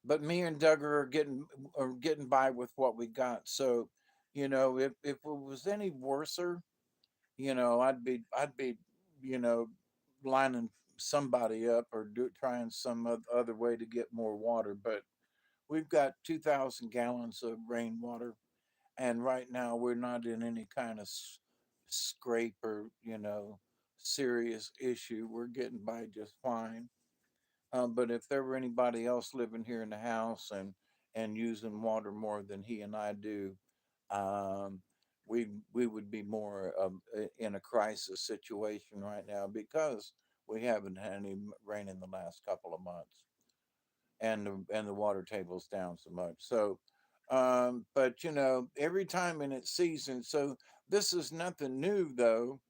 Speaker 1: but me and Doug are getting by with what we got. So, if it was any worser, I'd be, you know, lining somebody up or trying some other way to get more water. But we've got 2,000 gallons of rainwater, and right now we're not in any kind of scrape or serious issue. We're getting by just fine. But if there were anybody else living here in the house and using water more than he and I do, um, we would be more in a crisis situation right now because we haven't had any rain in the last couple of months, and the water table's down so much. So, but every time in its season. So this is nothing new, though,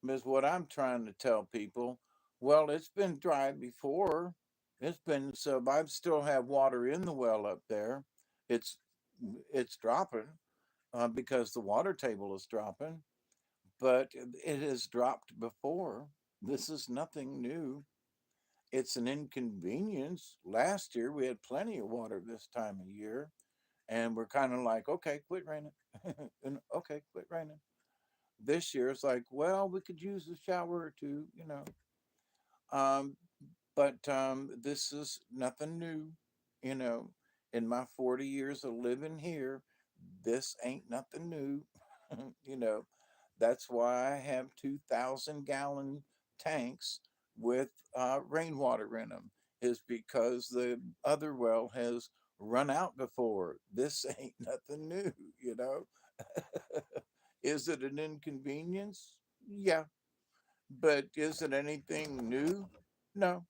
Speaker 1: is what I'm trying to tell people. Well, it's been dry before. It's been so I still have water in the well up there. It's it's dropping because the water table is dropping, but it has dropped before. This is nothing new. It's an inconvenience. Last year we had plenty of water this time of year, and we're kind of like, okay, quit raining, and okay, quit raining. This year it's like, well, we could use a shower or two. Um, but this is nothing new, you know. In my 40 years of living here, this ain't nothing new. you know, that's why I have 2,000 gallon tanks with rainwater in them is because the other well has run out before. This ain't nothing new, you know. Is it an inconvenience? Yeah. But is it anything new? No.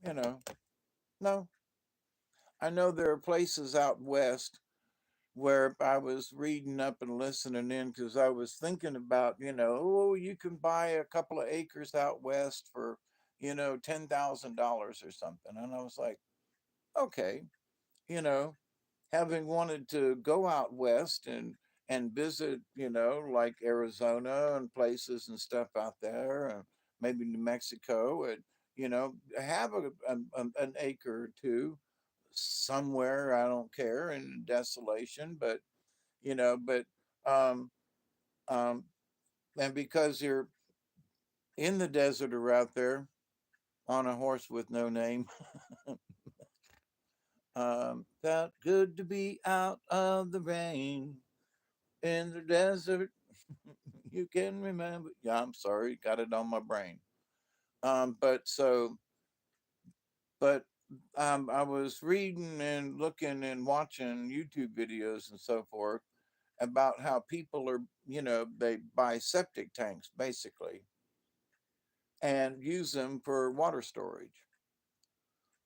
Speaker 1: You know, no. I know there are places out west where I was reading up and listening in because I was thinking about, oh, you can buy a couple of acres out west for, $10,000 or something. And I was like, okay, you know, having wanted to go out west and visit, like Arizona and places and stuff out there, and maybe New Mexico, and have an acre or two somewhere. I don't care in desolation, but you know, but um, um, and because you're in the desert or out there on a horse with no name, felt good to be out of the rain in the desert. You can remember. Yeah, I'm sorry, got it on my brain. But so, but I was reading and looking and watching YouTube videos and so forth about how people are, they buy septic tanks basically and use them for water storage.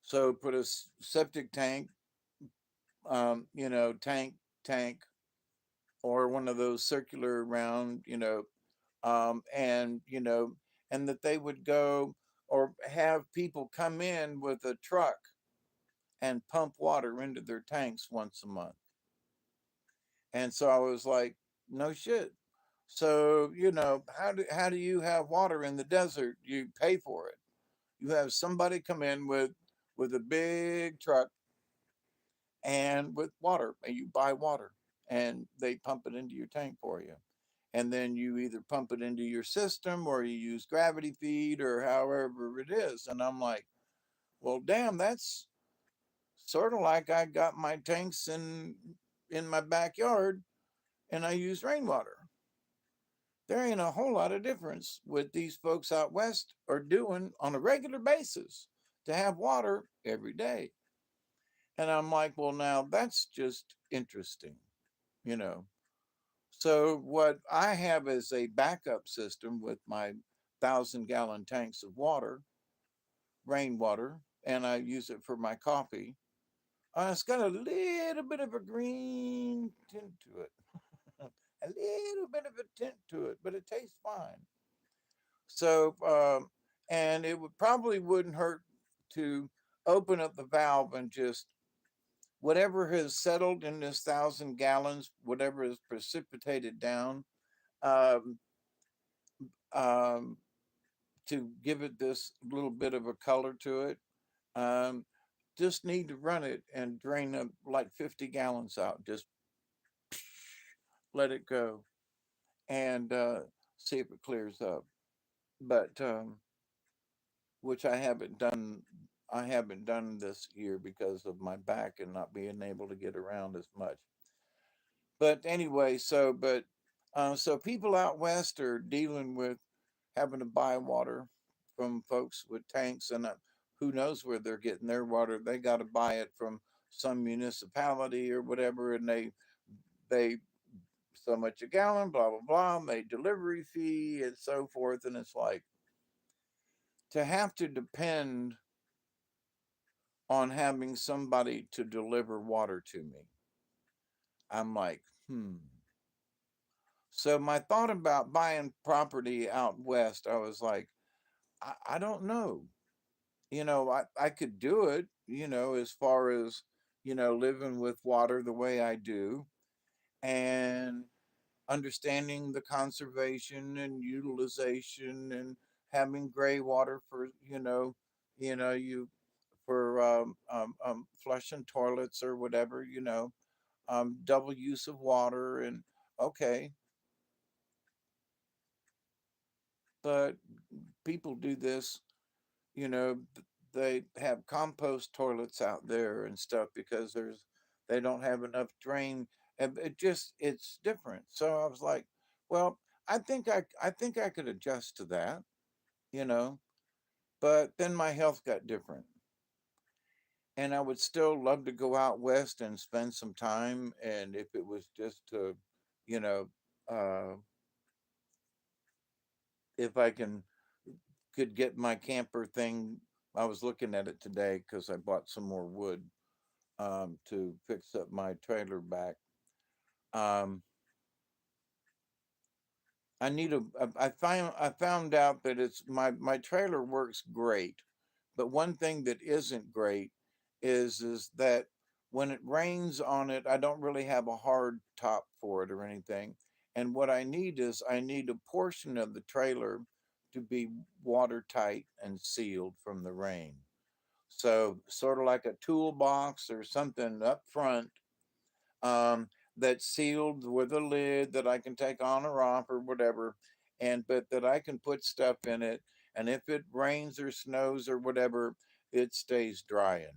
Speaker 1: So put a septic tank, tank, or one of those circular round, and and that they would go or have people come in with a truck and pump water into their tanks once a month. And so I was like, no shit. So, how do you have water in the desert? You pay for it. You have somebody come in with a big truck and with water, and you buy water and they pump it into your tank for you. And then you either pump it into your system or you use gravity feed or however it is. And I'm like, well, damn, that's sort of like I got my tanks in my backyard and I use rainwater. There ain't a whole lot of difference what these folks out west are doing on a regular basis to have water every day. And I'm like, well, now that's just interesting, you know. So what I have is a backup system with my 1,000-gallon tanks of water, rainwater, and I use it for my coffee. It's got a little bit of a green tint to it, a little bit of a tint to it, but it tastes fine. So, and it would probably wouldn't hurt to open up the valve and just whatever has settled in this 1,000 gallons, whatever is precipitated down, um, um, to give it this little bit of a color to it. Um, just need to run it and drain like 50 gallons out. Just let it go and see if it clears up. But which I haven't done. I haven't done this year because of my back and not being able to get around as much. But anyway, so people out west are dealing with having to buy water from folks with tanks, and who knows where they're getting their water. They got to buy it from some municipality or whatever, and they so much a gallon, blah blah blah, and they delivery fee and so forth. And it's like to have to depend on having somebody to deliver water to me. I'm like, hmm. So my thought about buying property out west, I was like, I don't know. I could do it, as far as, living with water the way I do and understanding the conservation and utilization and having gray water for, you for flushing toilets or whatever, double use of water and okay, but people do this, they have compost toilets out there and stuff because they don't have enough drain and it's different. So I was like, well, I think I could adjust to that. you know. But then my health got different, and I would still love to go out west and spend some time. And if it was just to, you know, uh, if I could get my camper thing. I was looking at it today because I bought some more wood to fix up my trailer back. Um, I need a. I found out that it's my trailer works great, but one thing that isn't great is that when it rains on it, I don't really have a hard top for it or anything. And what I need is I need a portion of the trailer to be watertight and sealed from the rain. So sort of like a toolbox or something up front, that's sealed with a lid that I can take on or off or whatever, and but that I can put stuff in it, and if it rains or snows or whatever, it stays dry in there.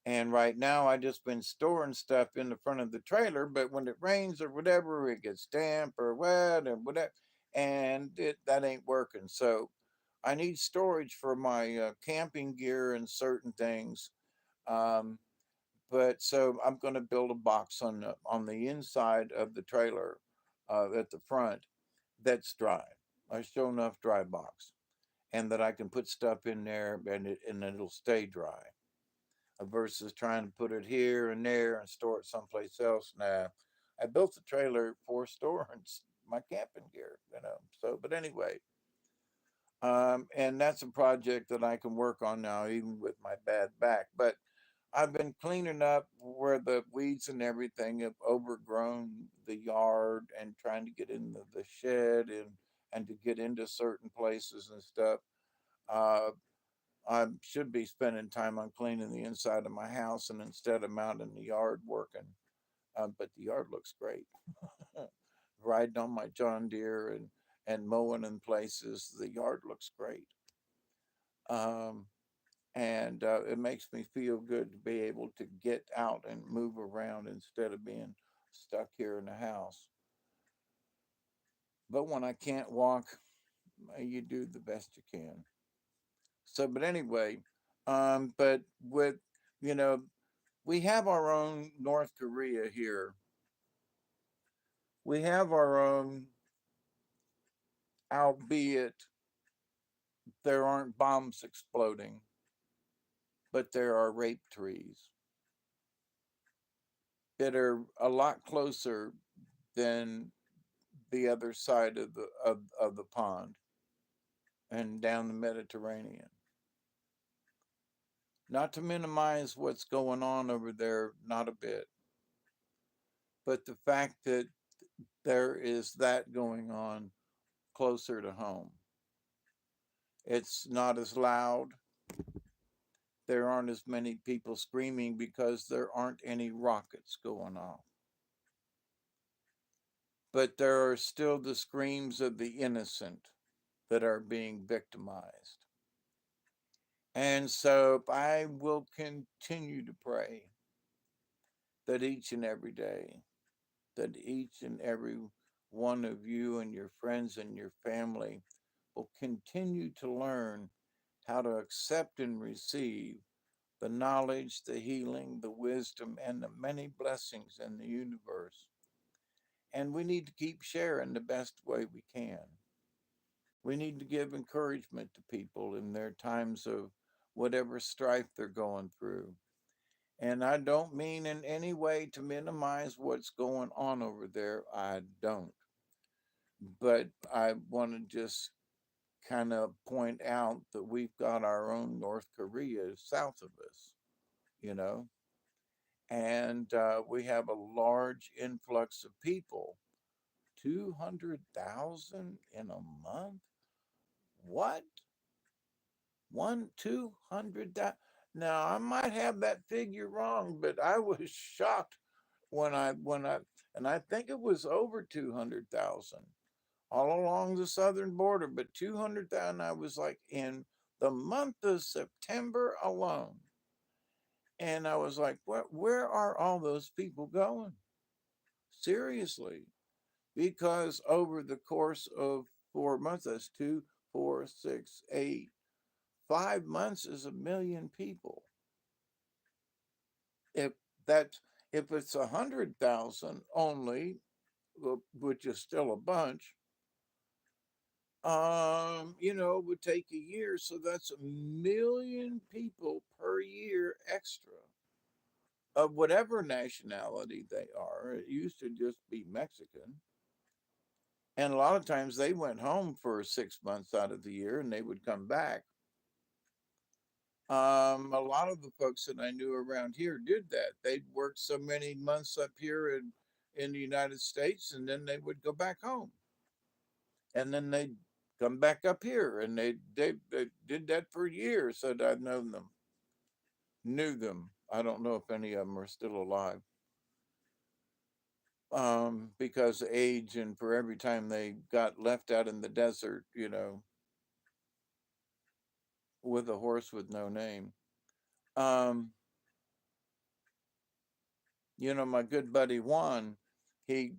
Speaker 1: And right now, I just been storing stuff in the front of the trailer, but when it rains or whatever, it gets damp or wet and whatever, and that ain't working. So I need storage for my camping gear and certain things. Um, but so I'm going to build a box on the inside of the trailer, at the front, that's dry, a show enough dry box, and that I can put stuff in there and it'll stay dry. Versus trying to put it here and there and store it someplace else. Now, I built the trailer for storing my camping gear, you know. So, but anyway, and that's a project that I can work on now, even with my bad back. But I've been cleaning up where the weeds and everything have overgrown the yard and trying to get into the shed and to get into certain places and stuff. Uh, I should be spending time on cleaning the inside of my house and instead I'm out in the yard working. But the yard looks great. Riding on my John Deere and mowing in places, the yard looks great. Um, and it makes me feel good to be able to get out and move around instead of being stuck here in the house. But when I can't walk, you do the best you can. So, but anyway, but with, you know, we have our own North Korea here. We have our own, albeit there aren't bombs exploding, but there are rape trees that are a lot closer than the other side of the pond and down the Mediterranean. Not to minimize what's going on over there, not a bit, but the fact that there is that going on closer to home. It's not as loud. There aren't as many people screaming because there aren't any rockets going off. But there are still the screams of the innocent that are being victimized. And so I will continue to pray that each and every day, that each and every one of you and your friends and your family will continue to learn how to accept and receive the knowledge, the healing, the wisdom, and the many blessings in the universe. And we need to keep sharing the best way we can. We need to give encouragement to people in their times of whatever strife they're going through. And I don't mean in any way to minimize what's going on over there. I don't. But I want to just kind of point out that we've got our own North Korea south of us, you know, and we have a large influx of people. 200,000 in a month? What? 200,000? Now, I might have that figure wrong, but I was shocked when I and I think it was over 200,000 all along the southern border, but 200,000, I was like, in the month of September alone. And I was like, what, where are all those people going? Seriously. Because over the course of 4 months, that's 2 4, 6, 8, 5 months is 1 million people. If that's if it's 100,000 only, which is still a bunch, it would take a year, so that's 1 million people per year extra of whatever nationality they are. It used to just be Mexican. And a lot of times they went home for 6 months out of the year and they would come back. A lot of the folks that I knew around here did that. They'd work so many months up here in the United States, and then they would go back home. And then they'd come back up here, and they did that for years that I've known them, knew them. I don't know if any of them are still alive. Because of age, and for every time they got left out in the desert, with a horse with no name. Um, my good buddy Juan, he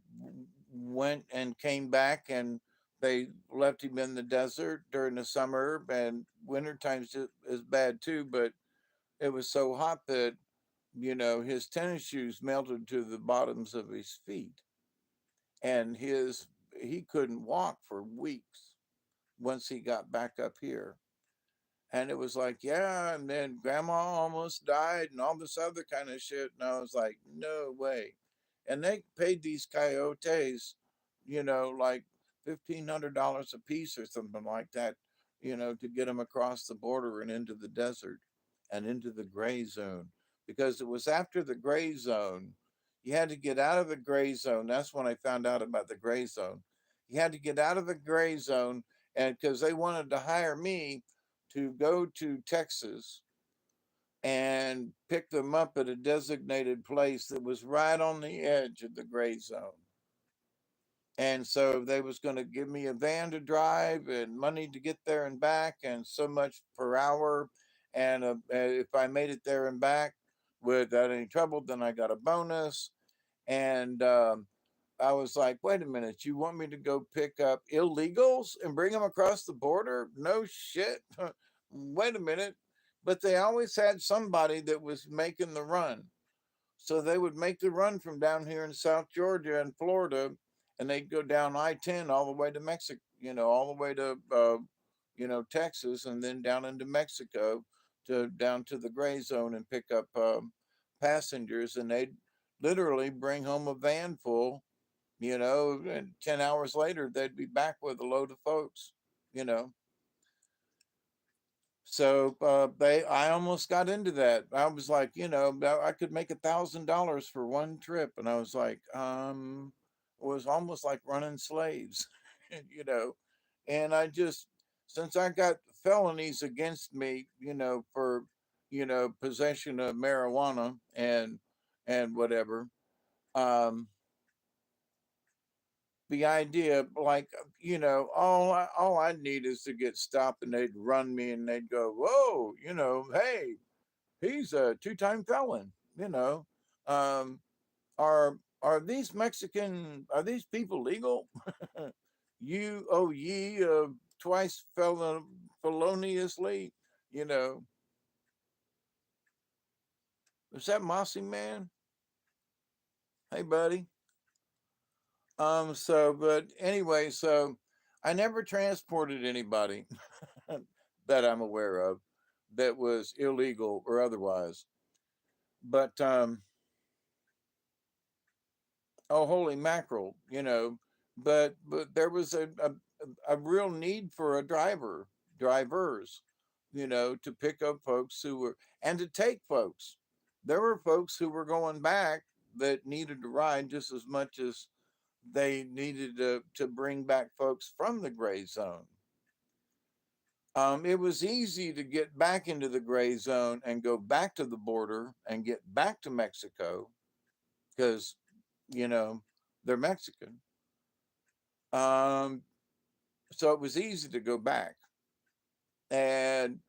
Speaker 1: went and came back, and they left him in the desert during the summer, and winter times is bad too, but it was so hot that, his tennis shoes melted to the bottoms of his feet, and he couldn't walk for weeks once he got back up here. And it was like, yeah, and then grandma almost died and all this other kind of shit. And I was like, no way. And they paid these coyotes, like $1,500 a piece or something like that, to get them across the border and into the desert and into the gray zone. Because it was after the gray zone, you had to get out of the gray zone. That's when I found out about the gray zone. You had to get out of the gray zone, and because they wanted to hire me to go to Texas and pick them up at a designated place that was right on the edge of the gray zone. And so they was going to give me a van to drive and money to get there and back and so much per hour. And if I made it there and back without any trouble, then I got a bonus. And I was like, wait a minute, you want me to go pick up illegals and bring them across the border? No shit. Wait a minute. But they always had somebody that was making the run. So they would make the run from down here in South Georgia and Florida, and they'd go down I-10 all the way to Mexico, all the way to, Texas, and then down into Mexico to down to the gray zone and pick up passengers. And they'd literally bring home a van full, and 10 hours later, they'd be back with a load of folks, you know. So I almost got into that. I was like, I could make $1,000 for one trip, and I was like, it was almost like running slaves, you know. And I just, since I got felonies against me, for possession of marijuana and whatever, um, the idea, like, all I need is to get stopped, and they'd run me, and they'd go, whoa, hey, he's a two-time felon, um are these people legal? You oh ye twice feloniously, you know is that Mossy Man? Hey buddy. But anyway, so I never transported anybody that I'm aware of that was illegal or otherwise. But oh, holy mackerel, but there was a real need for drivers, to pick up folks who were, and to take folks. There were folks who were going back that needed to ride just as much as they needed to bring back folks from the gray zone. It was easy to get back into the gray zone and go back to the border and get back to Mexico because, you know, they're Mexican. Um, so it was easy to go back. And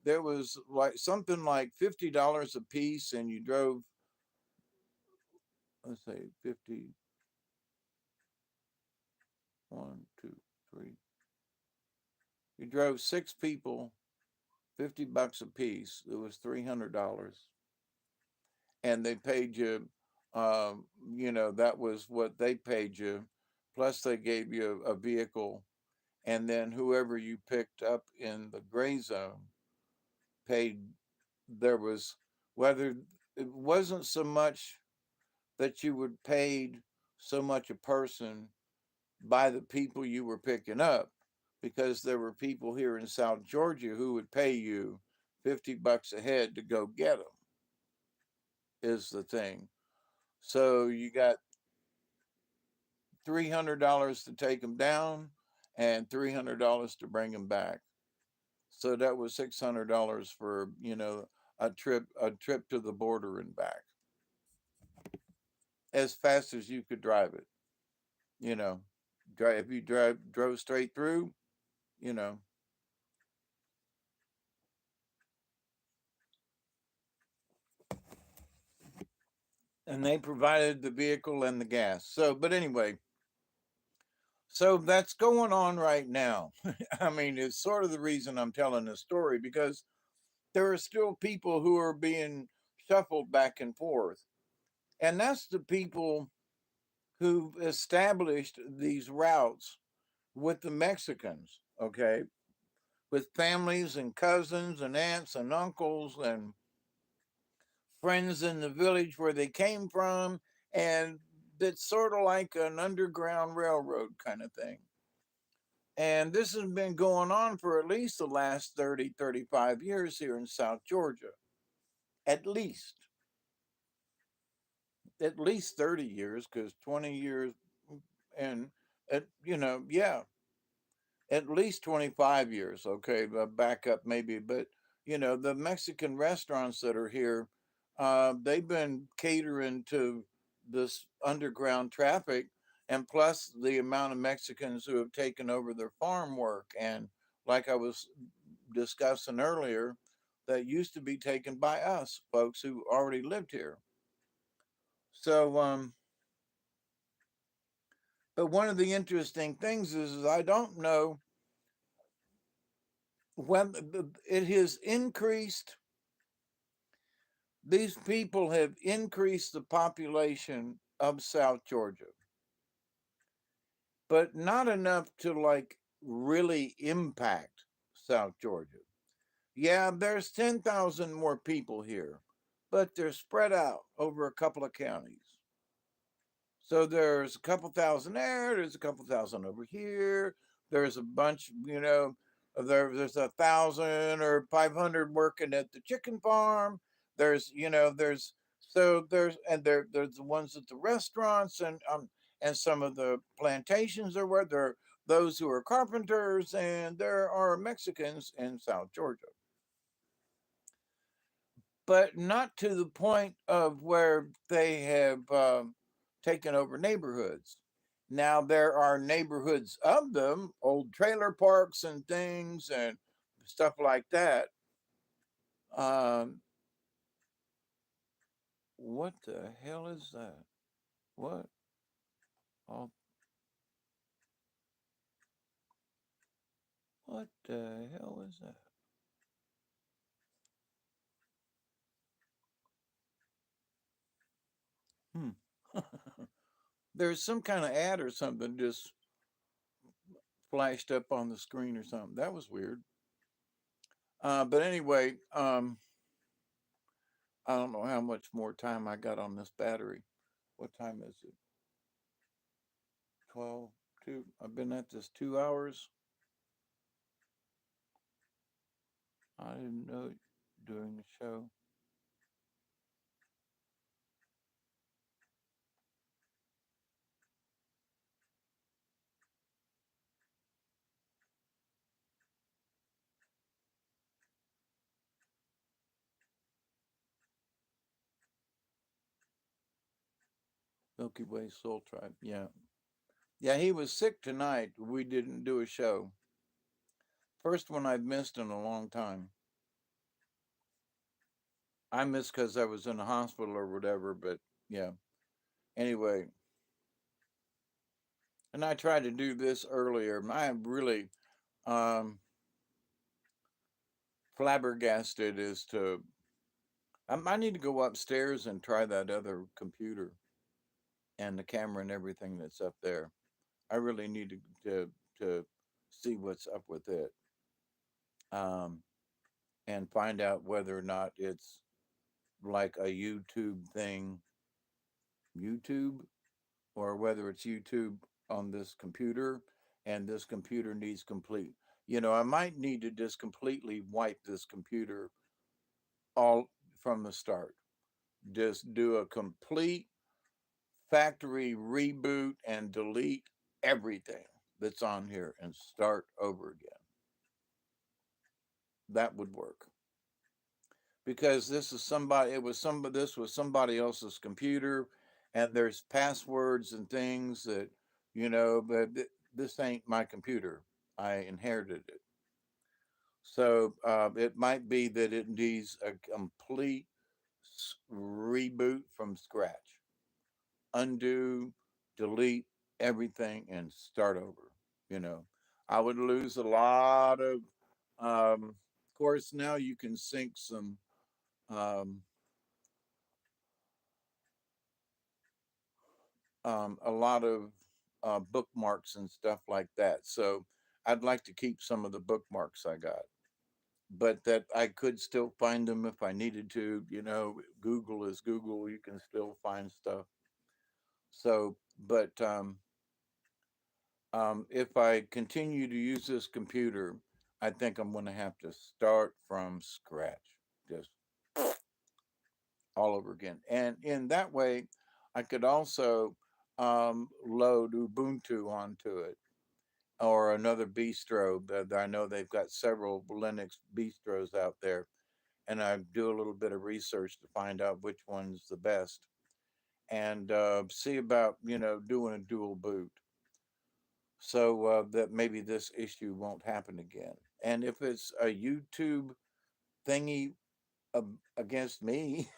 Speaker 1: there was like something like $50 a piece, and you drove, let's say 50, 1, 2, 3, You drove six people, $50 a piece. It was $300, and they paid you. That was what they paid you. Plus, they gave you a vehicle, and then whoever you picked up in the gray zone paid. There was whether it wasn't so much that you would paid so much a person by the people you were picking up, because there were people here in South Georgia who would pay you $50 a head to go get them, is the thing. So you got $300 to take them down and $300 to bring them back. So that was $600 for, a trip to the border and back, as fast as you could drive it. You know, drive if you drove straight through, you know, and they provided the vehicle and the gas. So, but anyway, so that's going on right now. I mean, it's sort of the reason I'm telling this story, because there are still people who are being shuffled back and forth. And that's the people who established these routes with the Mexicans, okay? With families and cousins and aunts and uncles and friends in the village where they came from. And it's sort of like an underground railroad kind of thing. And this has been going on for at least the last 30, 35 years here in South Georgia. At least. At least 30 years, because 20 years, and, yeah, at least 25 years. Okay, back up maybe. But, the Mexican restaurants that are here, they've been catering to this underground traffic. And plus the amount of Mexicans who have taken over their farm work. And like I was discussing earlier, that used to be taken by us folks who already lived here. So, but one of the interesting things is I don't know when it has increased. These people have increased the population of South Georgia, but not enough to like really impact South Georgia. Yeah, there's 10,000 more people here, but they're spread out over a couple of counties. So there's a couple thousand there, there's a couple thousand over here, there's a bunch, there's 1,000 or 500 working at the chicken farm. There's the ones at the restaurants, and some of the plantations are where there are those who are carpenters, and there are Mexicans in South Georgia, but not to the point of where they have taken over neighborhoods. Now, there are neighborhoods of them, old trailer parks and things and stuff like that. Um, what the hell is that? What? Oh, what the hell is that? Hmm. There's some kind of ad or something just flashed up on the screen or something. That was weird. But anyway, I don't know how much more time I got on this battery. What time is it? 12, 2. I've been at this 2 hours. I didn't know during the show. Milky Way Soul Tribe. Yeah. Yeah, he was sick tonight. We didn't do a show. First one I've missed in a long time. I missed because I was in the hospital or whatever, but yeah. Anyway, and I tried to do this earlier. I really, um, flabbergasted as to. I need to go upstairs and try that other computer and the camera and everything that's up there. I really need to see what's up with it, um, and find out whether or not it's like a YouTube thing, YouTube, or whether it's YouTube on this computer, and this computer needs complete. I might need to just completely wipe this computer all from the start. Just do a complete factory reboot and delete everything that's on here and start over again. That would work because this was somebody else's computer, and there's passwords and things that, but this ain't my computer. I inherited it. So it might be that it needs a complete reboot from scratch, undo, delete everything, and start over. You know, I would lose a lot of course, now you can sync um, a lot of bookmarks and stuff like that. So I'd like to keep some of the bookmarks I got, but that I could still find them if I needed to. Google is Google, you can still find stuff. So, but if I continue to use this computer, I think I'm going to have to start from scratch, just all over again. And in that way, I could also load Ubuntu onto it, or another bistro. That I know they've got several Linux bistros out there, and I do a little bit of research to find out which one's the best, and see about doing a dual boot, so that maybe this issue won't happen again. And if it's a YouTube thingy against me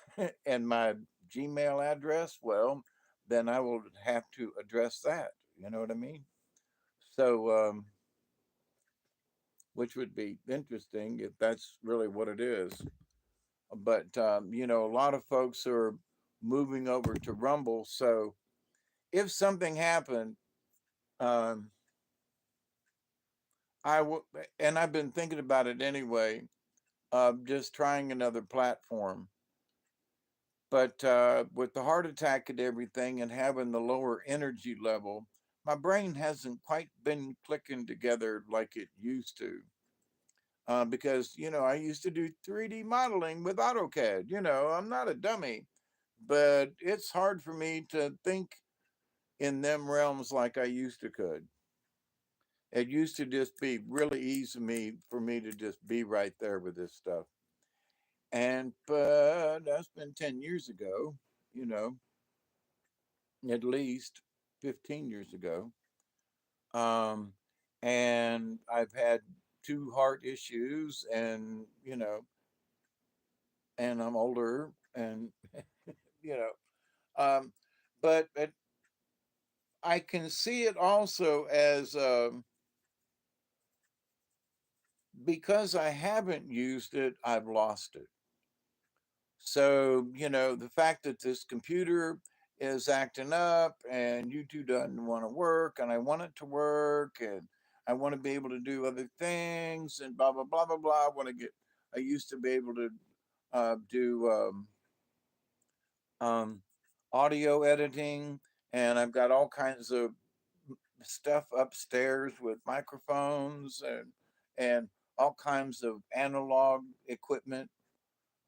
Speaker 1: and my Gmail address, well, then I will have to address that. You know what I mean? So, which would be interesting if that's really what it is. But, a lot of folks are moving over to Rumble. So if something happened, um, I would, and I've been thinking about it anyway, just trying another platform. But with the heart attack and everything and having the lower energy level, my brain hasn't quite been clicking together like it used to. Because, I used to do 3D modeling with AutoCAD. I'm not a dummy, but it's hard for me to think in them realms like I used to could. It used to just be really easy for me to just be right there with this stuff. But that's been 10 years ago, you know, at least 15 years ago. Um, and I've had two heart issues, and I'm older, and, you know, but I can see it also as, because I haven't used it, I've lost it. So, the fact that this computer is acting up and YouTube doesn't want to work, and I want it to work, and I want to be able to do other things, and blah, blah, blah, blah, blah. I used to be able to do um, audio editing, and I've got all kinds of stuff upstairs with microphones and all kinds of analog equipment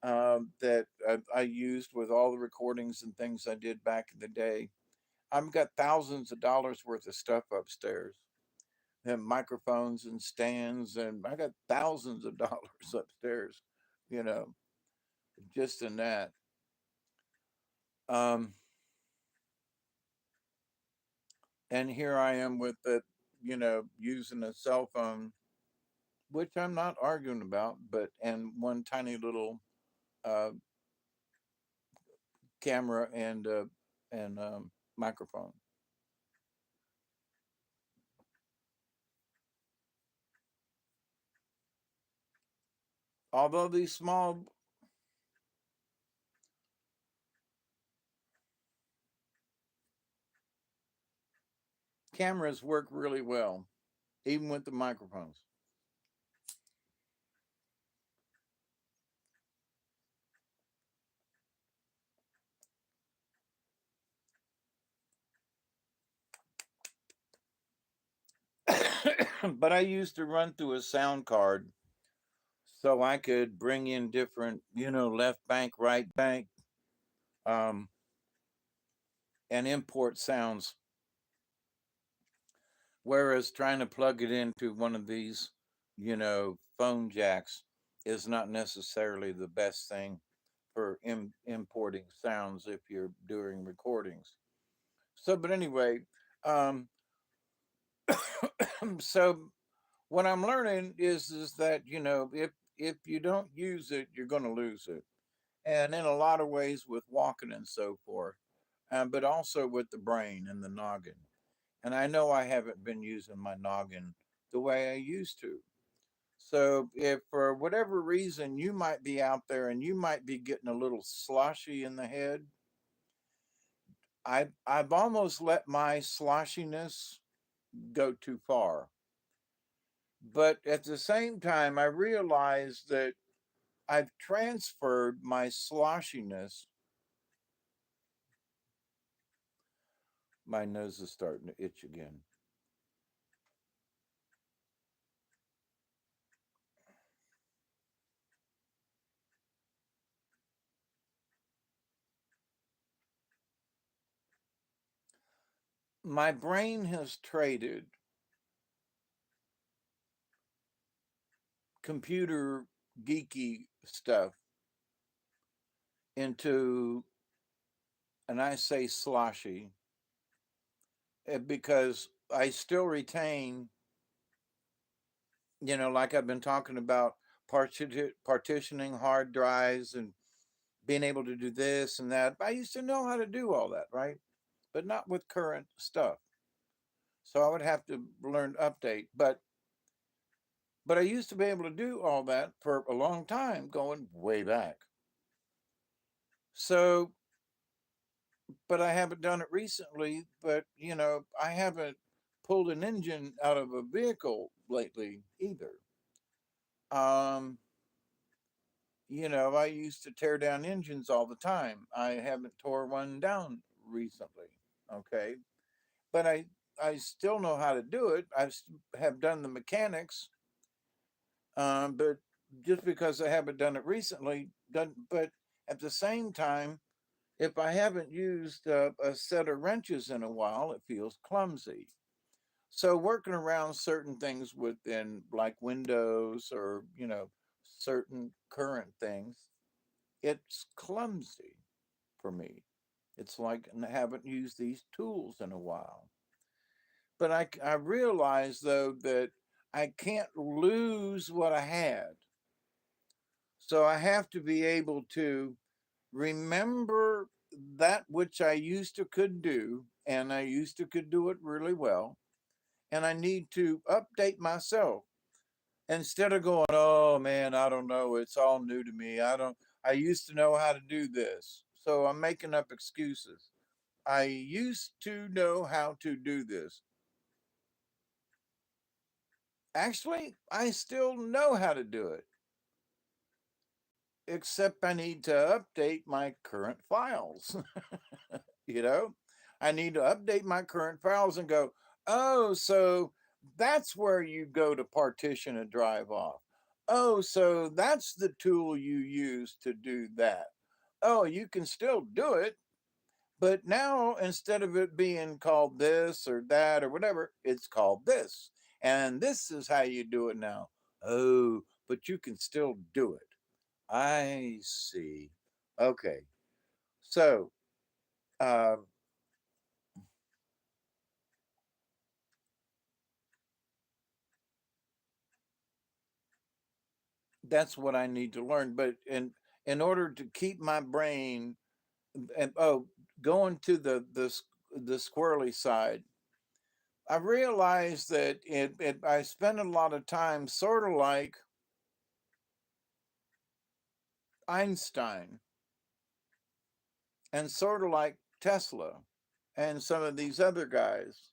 Speaker 1: that I used with all the recordings and things I did back in the day. I've got thousands of dollars worth of stuff upstairs, and microphones and stands, and I got thousands of dollars upstairs, you know, just in that. Um, and here I am with the, using a cell phone, which I'm not arguing about, but and one tiny little uh, camera and microphone. Although these small cameras work really well, even with the microphones. But I used to run through a sound card so I could bring in different, left bank, right bank, um, and import sounds. Whereas trying to plug it into one of these, phone jacks is not necessarily the best thing for importing sounds if you're doing recordings. So, but anyway, um, so what I'm learning is that if you don't use it, you're going to lose it, and in a lot of ways with walking and so forth, but also with the brain and the noggin. And I know I haven't been using my noggin the way I used to. So if for whatever reason you might be out there and you might be getting a little sloshy in the head, I've almost let my sloshiness go too far. But at the same time, I realized that I've transferred my sloshiness. My nose is starting to itch again. My brain has traded computer geeky stuff into, and I say sloshy, because I still retain, like I've been talking about partitioning hard drives and being able to do this and that. I used to know how to do all that, right? But not with current stuff. So I would have to learn to update. But I used to be able to do all that for a long time, going way back. So, but I haven't done it recently. But I haven't pulled an engine out of a vehicle lately either. Um, I used to tear down engines all the time. I haven't tore one down recently. Okay, but I still know how to do it. Have done the mechanics, but just because I haven't done it recently, done. But at the same time, if I haven't used a set of wrenches in a while, it feels clumsy. So working around certain things within like Windows or certain current things, it's clumsy for me. It's like I haven't used these tools in a while. But I realize though that I can't lose what I had. So I have to be able to remember that which I used to could do, and I used to could do it really well. And I need to update myself instead of going, oh man, I don't know. It's all new to me. I used to know how to do this. So I'm making up excuses. I used to know how to do this. Actually, I still know how to do it, except I need to update my current files. you know, I need to update my current files and go, oh, so that's where you go to partition a drive off. Oh, so that's the tool you use to do that. Oh, you can still do it, but now instead of it being called this or that or whatever, it's called this. And this is how you do it now. Oh, but you can still do it. I see. Okay. So, uh, that's what I need to learn. But in order to keep my brain, and going to the squirrely side, I realized that I spend a lot of time sort of like Einstein, and sort of like Tesla and some of these other guys.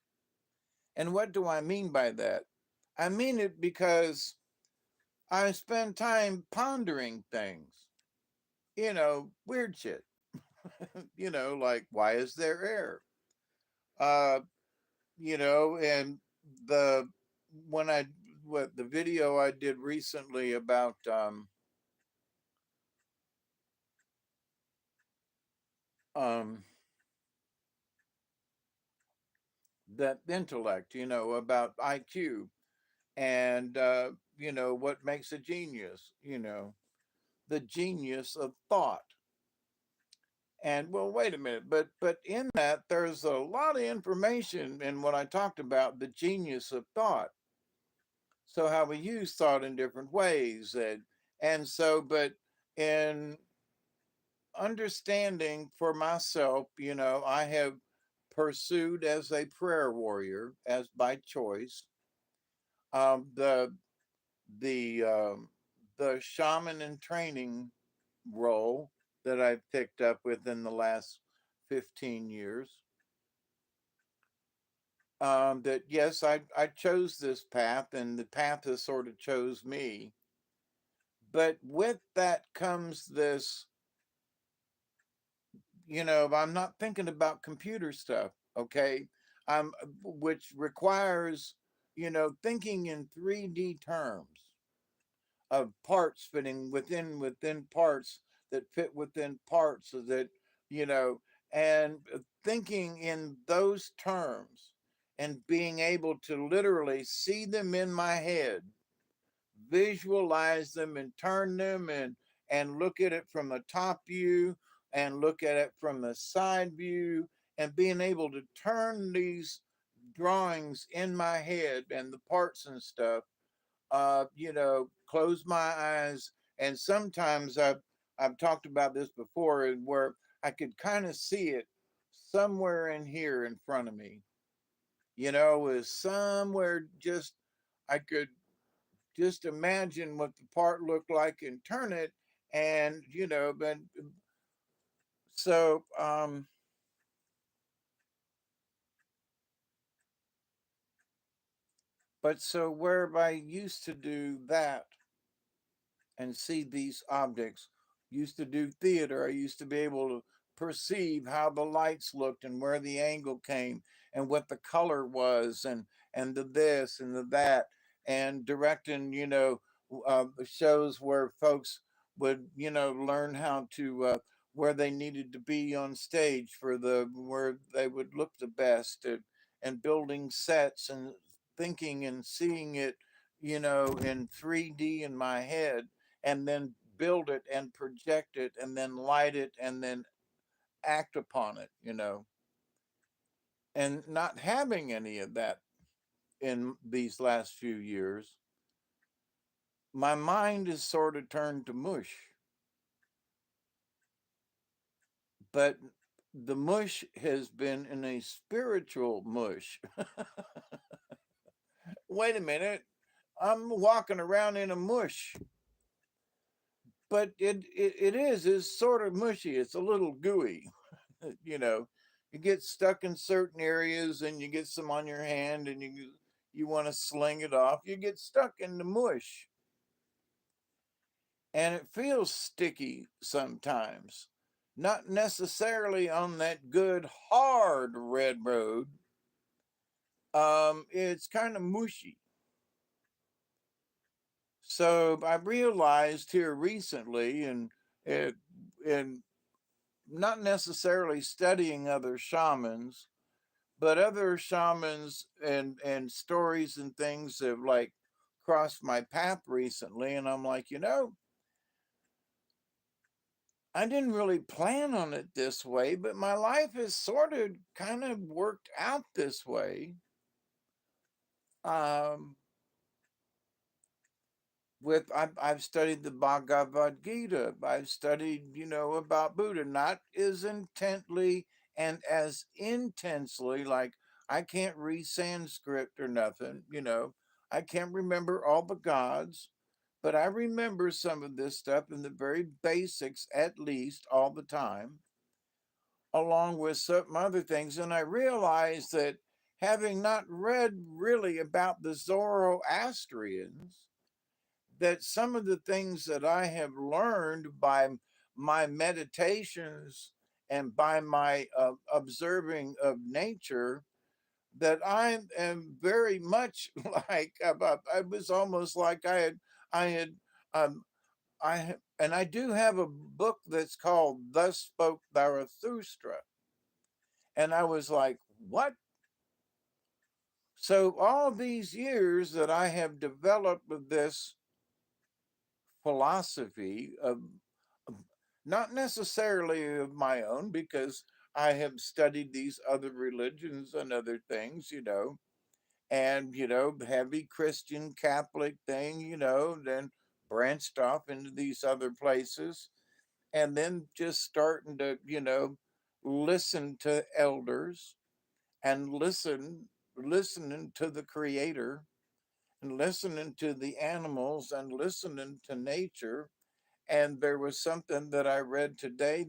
Speaker 1: And what do I mean by that? I mean it because I spend time pondering things, weird shit, like why is there air? Uh, and the when I what the video I did recently about um that intellect, about IQ and what makes a genius, the genius of thought. And well, wait a minute, but in that there's a lot of information in what I talked about, the genius of thought. So how we use thought in different ways, but in understanding for myself, I have pursued as a prayer warrior, as by choice, um, the the um, the shaman in training role that I've picked up within the last 15 years. That yes, I chose this path, and the path has sort of chose me. But with that comes this, I'm not thinking about computer stuff, okay? Which requires, thinking in 3D terms of parts fitting within parts that fit within parts, so that you know and thinking in those terms and being able to literally see them in my head, visualize them and turn them, and look at it from a top view and look at it from the side view, and being able to turn these drawings in my head and the parts and stuff, close my eyes. And sometimes I've talked about this before, where I could kind of see it somewhere in here in front of me. Is somewhere, just I could just imagine what the part looked like and turn it, and but so where I used to do that and see these objects. Used to do theater. I used to be able to perceive how the lights looked and where the angle came and what the color was, and the this and the that, and directing, shows where folks would, learn how to where they needed to be on stage for the where they would look the best, and building sets and thinking and seeing it, in 3D in my head, and then build it and project it and then light it and then act upon it, and not having any of that in these last few years. My mind is sort of turned to mush, but the mush has been in a spiritual mush. Wait a minute, I'm walking around in a mush, but it is sort of mushy. It's a little gooey. you know, you get stuck in certain areas and you get some on your hand, and you want to sling it off. You get stuck in the mush, and it feels sticky sometimes. Not necessarily on that good hard red road. It's kind of mushy. So I realized here recently, and and not necessarily studying other shamans, but other shamans and stories and things have like crossed my path recently, and I'm like, I didn't really plan on it this way, but my life has sort of kind of worked out this way. um I've studied the Bhagavad Gita. I've studied, about Buddha, not as intently and as intensely. Like, I can't read Sanskrit or nothing. I can't remember all the gods, but I remember some of this stuff in the very basics, at least all the time, along with some other things. And I realized that having not read really about the Zoroastrians, that some of the things that I have learned by my meditations and by my observing of nature, that I am very much like I was almost like I had um, and I do have a book that's called "Thus Spoke Zarathustra," and I was like, what? So all these years that I have developed with this philosophy of not necessarily of my own, because I have studied these other religions and other things, and heavy Christian Catholic thing, then branched off into these other places, and then just starting to listen to elders and listening to the creator and listening to the animals and listening to nature. And there was something that I read today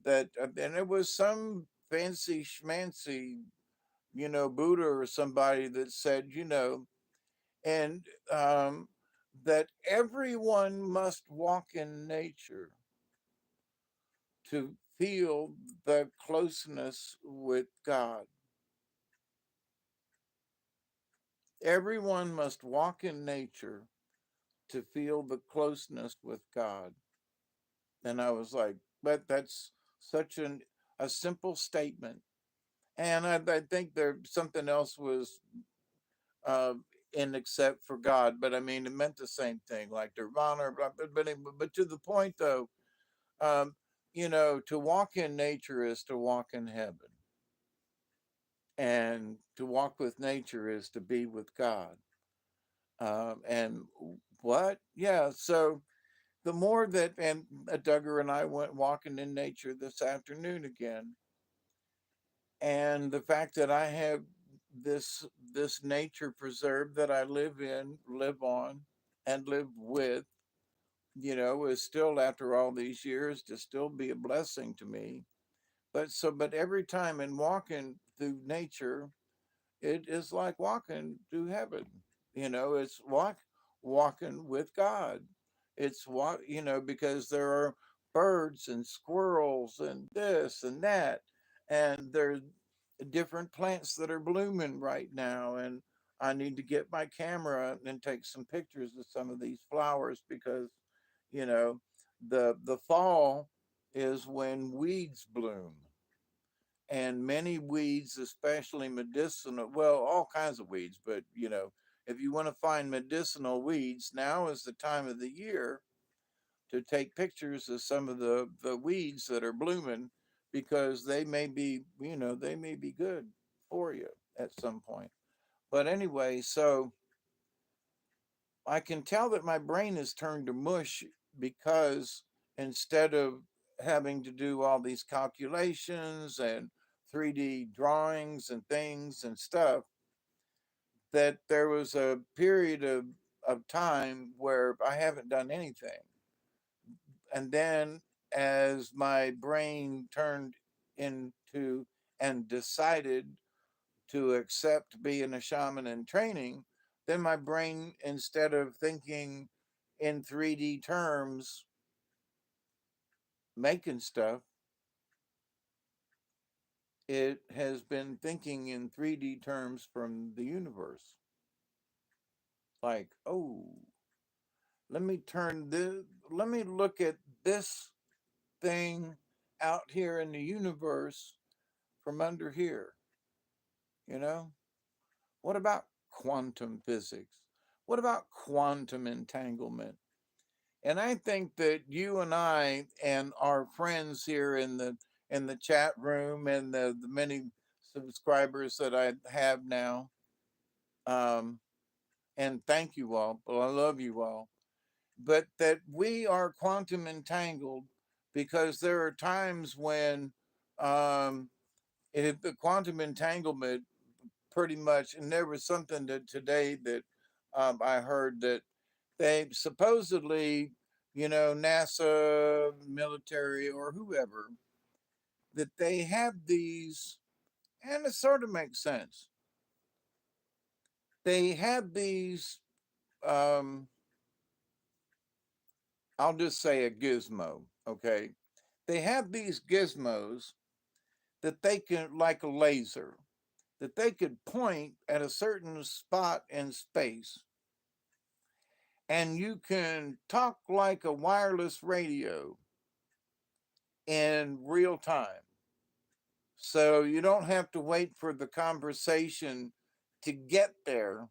Speaker 1: that and it was some fancy schmancy Buddha or somebody that said, and that everyone must walk in nature to feel the closeness with God. Everyone must walk in nature to feel the closeness with God. And I was like, but that's such a simple statement. And I think there something else was uh, in except for God, but I mean, it meant the same thing, like nirvana, but to the point though, um, to walk in nature is to walk in heaven. And to walk with nature is to be with God. And what? Yeah. So the more that, and Duggar and I went walking in nature this afternoon again, and the fact that I have this nature preserve that I live in, live on, and live with, is still after all these years to still be a blessing to me. But every time in walking through nature, it is like walking to heaven. It's walking with God. It's because there are birds and squirrels and this and that, and there's different plants that are blooming right now. And I need to get my camera and take some pictures of some of these flowers, because you know the fall is when weeds bloom, and many weeds, especially medicinal, well, all kinds of weeds, but if you want to find medicinal weeds, now is the time of the year to take pictures of some of the weeds that are blooming, because they may be good for you at some point. But anyway, so I can tell that my brain is turned to mush, because instead of having to do all these calculations and 3D drawings and things and stuff, that there was a period of time where I haven't done anything. And then as my brain turned into and decided to accept being a shaman in training, then my brain, instead of thinking in 3D terms, making stuff, it has been thinking in 3D terms from the universe. Like, oh, let me look at this thing out here in the universe from under here, you know? What about quantum physics? What about quantum entanglement? And I think that you and I and our friends here in the chat room, and the many subscribers that I have now, um, and thank you all, but I love you all, but that we are quantum entangled, because there are times when if the quantum entanglement pretty much, and there was something that today that I heard that They supposedly, NASA, military, or whoever, that they have these, and it sort of makes sense. They have these, um, I'll just say a gizmo, okay? They have these gizmos that they can, like a laser, that they could point at a certain spot in space, and you can talk like a wireless radio in real time. So you don't have to wait for the conversation to get there.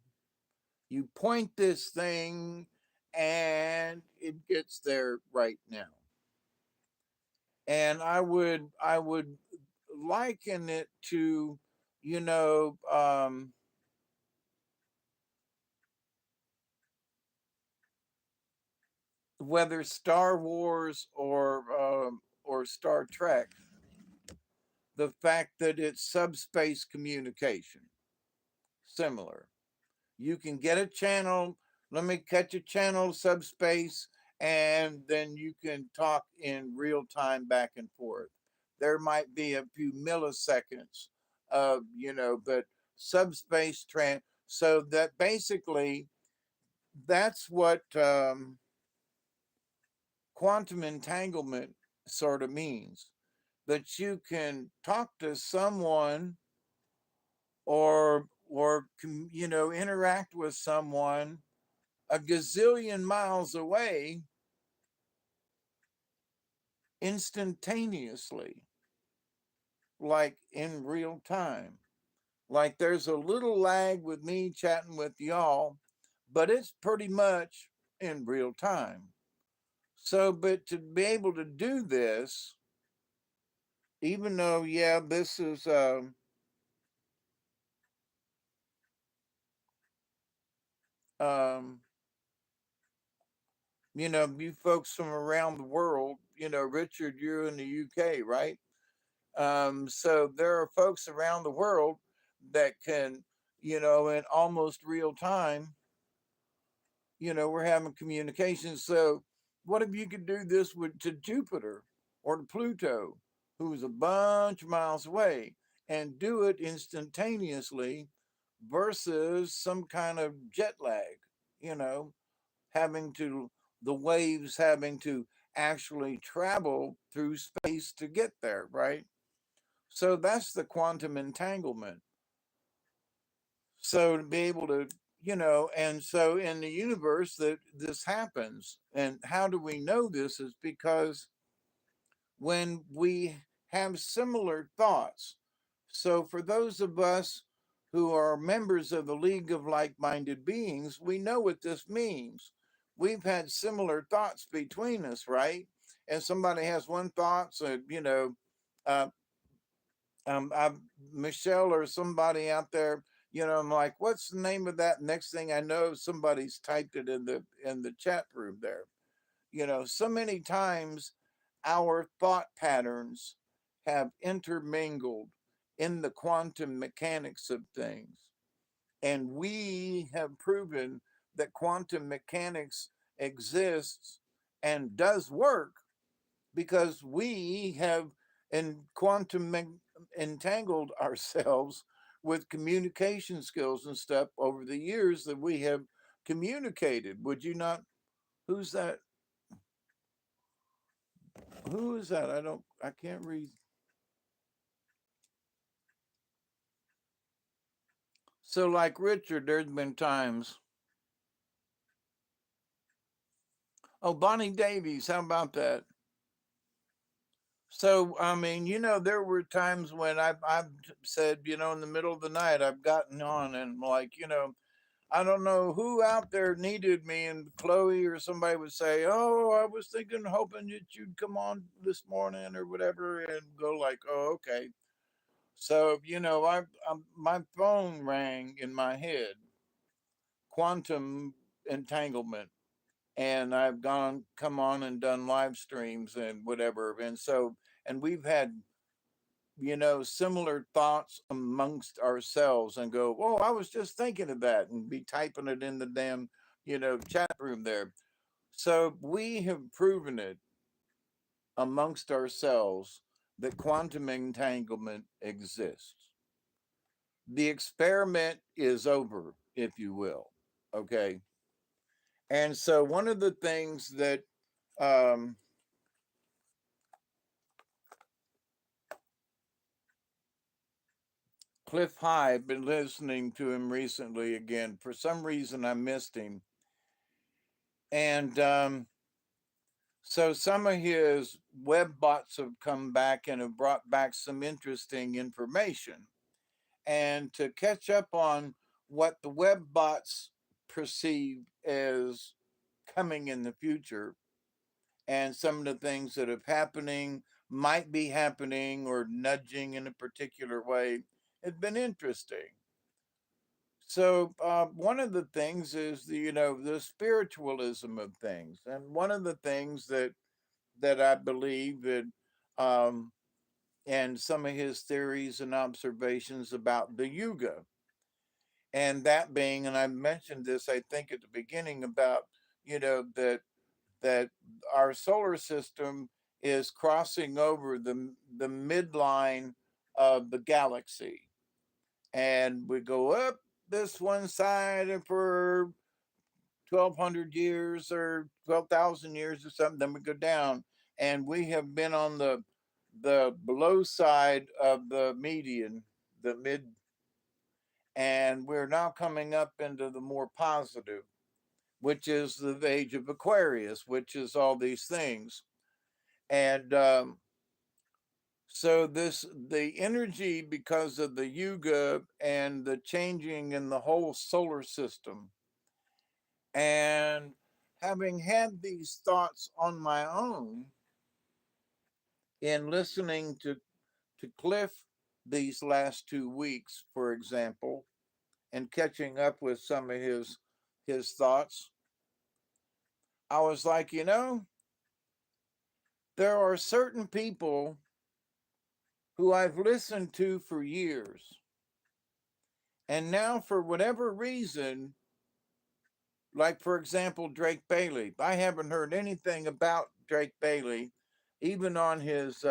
Speaker 1: You point this thing and it gets there right now. And I would liken it to, you know, whether Star Wars or Star Trek, the fact that it's subspace communication, similar. You can get a channel, let me catch a channel subspace, and then you can talk in real time back and forth. There might be a few milliseconds of, but subspace so that basically that's what quantum entanglement sort of means, that you can talk to someone or interact with someone a gazillion miles away instantaneously, like in real time. Like there's a little lag with me chatting with y'all, but it's pretty much in real time. So, but to be able to do this, even though, yeah, this is, um, you folks from around the world, Richard, you're in the UK, right? So there are folks around the world that can, in almost real time, we're having communication. So what if you could do this with to Jupiter or to Pluto, who's a bunch of miles away, and do it instantaneously versus some kind of jet lag, you know, having to the waves having to actually travel through space to get there, right? So that's the quantum entanglement. So to be able to, and so in the universe that this happens. And how do we know this? Is because when we have similar thoughts. So for those of us who are members of the League of Like-Minded Beings, we know what this means. We've had similar thoughts between us, right? And somebody has one thought, so uh, I Michelle or somebody out there, I'm like, what's the name of that? Next thing I know, somebody's typed it in the chat room there. So many times our thought patterns have intermingled in the quantum mechanics of things. And we have proven that quantum mechanics exists and does work because we have in entangled ourselves with communication skills and stuff over the years that we have communicated. Would you not? Who's that? Who is that? I can't read. So, like Richard, there's been times. Oh, Bonnie Davies, how about that? So, I mean, there were times when I've said, in the middle of the night, I've gotten on and like, I don't know who out there needed me, and Chloe or somebody would say, "Oh, I was thinking, hoping that you'd come on this morning or whatever," and go like, "Oh, okay." So my phone rang in my head, quantum entanglement, and I've come on and done live streams and whatever, and so and we've had similar thoughts amongst ourselves and go, oh, I was just thinking of that, and be typing it in the damn chat room there. So we have proven it amongst ourselves that quantum entanglement exists. The experiment is over, if you will. Okay. And so one of the things that um, Cliff High, I've been listening to him recently again. For some reason, I missed him. And so some of his web bots have come back and have brought back some interesting information. And to catch up on what the web bots perceive as coming in the future and some of the things that have happening might be happening or nudging in a particular way, it's been interesting. So one of the things is the spiritualism of things, and one of the things that I believe that um, and some of his theories and observations about the yuga, and that being, and I mentioned this I think at the beginning about that our solar system is crossing over the midline of the galaxy, and we go up this one side for 1,200 years or 12,000 years or something. Then we go down, and we have been on the below side of the median, the mid, and we're now coming up into the more positive, which is the age of Aquarius, which is all these things. And so the energy, because of the yuga and the changing in the whole solar system, and having had these thoughts on my own in listening to Cliff these last 2 weeks, for example, and catching up with some of his thoughts, I was like, there are certain people who I've listened to for years. And now, for whatever reason, like for example, Drake Bailey, I haven't heard anything about Drake Bailey, even on his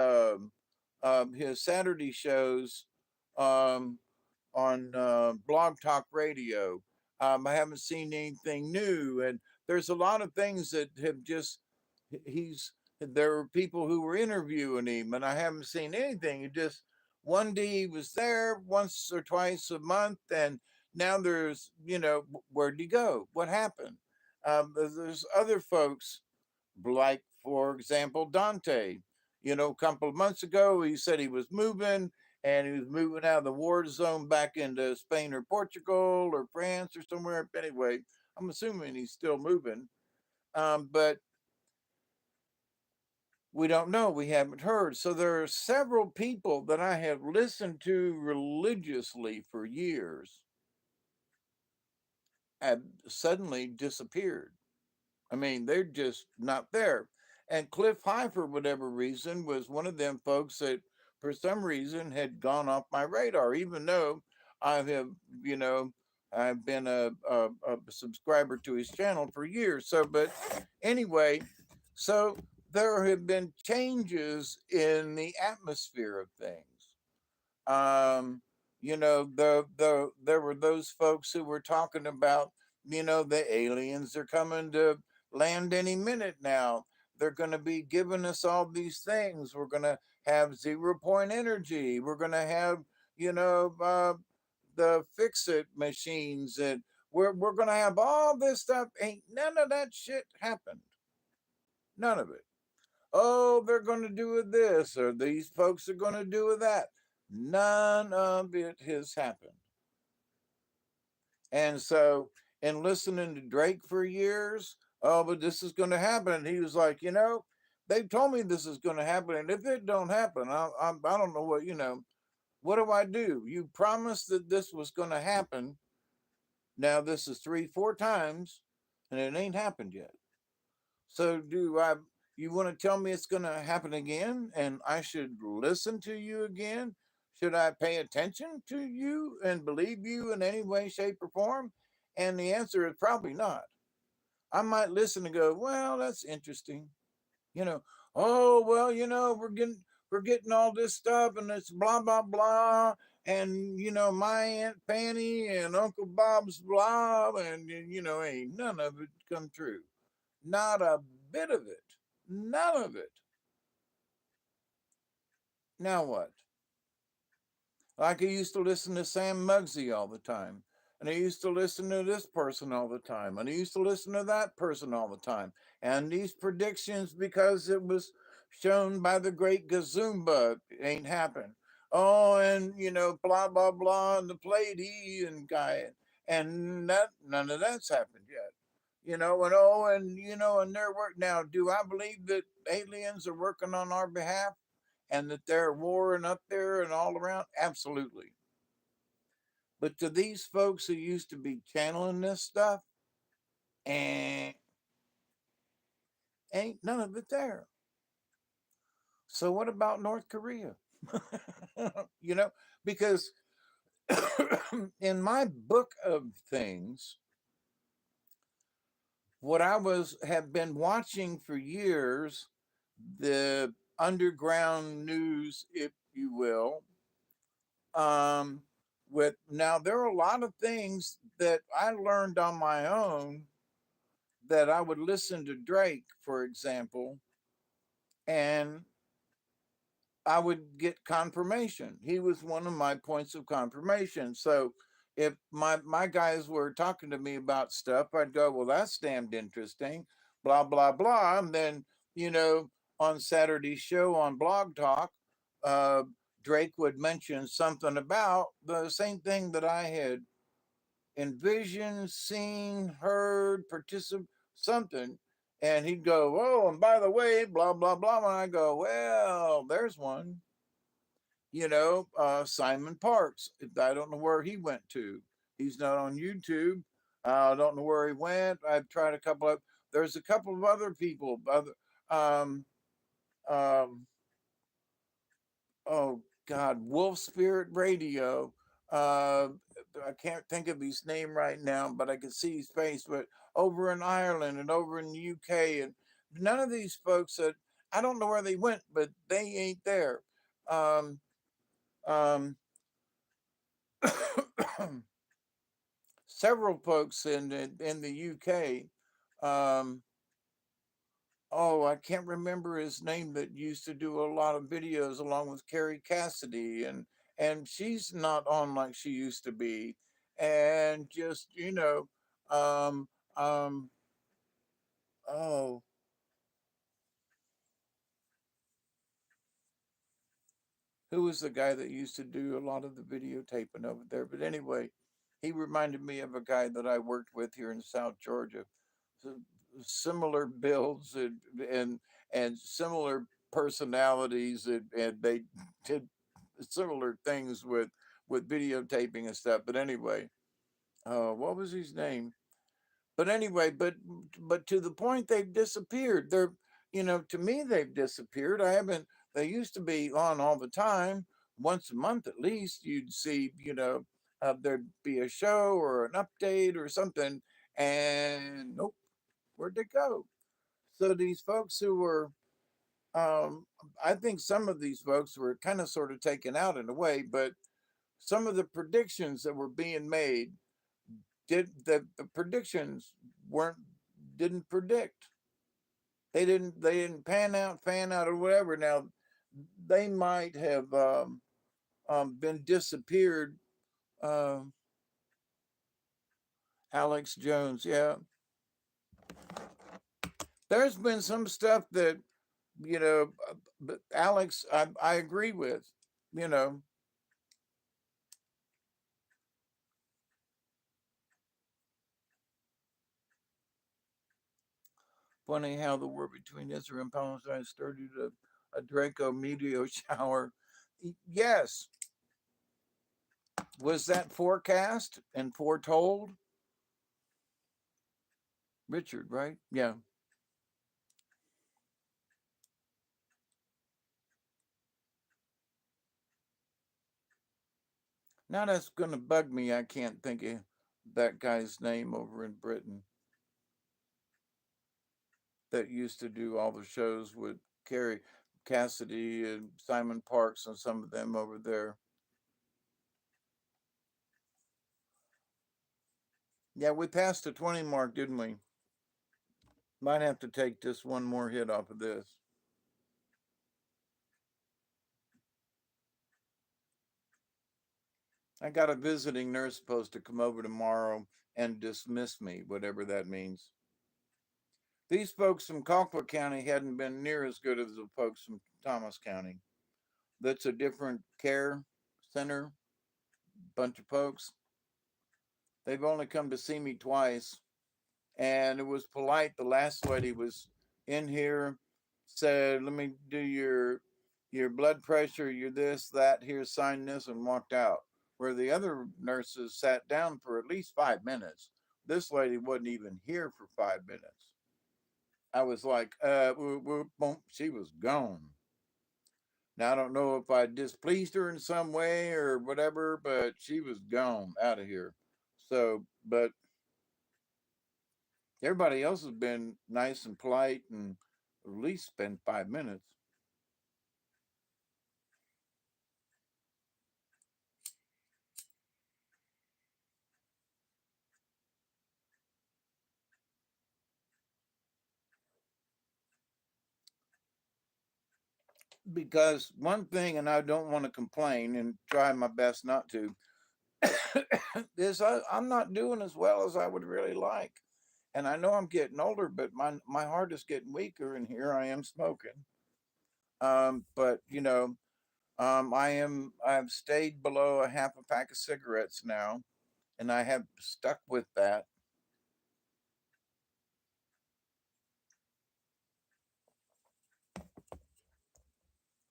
Speaker 1: Saturday shows um, on Blog Talk Radio. I haven't seen anything new, and there's a lot of things that have just he's there were people who were interviewing him, and I haven't seen anything. It just one day he was there once or twice a month, and now there's where'd he go? What happened? There's other folks like, for example, Dante. A couple of months ago, he said he was moving, and he was moving out of the war zone back into Spain or Portugal or France or somewhere. Anyway, I'm assuming he's still moving. But we don't know. We haven't heard. So there are several people that I have listened to religiously for years have suddenly disappeared. I mean, they're just not there. And Cliff High, for whatever reason, was one of them folks that, for some reason, had gone off my radar, even though I have, you know, I've been a subscriber to his channel for years. So, but anyway, so there have been changes in the atmosphere of things. There were those folks who were talking about, the aliens are coming to land any minute now. They're going to be giving us all these things. We're going to have 0 point energy. We're going to have, you know, uh, the fix it machines, and we're going to have all this stuff. Ain't none of that shit happened. None of it. Oh, they're going to do this, or these folks are going to do that. None of it has happened. And so, in listening to Drake for years, oh, but this is going to happen. And he was like, they told me this is going to happen. And if it don't happen, I don't know what do I do? You promised that this was going to happen. Now, this is 3, 4 times, and it ain't happened yet. So you want to tell me it's going to happen again and I should listen to you again? Should I pay attention to you and believe you in any way, shape, or form? And the answer is probably not. I might listen and go, well, that's interesting. You know, oh well, we're getting all this stuff and it's blah blah blah. And my Aunt Fanny and Uncle Bob's blah, and ain't none of it come true. Not a bit of it. None of it. Now what? Like I used to listen to Sam Muggsy all the time. And I used to listen to this person all the time. And I used to listen to that person all the time. And these predictions, because it was shown by the great Gazumba, ain't happened. Oh, and blah blah blah, and the Pleiadian and guy, and that none of that's happened yet. And and their work now. Do I believe that aliens are working on our behalf? And that they're warring up there and all around? Absolutely. But to these folks who used to be channeling this stuff, and ain't none of it there. So what about North Korea? you know, because in my book of things, what I was have been watching for years, the underground news, if you will, um, with now there are a lot of things that I learned on my own that I would listen to Drake, for example, and I would get confirmation. He was one of my points of confirmation. So if my guys were talking to me about stuff, I'd go, well, that's damned interesting, blah blah blah. And then you know, on Saturday's show on Blog Talk, uh, Drake would mention something about the same thing that I had envisioned, seen, heard, participate, something. And he'd go, oh, and by the way, blah, blah, blah. And I go, well, there's one. Simon Parks. I don't know where he went to. He's not on YouTube. I don't know where he went. I've tried a couple of, there's a couple of other people, um, um, oh God, Wolf Spirit Radio. Uh, I can't think of his name right now, but I can see his face. But over in Ireland and over in the UK, and none of these folks that I don't know where they went, but they ain't there. Um, um, Several folks in the UK. Um, oh, I can't remember his name, that used to do a lot of videos along with Carrie Cassidy, and she's not on like she used to be, and just um, um, oh, who was the guy that used to do a lot of the videotaping over there? But anyway, he reminded me of a guy that I worked with here in South Georgia. So, similar builds and similar personalities, and they did similar things with videotaping and stuff. But anyway, what was his name? But anyway, but to the point, they've disappeared. To me, they've disappeared. I haven't. They used to be on all the time, once a month at least. You'd see, there'd be a show or an update or something, and nope, where'd they go? So these folks who were, um, I think some of these folks were kind of sort of taken out in a way, but some of the predictions that were being made, the predictions weren't didn't predict. They didn't fan out or whatever. Now they might have been disappeared. Uh, Alex Jones, yeah. There's been some stuff that but Alex, I agree with. You know, funny how the war between Israel and Palestine started a Draco meteor shower. Yes, was that forecast and foretold? Richard, right? Yeah. Now that's going to bug me. I can't think of that guy's name over in Britain. that used to do all the shows with Carrie Cassidy and Simon Parks and some of them over there. Yeah, we passed the 20 mark, didn't we? Might have to take just one more hit off of this. I got a visiting nurse supposed to come over tomorrow and dismiss me, whatever that means. These folks from Colquitt County hadn't been near as good as the folks from Thomas County. That's a different care center, bunch of folks. They've only come to see me twice, and it was polite. The last lady was in here, said, "Let me do your blood pressure, your this, that. Here, sign this," and walked out. Where the other nurses sat down for at least 5 minutes. This lady wasn't even here for 5 minutes. I was like, whoop, whoop, boom, she was gone. Now I don't know if I displeased her in some way or whatever, but she was gone out of here. So, but everybody else has been nice and polite and at least spent 5 minutes. Because one thing, and I don't want to complain and try my best not to, is I'm not doing as well as I would really like. And I know I'm getting older, but my heart is getting weaker, and here I am smoking. But I've stayed below a half a pack of cigarettes now, and I have stuck with that.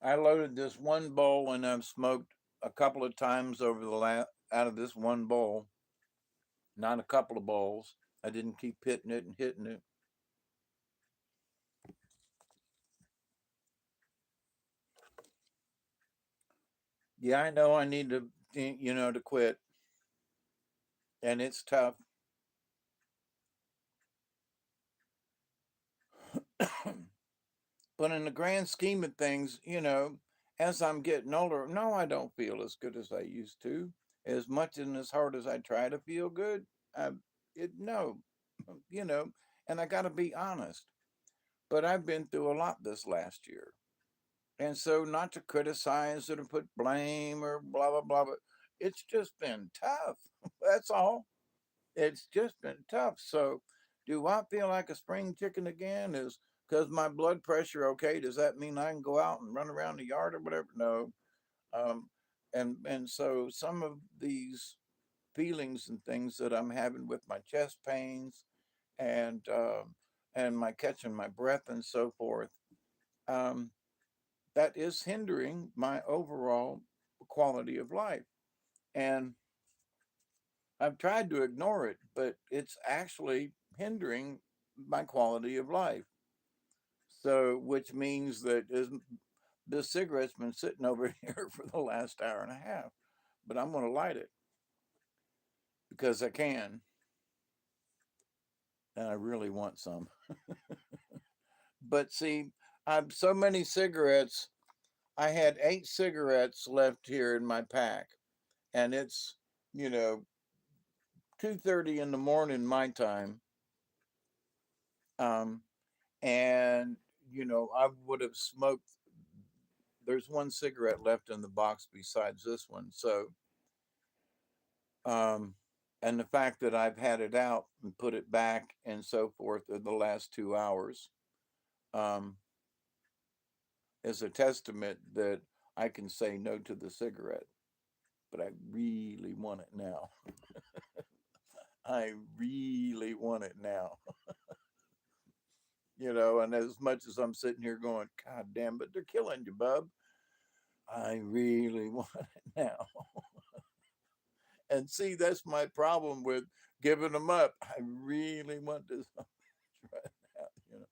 Speaker 1: I loaded this one bowl, and I've smoked a couple of times over the last out of this one bowl, not a couple of bowls. I didn't keep hitting it and hitting it. Yeah, I know I need to, to quit, and it's tough. But in the grand scheme of things, as I'm getting older, no, I don't feel as good as I used to. As much and as hard as I try to feel good, I, no, you know, and I got to be honest. But I've been through a lot this last year. And so, not to criticize or to put blame or blah, blah, blah, but it's just been tough. That's all. It's just been tough. So, do I feel like a spring chicken again? Is because my blood pressure okay? Does that mean I can go out and run around the yard or whatever? No. Um, and so some of these feelings and things that I'm having with my chest pains and my catching my breath and so forth, um, that is hindering my overall quality of life. And I've tried to ignore it, but it's actually hindering my quality of life. So, which means that this cigarette's been sitting over here for the last hour and a half, but I'm going to light it because I can, and I really want some. But see, I've so many cigarettes. I had 8 cigarettes left here in my pack, and it's you know 2:30 in the morning my time. Um, and I would have smoked. There's one cigarette left in the box besides this one. So, um, and the fact that I've had it out and put it back and so forth in the last 2 hours, um, is a testament that I can say no to the cigarette. But I really want it now. I really want it now. And as much as I'm sitting here going, God damn, but they're killing you, bub. I really want it now. And see, that's my problem with giving them up. I really want this right now.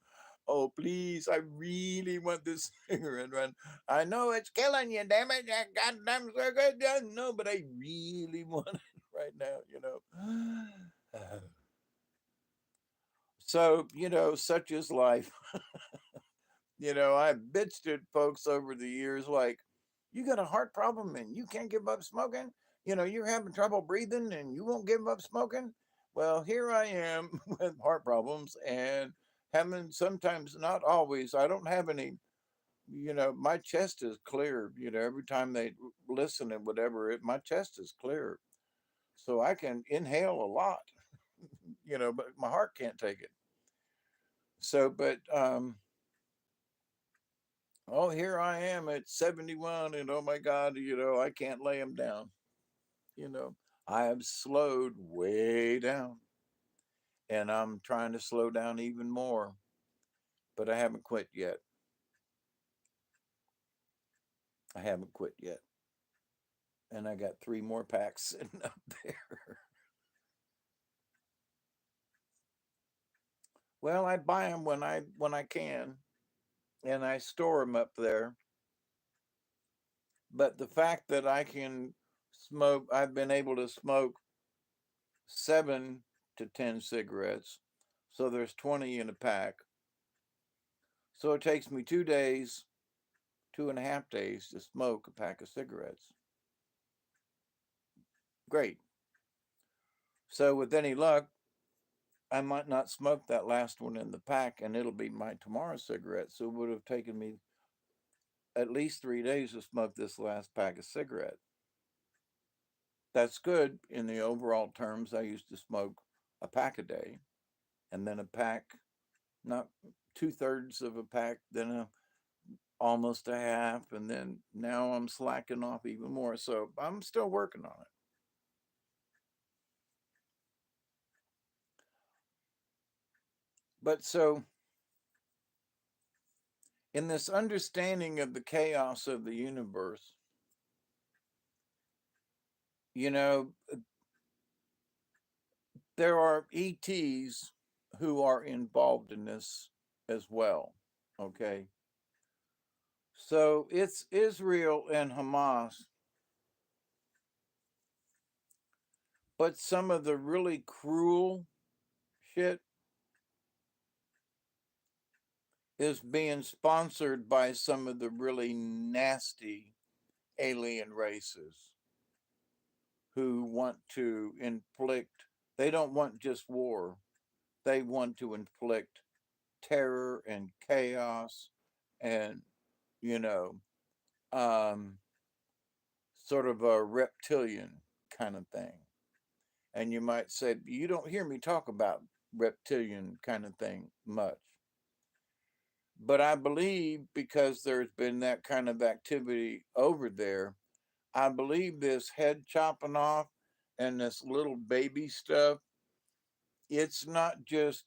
Speaker 1: Oh, please, I really want this cigarette right. I know it's killing you, damn it. You goddamn cigarette. No, but I really want it right now. So, such is life. I've bitched at folks over the years like, you got a heart problem and you can't give up smoking? You're having trouble breathing and you won't give up smoking? Well, here I am with heart problems and having sometimes, not always, I don't have any, my chest is clear, every time they listen and whatever, my chest is clear. So I can inhale a lot, but my heart can't take it. So, but, oh, here I am at 71, and oh my God, I can't lay them down. You know, I have slowed way down, and I'm trying to slow down even more, but I haven't quit yet. I haven't quit yet. And I got three more packs sitting up there. Well, I buy them when I can, and I store them up there. But the fact that I can smoke, I've been able to smoke 7 to 10 cigarettes. So there's 20 in a pack. So it takes me 2 days, 2.5 days to smoke a pack of cigarettes. Great. So with any luck, I might not smoke that last one in the pack and it'll be my tomorrow's cigarette. So it would have taken me at least 3 days to smoke this last pack of cigarette. That's good in the overall terms. I used to smoke a pack a day and then a pack, not 2/3 of a pack, then almost a half, and then now I'm slacking off even more. So I'm still working on it. But so, in this understanding of the chaos of the universe, you know, there are ETs who are involved in this as well. Okay. So it's Israel and Hamas, but some of the really cruel shit is being sponsored by some of the really nasty alien races who want to inflict, they don't want just war, they want to inflict terror and chaos and, you know, um, sort of a reptilian kind of thing. And you might say, you don't hear me talk about reptilian kind of thing much. But I believe because there's been that kind of activity over there, I believe this head chopping off and this little baby stuff, it's not just,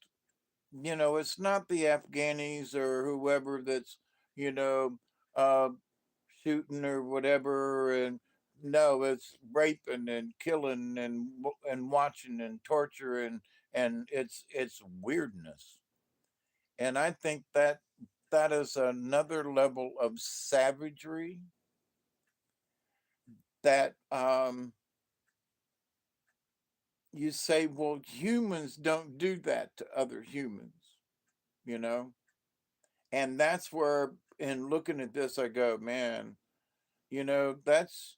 Speaker 1: it's not the Afghanis or whoever that's, you know, uh, shooting or whatever. And no, it's raping and killing and watching and torture and it's weirdness. And I think that is another level of savagery that you say, well, humans don't do that to other humans, you know? And that's where, in looking at this, I go, man, that's,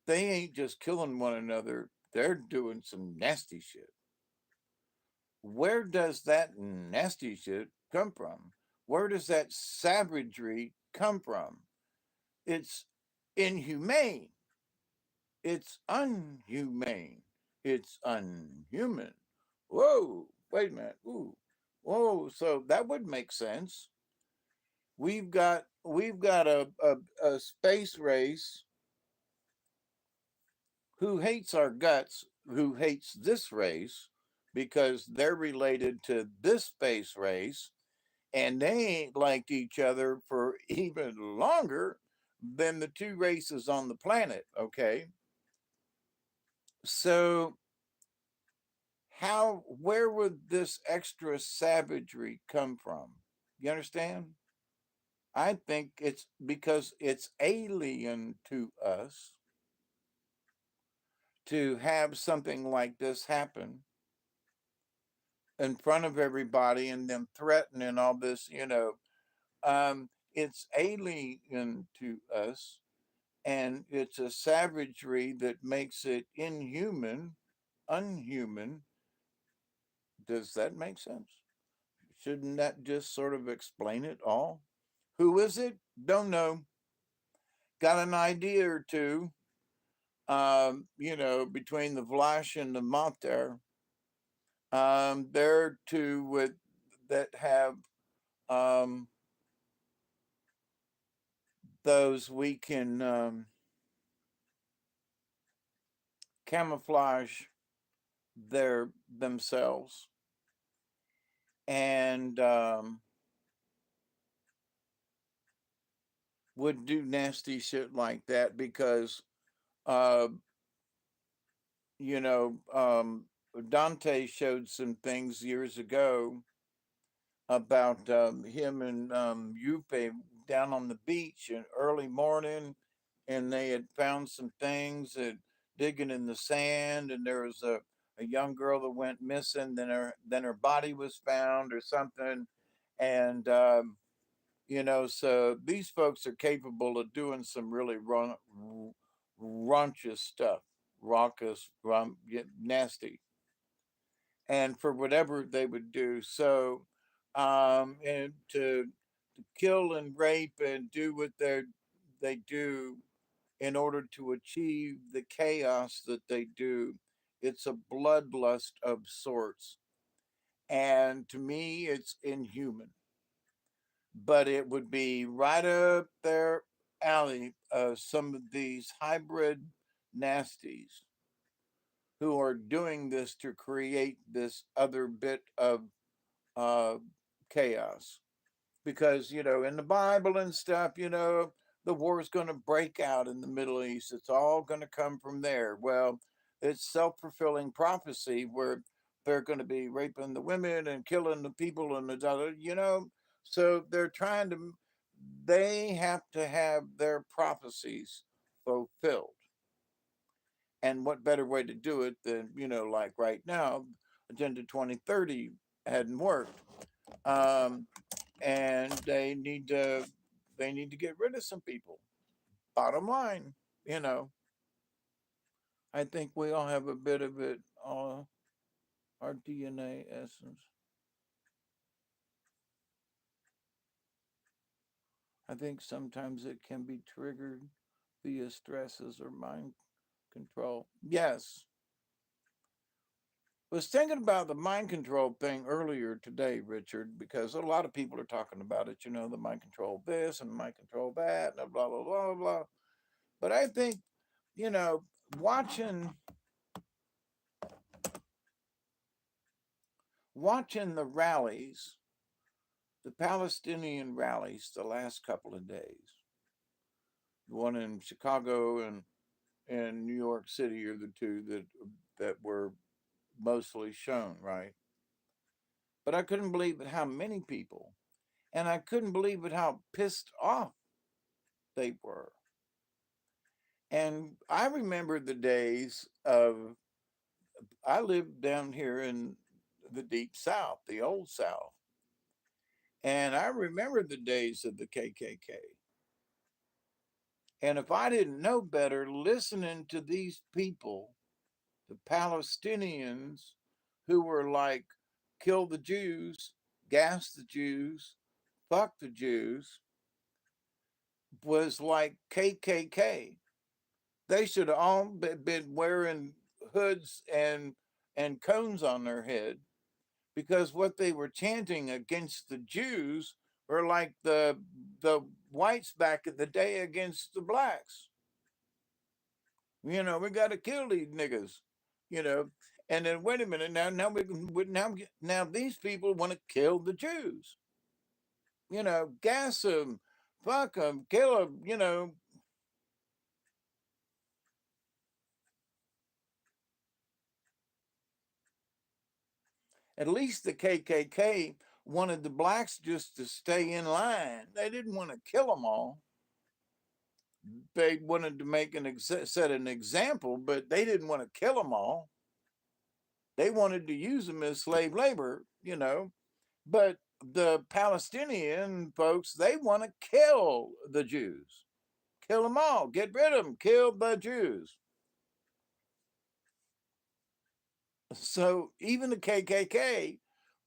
Speaker 1: they ain't just killing one another, they're doing some nasty shit. Where does that nasty shit come from? Where does that savagery come from? It's inhumane. It's unhumane. It's unhuman. Whoa, wait a minute. Ooh. Whoa, so that would make sense. We've got a space race who hates our guts, who hates this race because they're related to this space race and they ain't liked each other for even longer than the two races on the planet, okay? So where would this extra savagery come from? You understand? I think it's because it's alien to us to have something like this happen. in front of everybody and them threatening all this, it's alien to us, and it's a savagery that makes it inhuman, unhuman. Does that make sense? Shouldn't that just sort of explain it all? Who is it? Don't know. Got an idea or two. Between the Vlash and the Mater, they're two with that have um, those we can camouflage their themselves and would do nasty shit like that because uh, you know um, Dante showed some things years ago about him and Yupe down on the beach in early morning, and they had found some things that digging in the sand, and there was a young girl that went missing. Then her body was found or something, and so these folks are capable of doing some really raunchous stuff, raucous, nasty, and for whatever they would do. So, and to kill and rape and do what they do in order to achieve the chaos that they do, it's a bloodlust of sorts. And to me, it's inhuman. But it would be right up their alley of some of these hybrid nasties who are doing this to create this other bit of uh, chaos. Because, in the Bible and stuff, the war is going to break out in the Middle East. It's all going to come from there. Well, it's self fulfilling prophecy where they're going to be raping the women and killing the people and the other. So they have to have their prophecies fulfilled. And what better way to do it than, like right now, Agenda 2030 hadn't worked. Um, and they need to get rid of some people. Bottom line, you know, I think we all have a bit of it, our DNA essence. I think sometimes it can be triggered via stresses or mind control. Yes. Was thinking about the mind control thing earlier today, Richard, because a lot of people are talking about it, the mind control this and mind control that, and blah, blah, blah, blah. But I think, you know, watching the rallies, the Palestinian rallies the last couple of days, the one in Chicago and New York City are the two that were mostly shown, right? But I couldn't believe it how many people, and I couldn't believe it how pissed off they were. And I remember the days of I lived down here in the deep South, the old South, and I remember the days of the KKK. And if I didn't know better, listening to these people, the Palestinians who were like, kill the Jews, gas the Jews, fuck the Jews, was like KKK. They should have all been wearing hoods and cones on their head because what they were chanting against the Jews were like the whites back in the day against the blacks. We got to kill these niggas. You know, and then wait a minute now now these people want to kill the Jews. Gas them, fuck them, kill them. At least the KKK wanted the blacks just to stay in line. They didn't want to kill them all. They wanted to make set an example, but they didn't want to kill them all. They wanted to use them as slave labor, but the Palestinian folks, they want to kill the Jews, kill them all, get rid of them, kill the Jews. So even the KKK,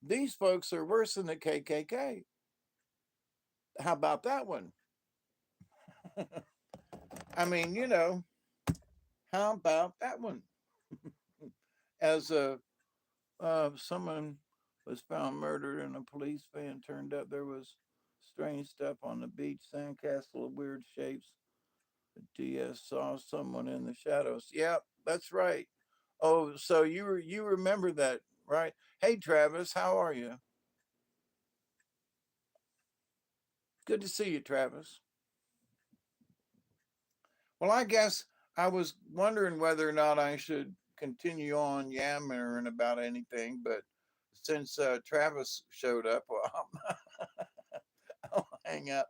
Speaker 1: these folks are worse than the KKK. How about that one? I mean, how about that one? As someone was found murdered in a police van, turned up there was strange stuff on the beach, sandcastle of weird shapes. The DS saw someone in the shadows. Yep, that's right. Oh, so you remember that, right? Hey, Travis, how are you? Good to see you, Travis. Well, I guess I was wondering whether or not I should continue on yammering about anything, but since Travis showed up, well, I'll hang out.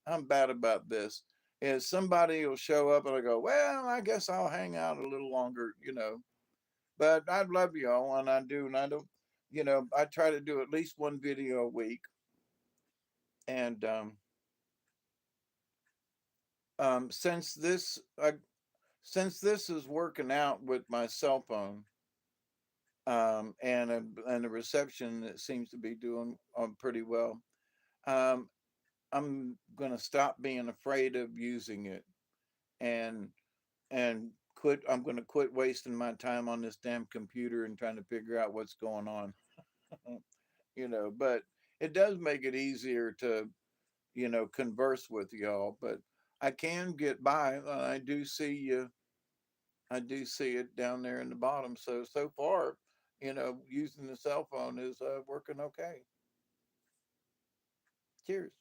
Speaker 1: I'm bad about this. Is somebody will show up and I go, well, I guess I'll hang out a little longer. But I love y'all, and I do, and I don't, I try to do at least one video a week, and um, since this, uh, since this is working out with my cell phone, and the reception that seems to be doing pretty well, um, I'm gonna stop being afraid of using it, and and quit. I'm gonna quit wasting my time on this damn computer and trying to figure out what's going on. But it does make it easier to converse with y'all. But I can get by. I do see you. I do see it down there in the bottom. So far, using the cell phone is working okay. Cheers.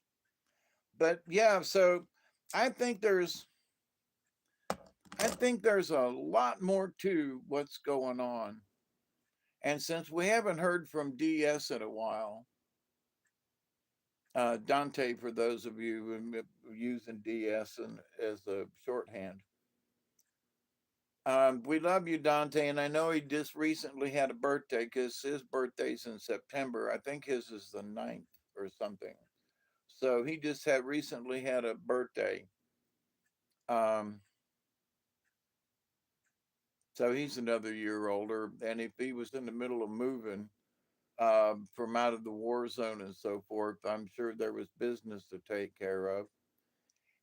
Speaker 1: But yeah, so I think there's I think there's a lot more to what's going on. And since we haven't heard from DS in a while, Dante, for those of you using DS as a shorthand, we love you, Dante. And I know he just recently had a birthday because his birthday's in September. I think his is the 9th or something. So he just had recently had a birthday. Um, so he's another year older. And if he was in the middle of moving, from out of the war zone and so forth, I'm sure there was business to take care of.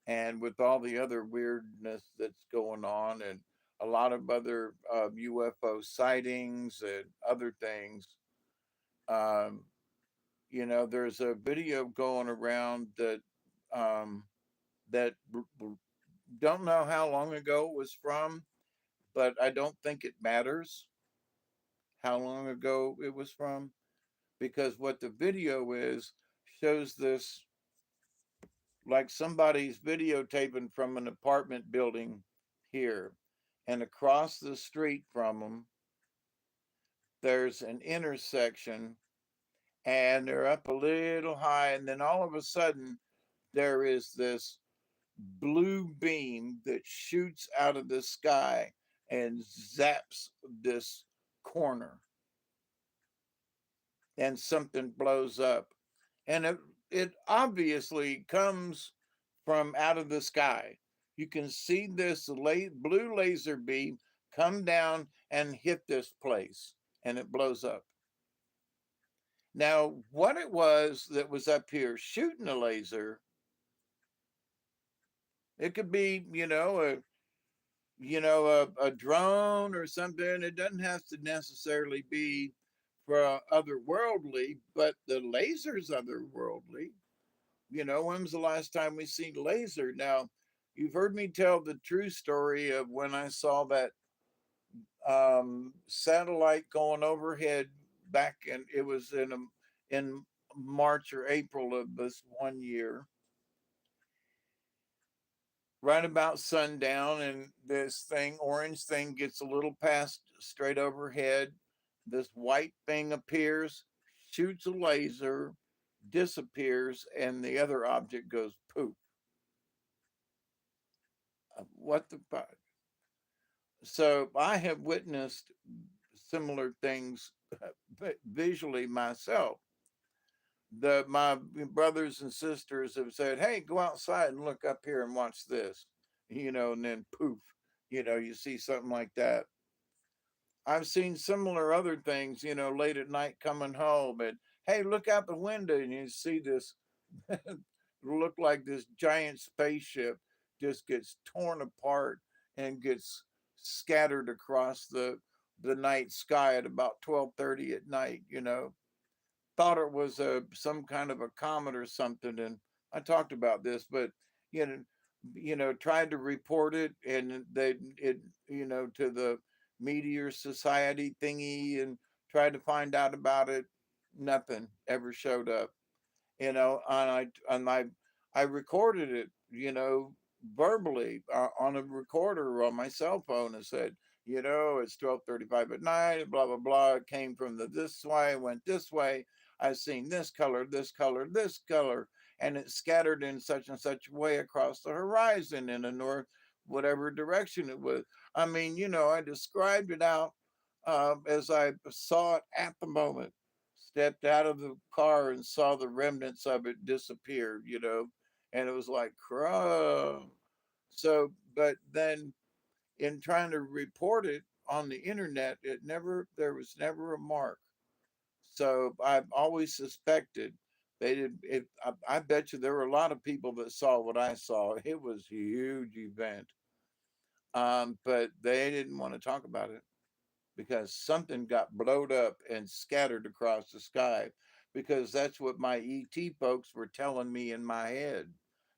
Speaker 1: And with all the other weirdness that's going on, and a lot of other UFO sightings and other things, um, there's a video going around um, that don't know how long ago it was from, but I don't think it matters how long ago it was from, because what the video is shows this like somebody's videotaping from an apartment building here, and across the street from them there's an intersection, and they're up a little high, and then all of a sudden there is this blue beam that shoots out of the sky and zaps this corner, and something blows up, and it obviously comes from out of the sky. You can see this blue laser beam come down and hit this place, and it blows up. Now, what it was that was up here shooting a laser, it could be, a drone or something. It doesn't have to necessarily be for otherworldly, but the laser's otherworldly. When was the last time we seen laser? Now, you've heard me tell the true story of when I saw that satellite going overhead back, and it was in March or April of this one year, right about sundown, and this thing, orange thing, gets a little past straight overhead. This white thing appears, shoots a laser, disappears, and the other object goes poof. What the fuck? So I have witnessed similar things visually myself. My brothers and sisters have said, "Hey, go outside and look up here and watch this," and then poof, you see something like that. I've seen similar other things, late at night coming home, and hey, look out the window and you see this look like this giant spaceship just gets torn apart and gets scattered across the night sky at about 12:30 at night. Thought it was some kind of a comet or something, and I talked about this, but you know, tried to report it, and to the Meteor Society thingy, and tried to find out about it. Nothing ever showed up, and I recorded it, verbally on a recorder on my cell phone, and said, it's 12:35 at night, blah blah blah. It came from this way, went this way. I've seen this color, this color, this color, and it scattered in such and such way across the horizon in a north, whatever direction it was. I mean, I described it out as I saw it at the moment, stepped out of the car and saw the remnants of it disappear, and it was like, crap. So, but then in trying to report it on the internet, there was never a mark. So I've always suspected they did. I bet you there were a lot of people that saw what I saw. It was a huge event, but they didn't want to talk about it because something got blowed up and scattered across the sky, because that's what my ET folks were telling me in my head.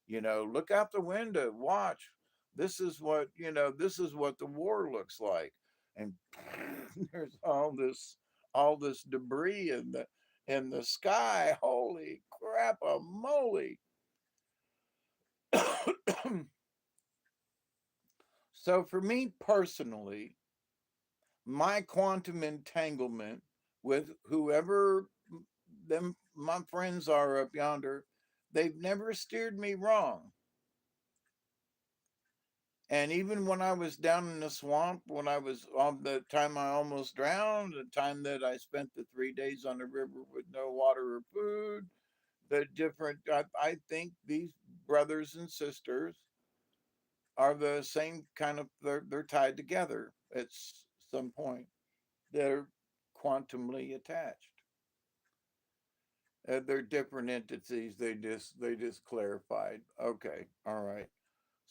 Speaker 1: Look out the window, watch. This is what the war looks like. And there's all this debris in the sky. Holy crap a moly. So for me personally, my quantum entanglement with whoever them my friends are up yonder, they've never steered me wrong. And even when I was down in the swamp, when I was on the time I almost drowned, the time that I spent the 3 days on the river with no water or food, the different I think these brothers and sisters are the same kind of, they're tied together at some point. They're quantumly attached. They're different entities. They just clarified. Okay, all right.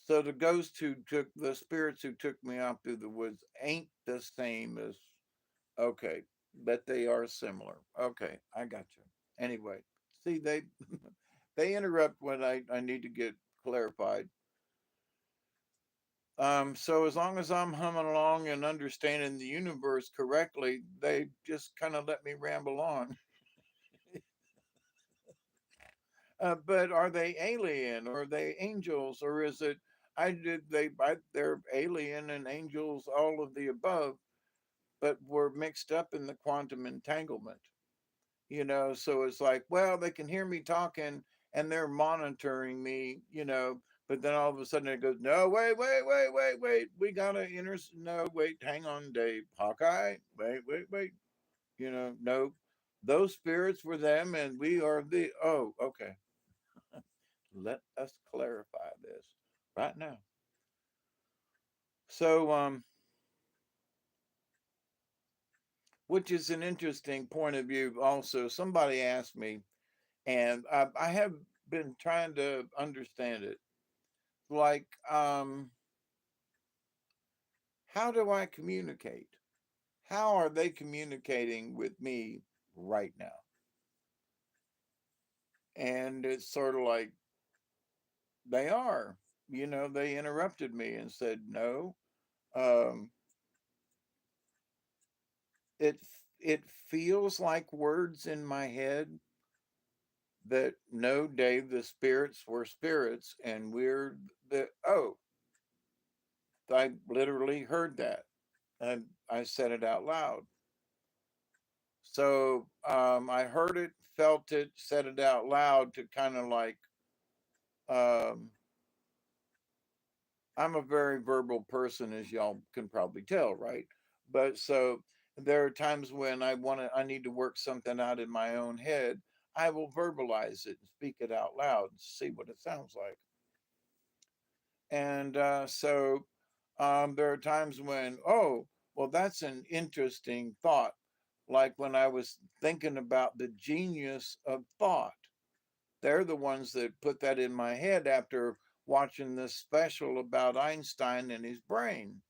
Speaker 1: So the ghosts who took the spirits who took me out through the woods ain't the same as, okay, but they are similar. Okay, I got you. Anyway, see, they interrupt when I need to get clarified. So as long as I'm humming along and understanding the universe correctly, they just kind of let me ramble on. But are they alien, or are they angels, or is it? They're alien and angels, all of the above, but we're mixed up in the quantum entanglement. So it's like, well, they can hear me talking and they're monitoring me, but then all of a sudden it goes, no, wait, wait, wait, wait, wait, we gotta no, wait, hang on, Dave, Hawkeye, wait, wait, wait, no, those spirits were them and we are oh, okay. Let us clarify this right now. So, which is an interesting point of view. Also, somebody asked me, and I have been trying to understand it. Like, how do I communicate? How are they communicating with me right now? And it's sort of like they are. They interrupted me and said, no. Um, it feels like words in my head that, no, Dave, the spirits were spirits and we're oh, I literally heard that and I said it out loud. So I heard it, felt it, said it out loud to kind of like, um, I'm a very verbal person, as y'all can probably tell, right? But so There are times when I need to work something out in my own head. I will verbalize it and speak it out loud and see what it sounds like. And there are times when, oh, well, that's an interesting thought. Like when I was thinking about the genius of thought. They're the ones that put that in my head after watching this special about Einstein and his brain.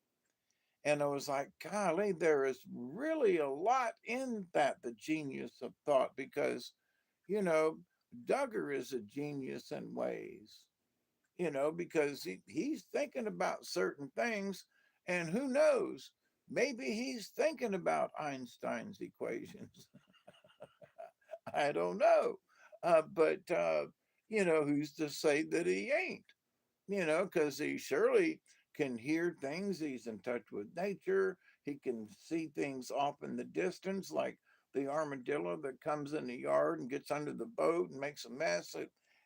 Speaker 1: And I was like, golly, there is really a lot in that, the genius of thought, because, you know, Duggar is a genius in ways, because he's thinking about certain things, and who knows, maybe he's thinking about Einstein's equations. I don't know. But who's to say that he ain't? Because he surely can hear things. He's in touch with nature. He can see things off in the distance, like the armadillo that comes in the yard and gets under the boat and makes a mess.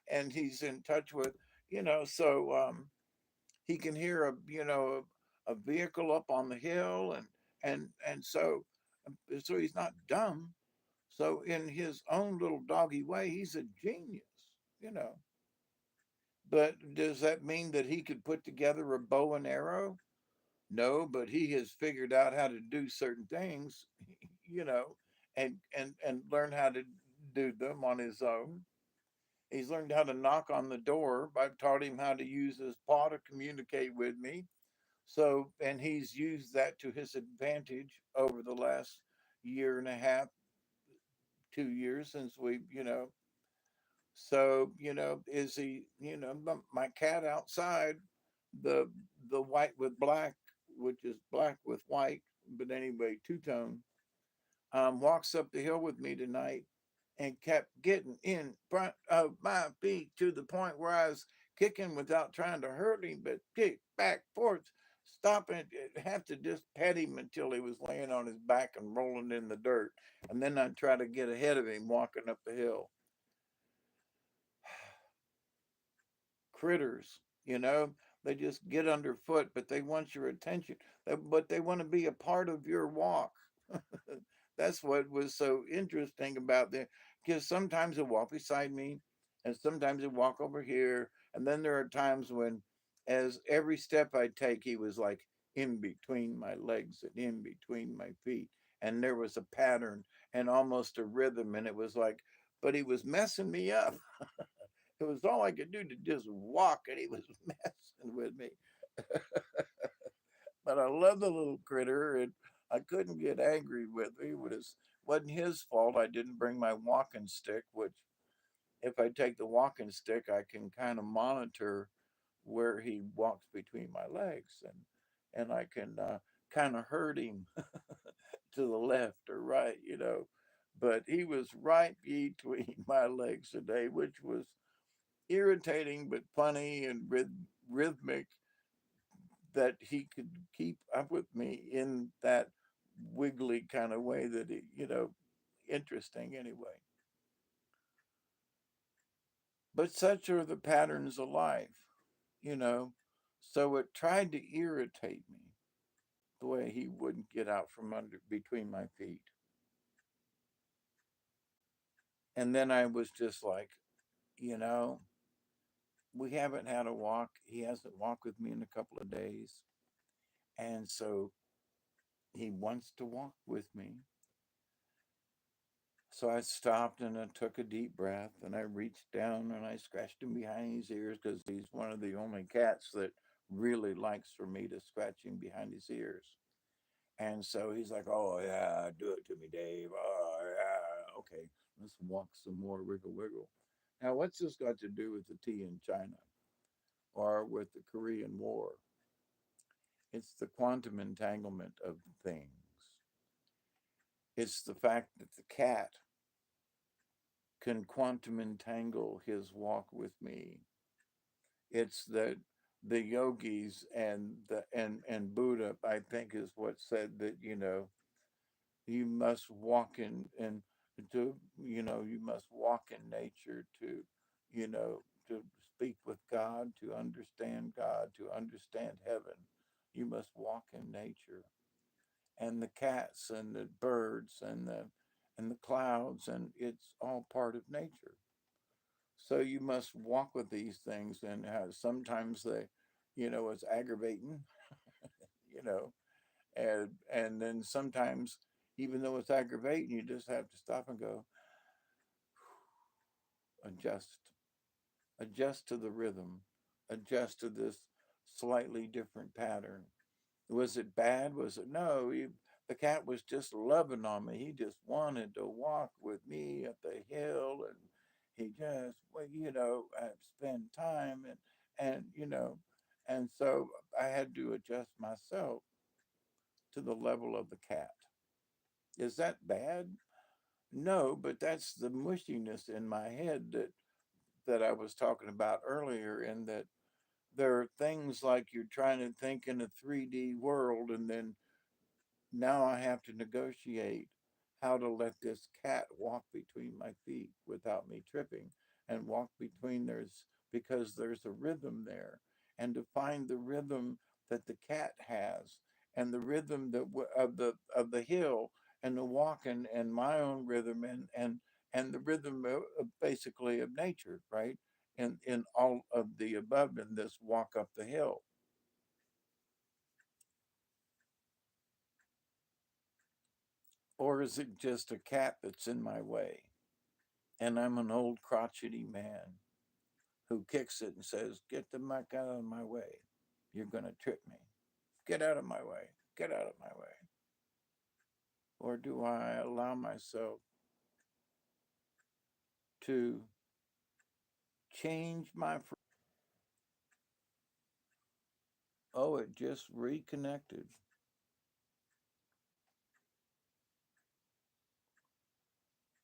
Speaker 1: And he's in touch with, he can hear a vehicle up on the hill, and so he's not dumb. So in his own little doggy way, he's a genius, you know. But does that mean that he could put together a bow and arrow? No, but he has figured out how to do certain things, you know, and learn how to do them on his own. He's learned how to knock on the door. I've taught him how to use his paw to communicate with me. So, and he's used that to his advantage over the last year and a half, 2 years since is he, my cat outside, the the white with black, which is black with white, but anyway, two tone, walks up the hill with me tonight and kept getting in front of my feet to the point where I was kicking without trying to hurt him, but kick back, forth, stopping, have to just pet him until he was laying on his back and rolling in the dirt. And then I'd try to get ahead of him walking up the hill. Critters, they just get underfoot, but they want your attention. But they want to be a part of your walk. That's what was so interesting about them, because sometimes he'll walk beside me, and sometimes he'll walk over here, and then there are times when, as every step I take, he was like in between my legs and in between my feet, and there was a pattern and almost a rhythm, and it was like, but he was messing me up. It was all I could do to just walk, and he was messing with me. But I love the little critter, and I couldn't get angry with him. Wasn't his fault. I didn't bring my walking stick, which if I take the walking stick, I can kind of monitor where he walks between my legs, and I can kind of hurt him to the left or right. But he was right between my legs today, which was irritating but funny and rhythmic, that he could keep up with me in that wiggly kind of way that interesting anyway. But such are the patterns of life, you know. So it tried to irritate me the way he wouldn't get out from under between my feet. And then I was just like, you know, we haven't had a walk. He hasn't walked with me in a couple of days. And so he wants to walk with me. So I stopped and I took a deep breath and I reached down and I scratched him behind his ears, because he's one of the only cats that really likes for me to scratch him behind his ears. And so he's like, "Oh, yeah, do it to me, Dave. Oh, yeah. Okay, let's walk some more, wiggle, wiggle." Now, what's this got to do with the tea in China or with the Korean War? It's the quantum entanglement of things. It's the fact that the cat can quantum entangle his walk with me. It's that the yogis and Buddha, I think, is what said that you must walk in to you must walk in nature to to speak with God, to understand heaven. You must walk in nature. and the cats and the birds and the clouds, and it's all part of nature. So you must walk with these things, and sometimes they, it's aggravating, you know, and then sometimes, even though it's aggravating, you just have to stop and go, adjust, adjust to the rhythm, adjust to this slightly different pattern. Was it bad? Was it no? The cat was just loving on me. He just wanted to walk with me up the hill, and he just, well, spend time, and and so I had to adjust myself to the level of the cat. Is that bad? No, but that's the mushiness in my head that I was talking about earlier, in that there are things like you're trying to think in a 3D world, and then now I have to negotiate how to let this cat walk between my feet without me tripping, and walk between there's because there's a rhythm there, and to find the rhythm that the cat has, and the rhythm of the hill, and the walk, and my own rhythm, and the rhythm basically of nature, right? In all of the above in this walk up the hill. Or is it just a cat that's in my way? And I'm an old crotchety man who kicks it and says, "Get the muck out of my way. You're going to trip me. Get out of my way. Get out of my way." Or do I allow myself to change my. Oh, it just reconnected.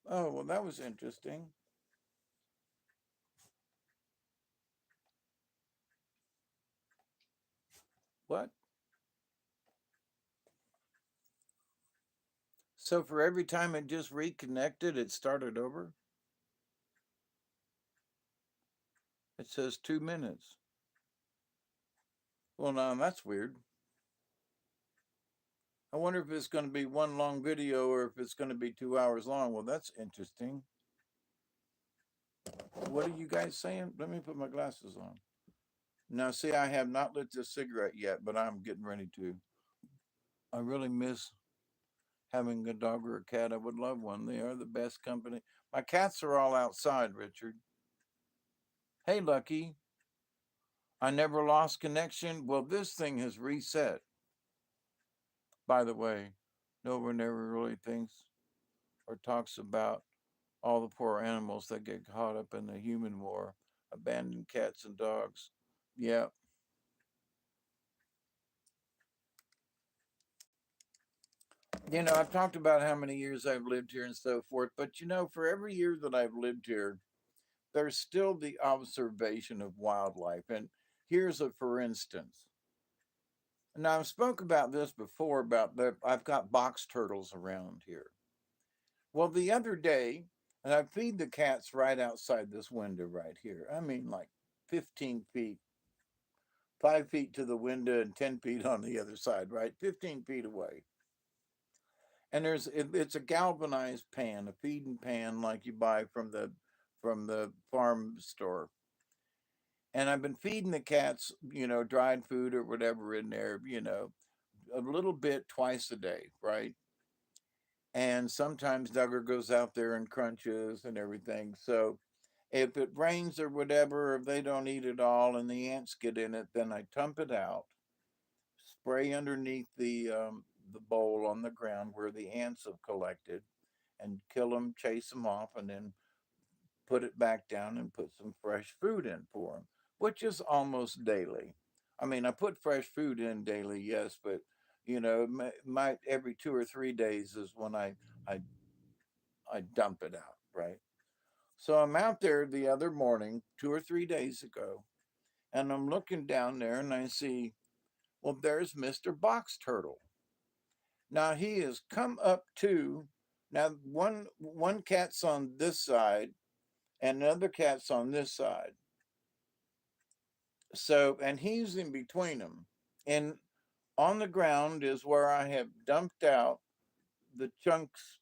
Speaker 1: Oh, well, that was interesting. What? So for every time it just reconnected, it started over? It says 2 minutes. Well, now that's weird. I wonder if it's going to be one long video or if it's going to be 2 hours long. Well, that's interesting. What are you guys saying? Let me put my glasses on. Now, see, I have not lit this cigarette yet, but I'm getting ready to. I really miss having a dog or a cat. I would love one. They are the best company. My cats are all outside, Richard. Hey, Lucky. I never lost connection. Well, this thing has reset. By the way, no one ever really thinks or talks about all the poor animals that get caught up in the human war, abandoned cats and dogs. Yeah, I've talked about how many years I've lived here and so forth, but for every year that I've lived here, there's still the observation of wildlife. And here's a for instance. Now, I've spoke about this before about I've got box turtles around here. Well, the other day, and I feed the cats right outside this window right here. I mean, like 15 feet, 5 feet to the window and 10 feet on the other side, right? 15 feet away. And it's a galvanized pan, a feeding pan like you buy from the farm store. And I've been feeding the cats, dried food or whatever in there, a little bit twice a day, right? And sometimes Duggar goes out there and crunches and everything. So if it rains or whatever, if they don't eat it all and the ants get in it, then I dump it out, spray underneath the bowl on the ground where the ants have collected, and kill them, chase them off, and then put it back down and put some fresh food in for them, which is almost daily. I mean, I put fresh food in daily, yes, but might every 2 or 3 days is when I I dump it out, right? So I'm out there the other morning, 2 or 3 days ago, and I'm looking down there and I see, well, there's Mr. Box Turtle. Now he has come up to, now one cat's on this side and another cat's on this side. So, and he's in between them. And On the ground is where I have dumped out the chunks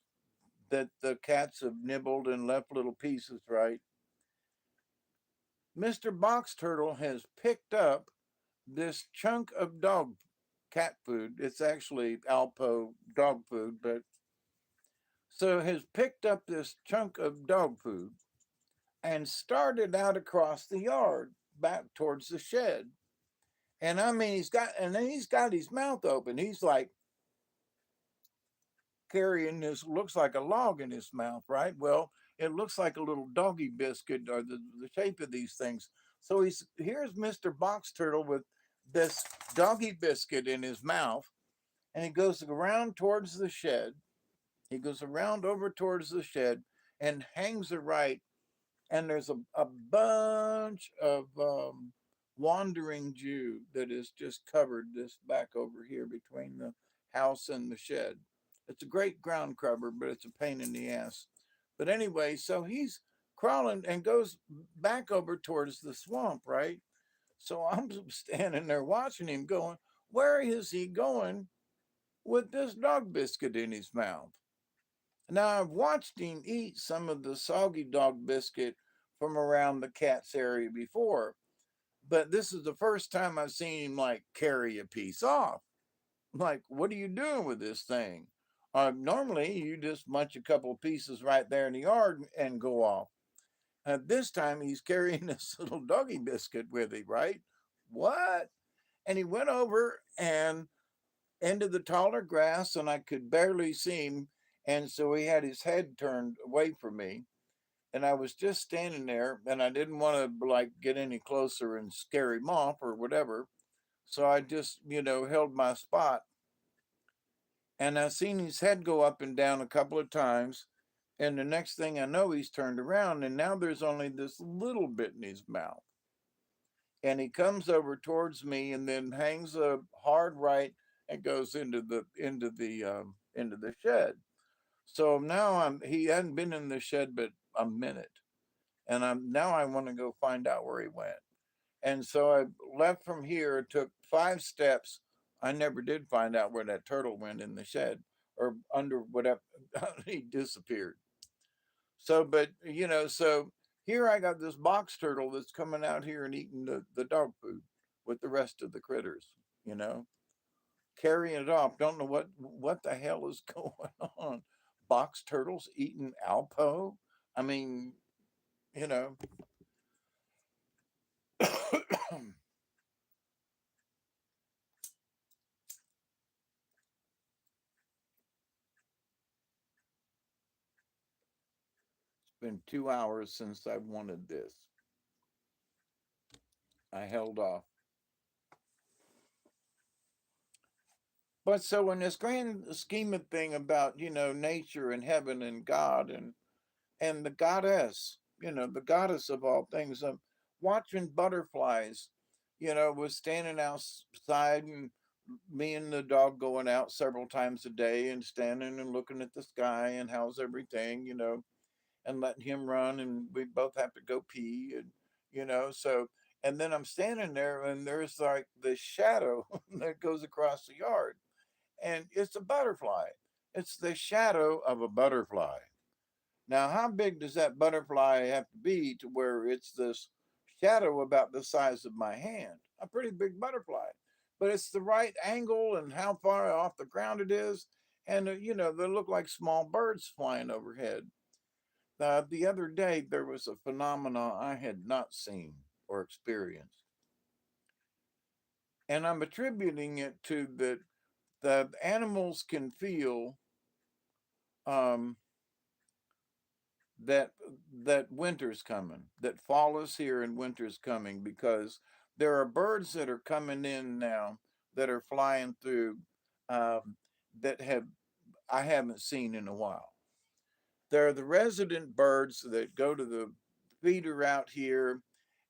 Speaker 1: that the cats have nibbled and left little pieces, right? Mr. Box Turtle has picked up this chunk of dog cat food. It's actually Alpo dog food, but so has picked up this chunk of dog food and started out across the yard back towards the shed. And I mean, he's got his mouth open. He's like carrying this, looks like a log in his mouth, right? Well, it looks like a little doggy biscuit or the shape of these things. So here's Mr. Box Turtle with this doggy biscuit in his mouth, and he goes around towards the shed. He goes around over towards the shed and hangs a right, and there's a bunch of wandering Jew that is just covered this back over here between the house and the shed. It's a great ground cover, but it's a pain in the ass. But anyway, so he's crawling and goes back over towards the swamp, right? So I'm standing there watching him going, where is he going with this dog biscuit in his mouth? Now, I've watched him eat some of the soggy dog biscuit from around the cat's area before, but this is the first time I've seen him like carry a piece off. Like, what are you doing with this thing? Normally, you just munch a couple of pieces right there in the yard and go off. This time, he's carrying this little doggy biscuit with him, right? What? And he went over and into the taller grass, and I could barely see him. And so he had his head turned away from me. And I was just standing there, and I didn't want to like get any closer and scare him off or whatever. So I just, held my spot. And I seen his head go up and down a couple of times. And the next thing I know, he's turned around, and now there's only this little bit in his mouth. And he comes over towards me and then hangs a hard right and goes into the shed. So now he hadn't been in the shed but a minute, and I want to go find out where he went. And so I left from here, took 5 steps. I never did find out where that turtle went in the shed or under whatever. He disappeared. So, but so here I got this box turtle that's coming out here and eating the dog food with the rest of the critters, you know, carrying it off. Don't know what the hell is going on. Box turtles eating Alpo. I mean, you know, it's been 2 hours since I wanted this. I held off. But so in this grand scheme of thing about, nature and heaven and God and the goddess, the goddess of all things, watching butterflies, was standing outside, and me and the dog going out several times a day and standing and looking at the sky and how's everything, and letting him run, and we both have to go pee, and so, and then I'm standing there and there's like this shadow that goes across the yard, and it's a butterfly. It's the shadow of a butterfly. Now, how big does that butterfly have to be to where it's this shadow about the size of my hand? A pretty big butterfly, but it's the right angle and how far off the ground it is, and they look like small birds flying overhead. The other day, there was a phenomenon I had not seen or experienced, and I'm attributing it to that the animals can feel um, that winter's coming, that fall is here and winter's coming, because there are birds that are coming in now that are flying through, um, that have I haven't seen in a while. There are the resident birds that go to the feeder out here,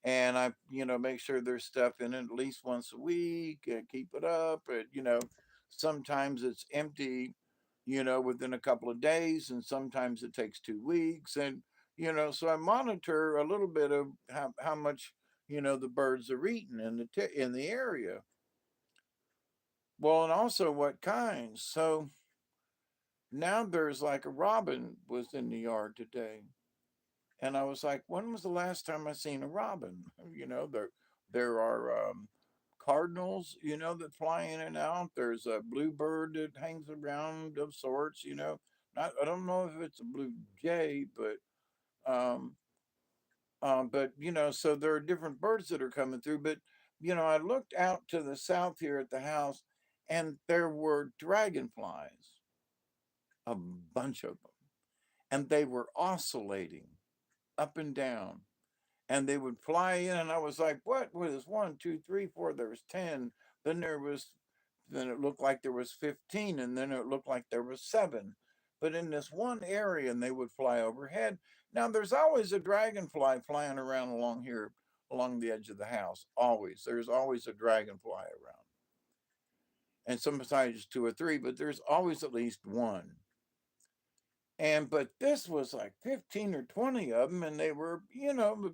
Speaker 1: and I, make sure there's stuff in it at least once a week and keep it up. But, sometimes it's empty, within a couple of days, and sometimes it takes 2 weeks. And, so I monitor a little bit of how much, the birds are eating in the area. Well, and also what kinds. So now there's like a robin was in the yard today. And I was like, when was the last time I seen a robin? You know, there are cardinals, you know, that fly in and out. There's a bluebird that hangs around of sorts, you know. Not, I don't know if it's a blue jay, um, but you know, so there are different birds that are coming through. But you know, I looked out to the south here at the house, and there were dragonflies, a bunch of them, and they were oscillating up and down, and they would fly in, and I was like, what was one, two, three, four? There was 10. Then there was, then it looked like there was 15, and then it looked like there was seven. But in this one area, and they would fly overhead. Now there's always a dragonfly flying around along here, along the edge of the house. Always, there's always a dragonfly around, and sometimes two or three, but there's always at least one. And but this was like 15 or 20 of them, and they were, you know,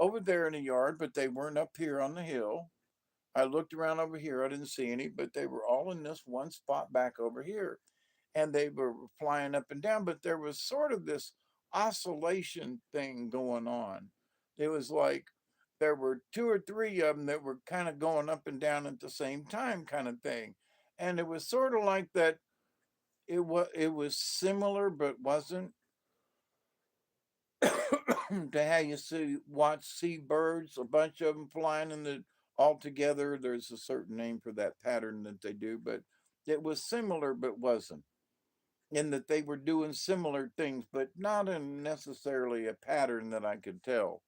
Speaker 1: over there in the yard, but they weren't up here on the hill. I looked around over here, I didn't see any, but they were all in this one spot back over here. And they were flying up and down, but there was sort of this oscillation thing going on. It was like there were two or three of them that were kind of going up and down at the same time, kind of thing. And it was sort of like that. It was similar, but wasn't to how you see birds, a bunch of them flying in the all together. There's a certain name for that pattern that they do, but it was similar, but wasn't. In that they were doing similar things, but not in necessarily a pattern that I could tell.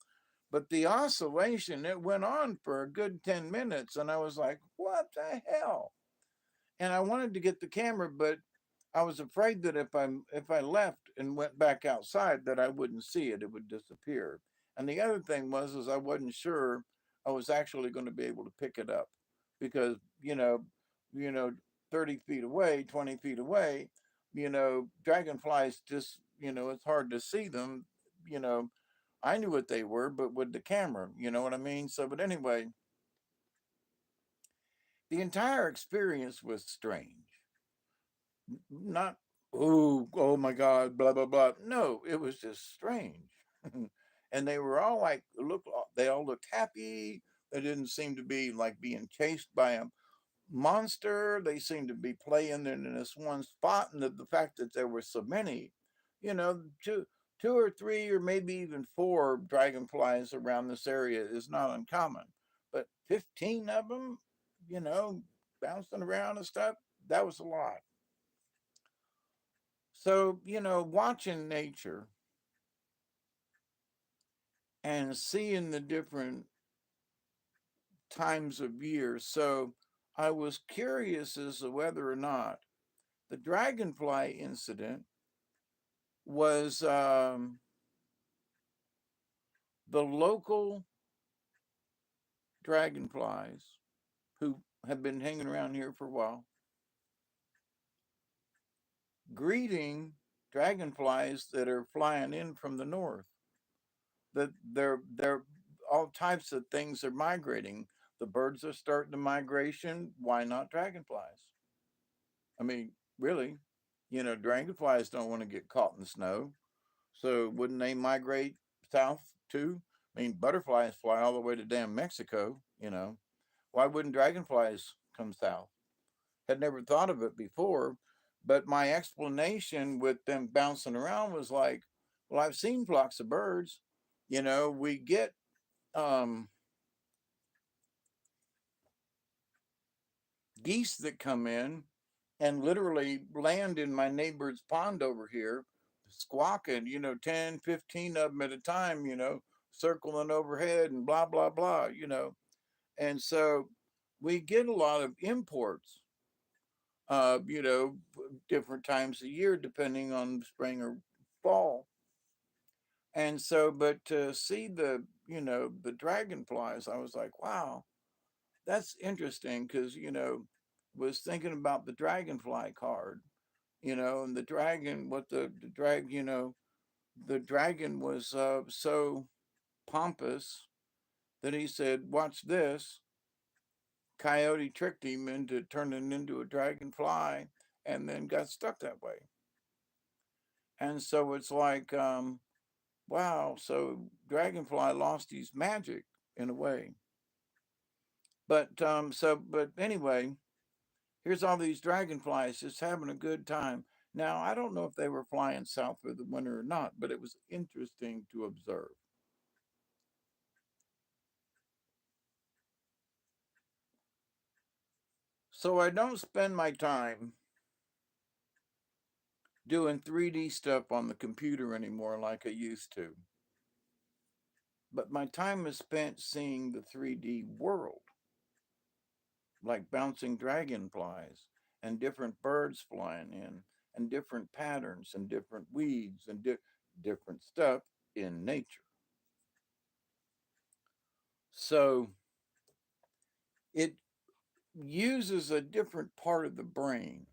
Speaker 1: But the oscillation, it went on for a good 10 minutes, and I was like, what the hell? And I wanted to get the camera, but I was afraid that if I left and went back outside that I wouldn't see it, it would disappear. And the other thing was is I wasn't sure I was actually going to be able to pick it up because, you know, 30 feet away, 20 feet away, dragonflies just, it's hard to see them, you know. I knew what they were, but with the camera, you know what I mean? So, but anyway, the entire experience was strange. Not, oh my God, blah, blah, blah. No, it was just strange. And they were all like, they all looked happy. They didn't seem to be like being chased by a monster. They seemed to be playing in this one spot. And the fact that there were so many, two or three or maybe even four dragonflies around this area is not uncommon. But 15 of them, you know, bouncing around and stuff, that was a lot. So, watching nature and seeing the different times of year. So, I was curious as to whether or not the dragonfly incident was the local dragonflies who have been hanging around here for a while greeting dragonflies that are flying in from the north. That they're all types of things are migrating. The birds are starting the migration. Why not dragonflies? I mean, really, dragonflies don't want to get caught in the snow. So wouldn't they migrate south too? I mean, butterflies fly all the way to damn Mexico, you know. Why wouldn't dragonflies come south? Had never thought of it before, but my explanation with them bouncing around was like, well, I've seen flocks of birds. We get um, geese that come in and literally land in my neighbor's pond over here, squawking, 10, 15 of them at a time, circling overhead and blah, blah, blah. And so we get a lot of imports, different times a year, depending on spring or fall. And so, but to see the dragonflies, I was like, wow, that's interesting because, was thinking about the dragonfly card, and the dragon, what the drag, the dragon was so pompous that he said, watch this. coyote tricked him into turning into a dragonfly and then got stuck that way. And so it's like, wow, so Dragonfly lost his magic in a way. But anyway, here's all these dragonflies just having a good time. Now, I don't know if they were flying south for the winter or not, but it was interesting to observe. So I don't spend my time doing 3D stuff on the computer anymore like I used to. But my time is spent seeing the 3D world, like bouncing dragonflies and different birds flying in and different patterns and different weeds and different stuff in nature. So it uses a different part of the brain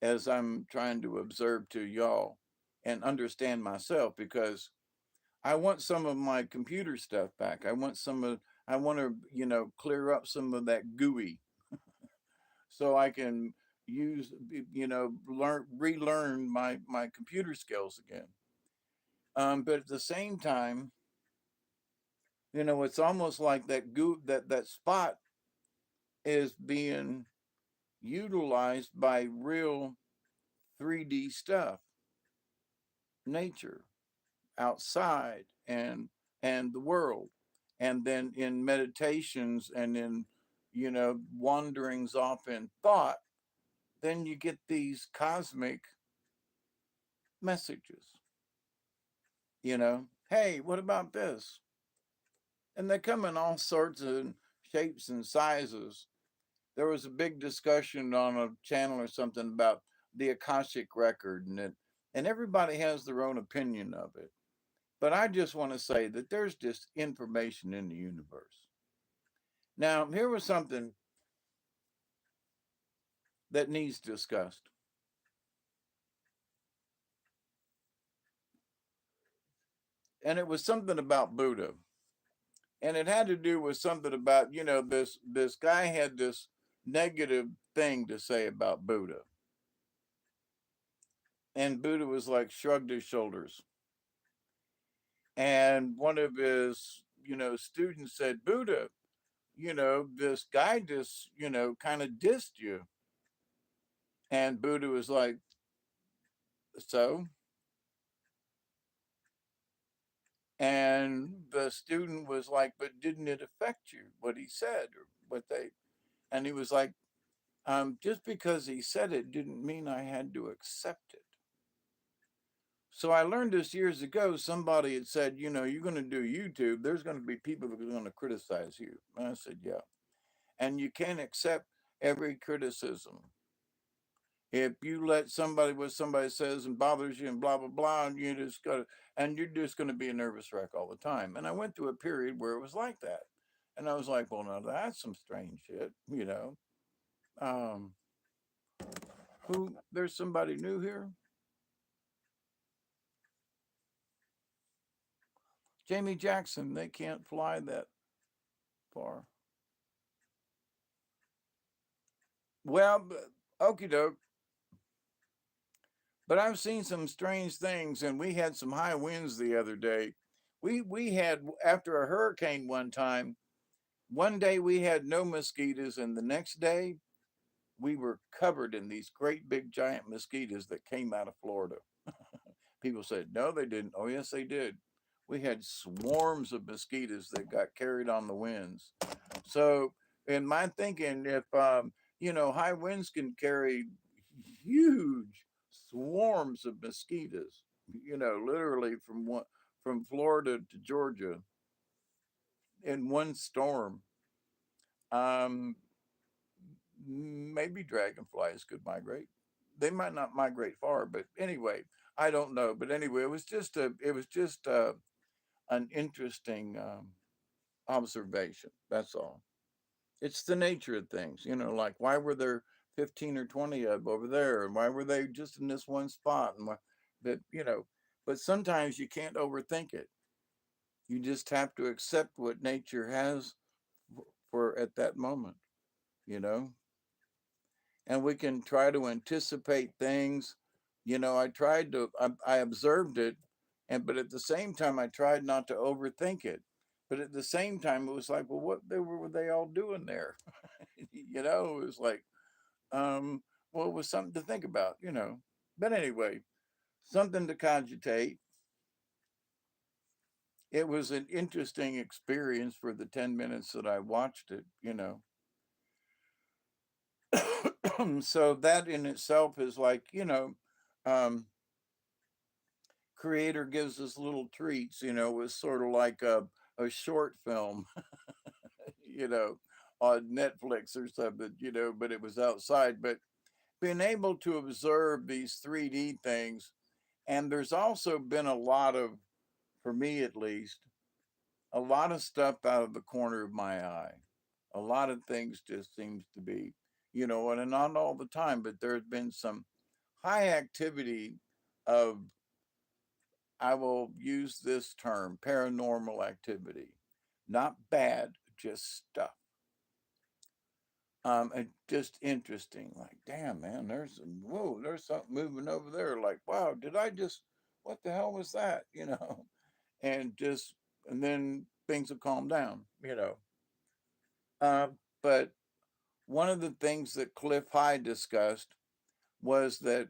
Speaker 1: as I'm trying to observe to y'all and understand myself, because I want some of my computer stuff back. I want to, clear up some of that GUI so I can use, relearn my computer skills again. But at the same time, it's almost like that spot is being utilized by real 3D stuff, nature, outside, and the world. And then in meditations and in wanderings off in thought, then you get these cosmic messages. Hey, what about this? And they come in all sorts of shapes and sizes. There was a big discussion on a channel or something about the Akashic record, and everybody has their own opinion of it. But I just want to say that there's just information in the universe. Now, here was something that needs discussed. And it was something about Buddha. And it had to do with something about, this guy had this negative thing to say about Buddha. And Buddha was like shrugged his shoulders. And one of his, students said, Buddha, this guy just, kind of dissed you. And Buddha was like, so? And the student was like, but didn't it affect you, what he said or and he was like, just because he said it didn't mean I had to accept it. So I learned this years ago. Somebody had said, you're going to do YouTube. There's going to be people that are going to criticize you. And I said, yeah. And you can't accept every criticism. If you let what somebody says and bothers you and blah blah blah, and you're just gonna be a nervous wreck all the time. And I went through a period where it was like that. And I was like, well, now that's some strange shit. Um, there's somebody new here? Jamie Jackson, they can't fly that far. Well, okie doke. But I've seen some strange things, and we had some high winds the other day. We had, after a hurricane one time, one day we had no mosquitoes, and the next day we were covered in these great big giant mosquitoes that came out of Florida. People said, no, they didn't. Oh, yes, they did. We had swarms of mosquitoes that got carried on the winds. So, in my thinking, if, high winds can carry huge swarms of mosquitoes, literally from Florida to Georgia in one storm. Um, Maybe dragonflies could migrate. They might not migrate far, but anyway, I don't know. But anyway, it was just an interesting observation. That's all. It's the nature of things, like why were there 15 or 20 of them over there, and why were they just in this one spot, and why, but but sometimes you can't overthink it. You just have to accept what nature has for at that moment. you know, and we can try to anticipate things. I tried to, I observed it, but at the same time, I tried not to overthink it. But at the same time, it was like, well, were they all doing there? It was like, um, well, it was. Something to think about. But anyway, something to cogitate. It was an interesting experience for the 10 minutes that I watched it. So that in itself is like, um, creator gives us little treats. It was sort of like a short film, you know, on Netflix or something, but it was outside. But being able to observe these 3D things, and there's also been a lot of, for me at least, a lot of stuff out of the corner of my eye. A lot of things just seems to be, and not all the time, but there's been some high activity of, I will use this term, paranormal activity. Not bad, just stuff. And just interesting. Like, damn, man, there's something moving over there. Like, wow, what the hell was that? And then things will calm down. Uh, but one of the things that Cliff High discussed was that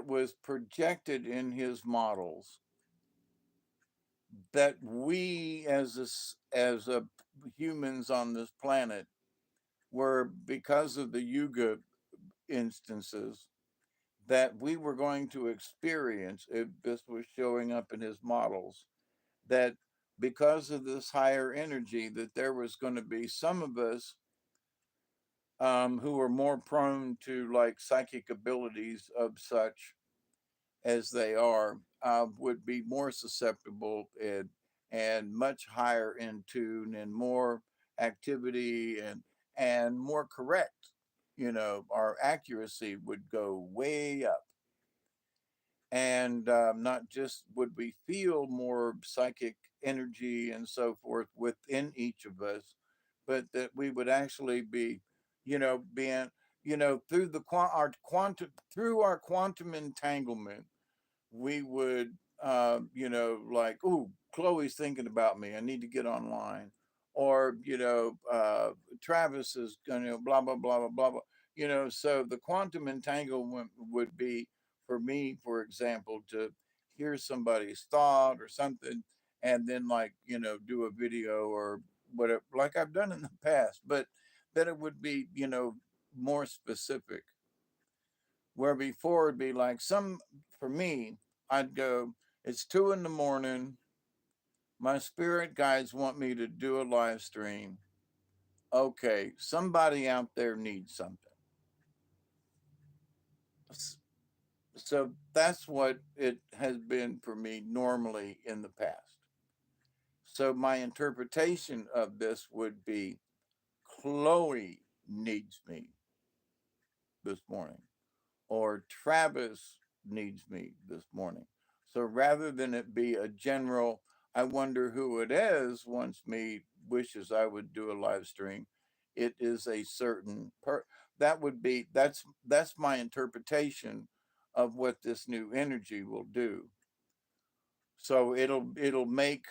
Speaker 1: was projected in his models that we as humans on this planet were, because of the Yuga instances, that we were going to experience, if this was showing up in his models, that because of this higher energy, that there was going to be some of us who were more prone to like psychic abilities of such as they are, would be more susceptible and much higher in tune and more activity and more correct. Our accuracy would go way up, and not just would we feel more psychic energy and so forth within each of us, but that we would actually be, being, through our quantum, through our quantum entanglement, we would, like, oh, Chloe's thinking about me. I need to get online. Or, Travis is going to blah, blah, blah, blah, blah, blah. So the quantum entanglement would be for me, for example, to hear somebody's thought or something, and then, like, do a video or whatever, like I've done in the past, but that it would be, more specific, where before it'd be like for me, I'd go, it's 2 in the morning. My spirit guides want me to do a live stream. Okay, somebody out there needs something. So that's what it has been for me normally in the past. So my interpretation of this would be Chloe needs me this morning, or Travis needs me this morning. So rather than it be a general, I wonder who it is wants me, wishes I would do a live stream, it is a certain that would be, that's my interpretation of what this new energy will do. So it'll make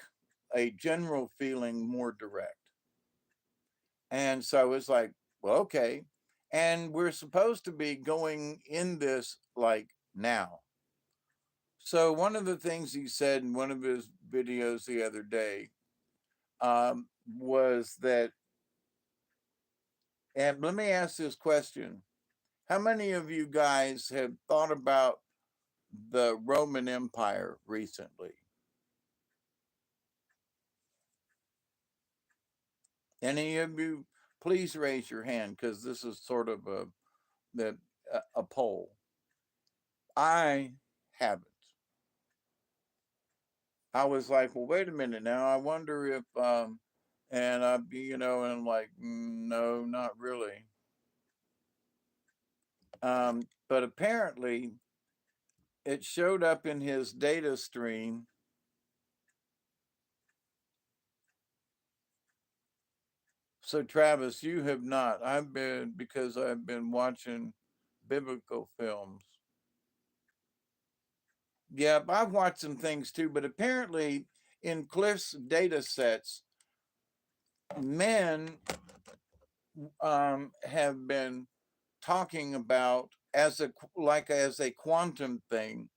Speaker 1: a general feeling more direct. And so it's like, well, okay. And we're supposed to be going in this like now. So one of the things he said in one of his videos the other day, was that, and let me ask this question: how many of you guys have thought about the Roman Empire recently? Any of you? Please raise your hand, because this is sort of a poll. I haven't. I was like, well, wait a minute now. I wonder if, and I'd be, and I'm like, no, not really. But apparently it showed up in his data stream. So Travis, you have not. I've been because I've been watching biblical films. Yeah, I've watched some things too, but apparently in Cliff's data sets, men have been talking about as a quantum thing,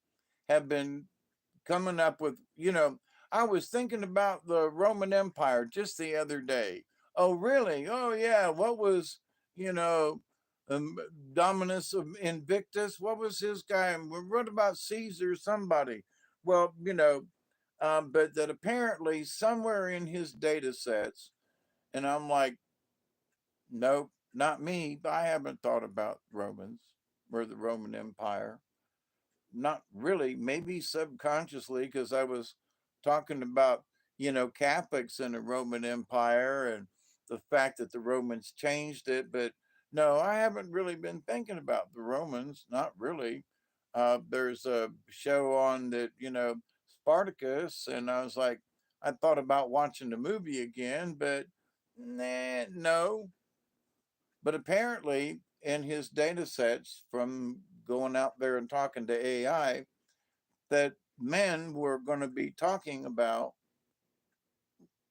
Speaker 1: have been coming up with, I was thinking about the Roman Empire just the other day. Oh, really? Oh, yeah. What was, you know, um, Dominus of Invictus? What was his guy? And what about Caesar? Somebody. Well, but that apparently somewhere in his data sets, and I'm like, nope, not me. I haven't thought about Romans or the Roman Empire. Not really, maybe subconsciously, because I was talking about, Catholics in the Roman Empire and the fact that the Romans changed it. But no, I haven't really been thinking about the Romans, not really. There's a show on that, Spartacus, and I was like, I thought about watching the movie again, but no. But apparently, in his data sets from going out there and talking to AI, that men were going to be talking about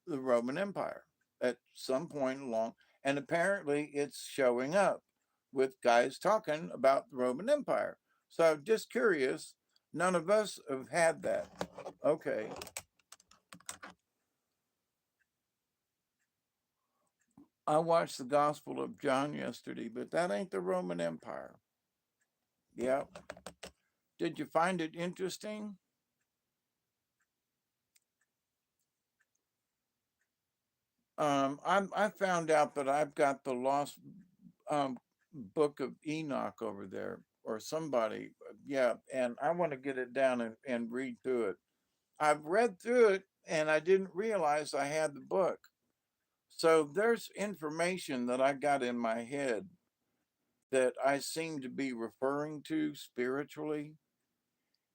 Speaker 1: the Roman Empire at some point along. And apparently, it's showing up with guys talking about the Roman Empire. So, I'm just curious, none of us have had that. Okay. I watched the Gospel of John yesterday, but that ain't the Roman Empire. Yep. Did you find it interesting? I found out that I've got the lost book of Enoch over there, or somebody. Yeah, and I want to get it down and read through it. I've read through it and I didn't realize I had the book. So there's information that I got in my head that I seem to be referring to spiritually.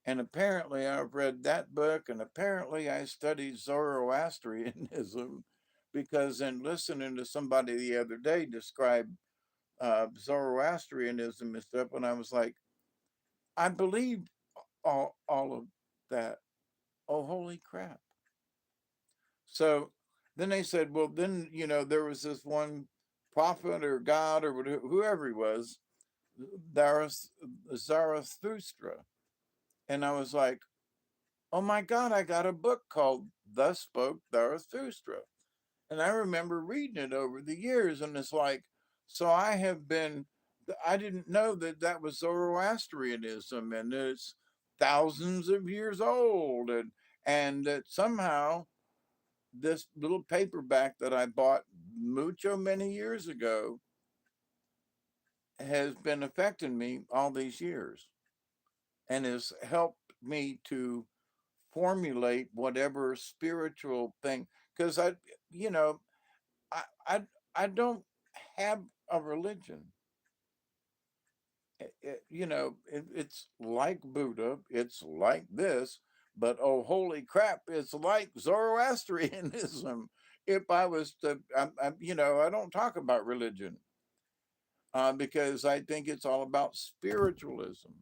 Speaker 1: And apparently I've read that book, and apparently I studied Zoroastrianism because in listening to somebody the other day describe Zoroastrianism and stuff, and I was like, I believed all of that. Oh, holy crap. So then they said, well, then, there was this one prophet or God or whoever he was, Zarathustra. And I was like, oh my God, I got a book called Thus Spoke Zarathustra. And I remember reading it over the years, and it's like, so I didn't know that that was Zoroastrianism, and it's thousands of years old, and that somehow this little paperback that I bought mucho many years ago has been affecting me all these years and has helped me to formulate whatever spiritual thing, because you know I I I don't have a religion. It's like Buddha, it's like this, but oh holy crap, it's like Zoroastrianism. If I was to, I don't talk about religion because I think it's all about spiritualism.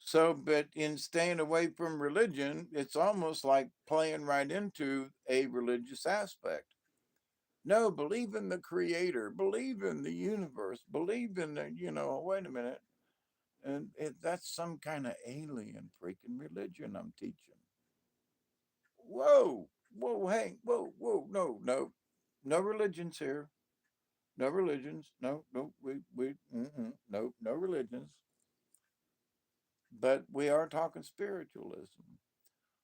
Speaker 1: So, but in staying away from religion, it's almost like playing right into a religious aspect. No, believe in the creator, believe in the universe, believe in the, wait a minute. And that's some kind of alien freaking religion I'm teaching. Whoa, whoa, hey, whoa, no, no, no religions here. No religions. No, no, no, no religions. But we are talking spiritualism.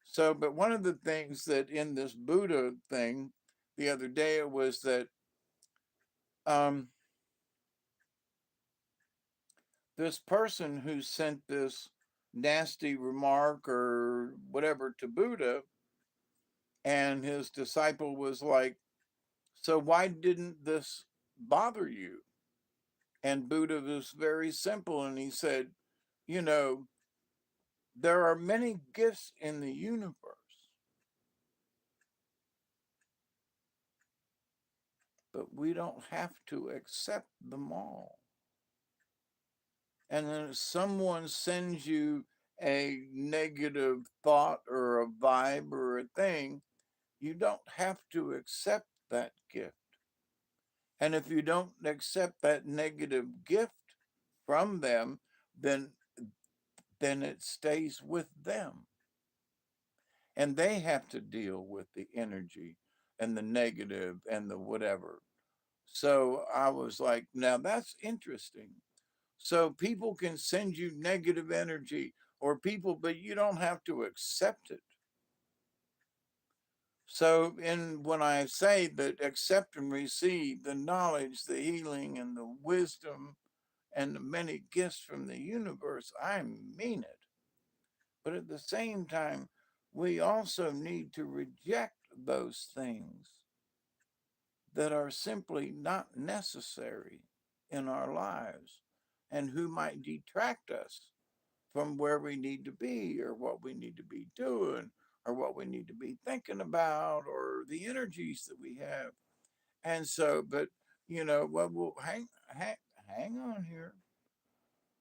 Speaker 1: So, but one of the things that in this Buddha thing the other day was that um, this person who sent this nasty remark or whatever to Buddha, and his disciple was like, so why didn't this bother you? And Buddha was very simple, and he said, you know, there are many gifts in the universe, but we don't have to accept them all. And then if someone sends you a negative thought or a vibe or a thing, you don't have to accept that gift. And if you don't accept that negative gift from them, then it stays with them. And they have to deal with the energy and the negative and the whatever. So I was like, now that's interesting. So people can send you negative energy or people, but you don't have to accept it. So, in when I say that accept and receive the knowledge, the healing, and the wisdom, and the many gifts from the universe, I mean it. But at the same time, we also need to reject those things that are simply not necessary in our lives and who might detract us from where we need to be or what we need to be doing or what we need to be thinking about or the energies that we have. And so, but well, hang on here.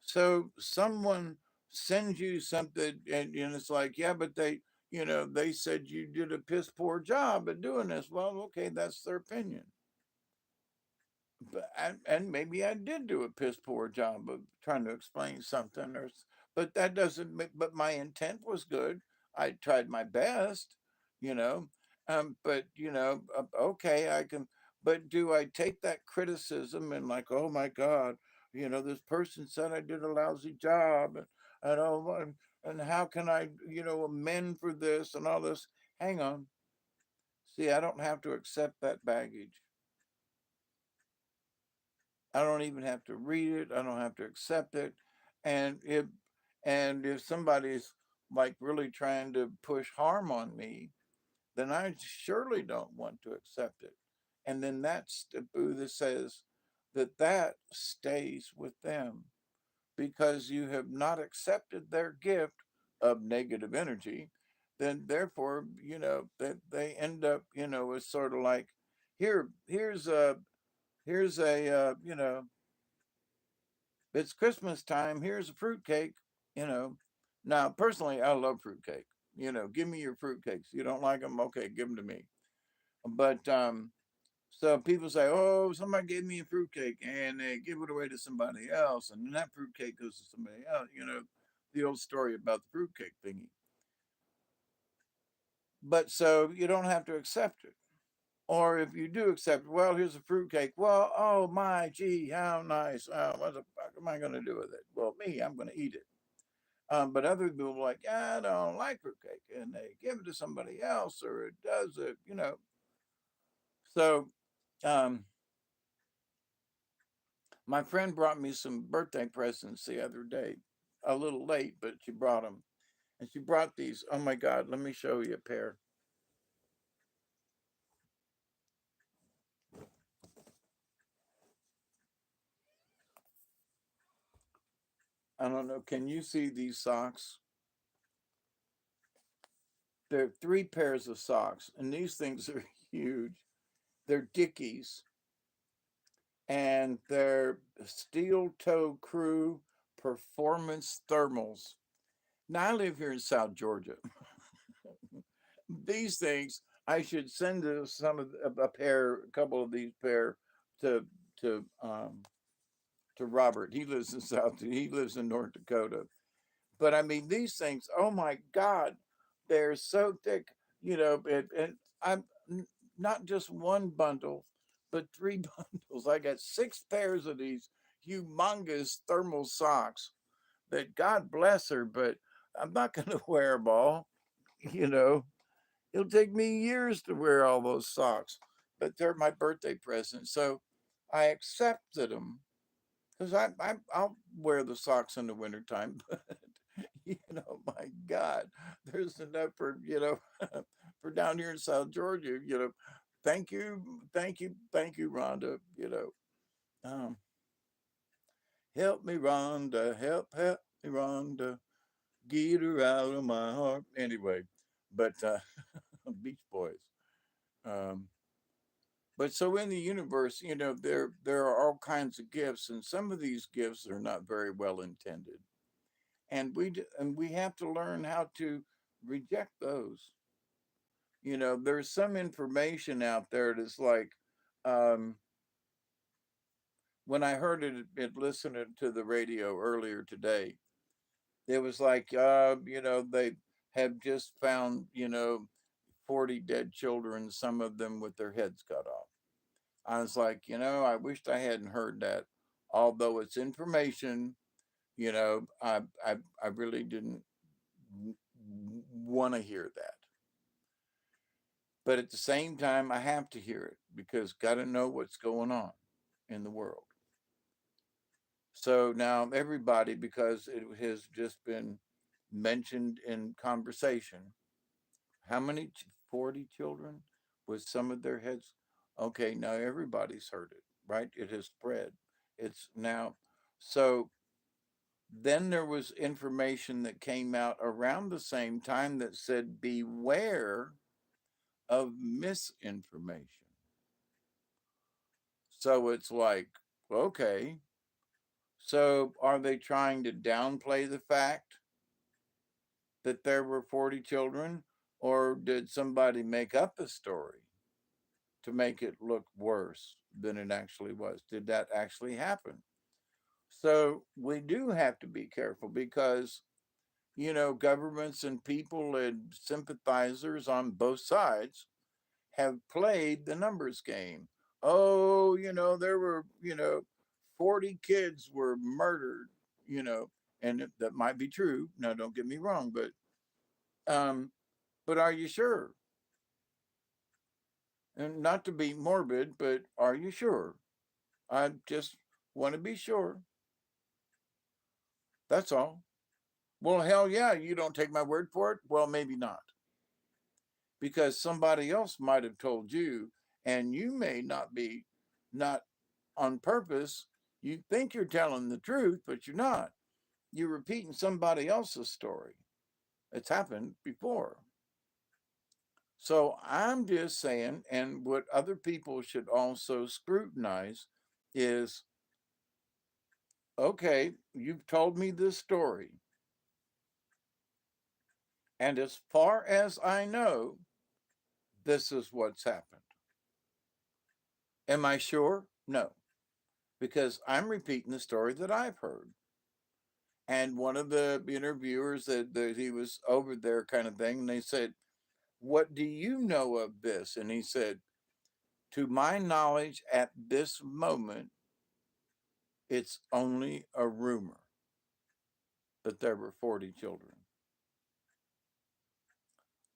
Speaker 1: So someone sends you something and it's like, yeah, but they said you did a piss poor job at doing this. Well, okay, that's their opinion. But and maybe I did do a piss poor job of trying to explain something, but that doesn't. But my intent was good. I tried my best, you know. But okay, I can. But do I take that criticism and like, oh my God, this person said I did a lousy job, and oh, and how can I, amend for this and all this? Hang on. See, I don't have to accept that baggage. I don't even have to read it. I don't have to accept it. And if somebody's like really trying to push harm on me, then I surely don't want to accept it. And then that's the Buddha says that stays with them because you have not accepted their gift of negative energy. Then therefore, that they end up, it's sort of like here's a it's Christmas time. Here's a fruitcake. You know. Now, personally, I love fruitcake. Give me your fruitcakes. You don't like them? Okay, give them to me. But so people say, "Oh, somebody gave me a fruitcake," and they give it away to somebody else, and then that fruitcake goes to somebody else. The old story about the fruitcake thingy. But so you don't have to accept it. Or if you do accept, well, here's a fruitcake. Well, oh my, gee, how nice. What the fuck am I going to do with it? Well, me, I'm going to eat it. But other people are like, yeah, I don't like fruitcake, and they give it to somebody else, or it does it. So, um, my friend brought me some birthday presents the other day, a little late, but she brought them, and she brought these. Oh my God, let me show you a pair. I don't know. Can you see these socks? They're three pairs of socks, and these things are huge. They're Dickies, and they're steel toe crew performance thermals. Now I live here in South Georgia. These things I should send some of a pair, a couple of these pair to to um, to Robert. He lives in He lives in North Dakota. But I mean, these things. Oh my God, they're so thick. And I'm not just one bundle, but three bundles. I got six pairs of these humongous thermal socks. That God bless her, but I'm not going to wear them all. You know, It'll take me years to wear all those socks, but they're my birthday present. So I accepted them because I'll wear the socks in the wintertime. But, my God, there's enough for, for down here in South Georgia, thank you, thank you, thank you, Rhonda, um, help me, Rhonda, help me, Rhonda, get her out of my heart. Anyway, but Beach Boys. Um, But so in the universe, there are all kinds of gifts, and some of these gifts are not very well intended, and we have to learn how to reject those. There's some information out there that's like, um, when I heard it listening to the radio earlier today, it was like, they have just found, 40 dead children, some of them with their heads cut off. I was like, I wished I hadn't heard that. Although it's information, I really didn't want to hear that. But at the same time, I have to hear it because got to know what's going on in the world. So now everybody, because it has just been mentioned in conversation, how many 40 children with some of their heads? Okay, now everybody's heard it, right? It has spread. It's now, so then there was information that came out around the same time that said beware of misinformation. So it's like, okay, so are they trying to downplay the fact that there were 40 children, or did somebody make up a story to make it look worse than it actually was? Did that actually happen? So we do have to be careful because, governments and people and sympathizers on both sides have played the numbers game. Oh, there were, 40 kids were murdered, you know, and that might be true. Now, don't get me wrong, um, but are you sure? And not to be morbid, but are you sure? I just want to be sure. That's all. Well, hell yeah, you don't take my word for it. Well, maybe not, because somebody else might have told you, and you may not on purpose. You think you're telling the truth, but you're not. You're repeating somebody else's story. It's happened before. So I'm just saying, and what other people should also scrutinize is, okay, you've told me this story. And as far as I know, this is what's happened. Am I sure? No, because I'm repeating the story that I've heard. And one of the interviewers that he was over there, kind of thing, and they said, "What do you know of this?" And he said, "To my knowledge, at this moment, it's only a rumor that there were 40 children.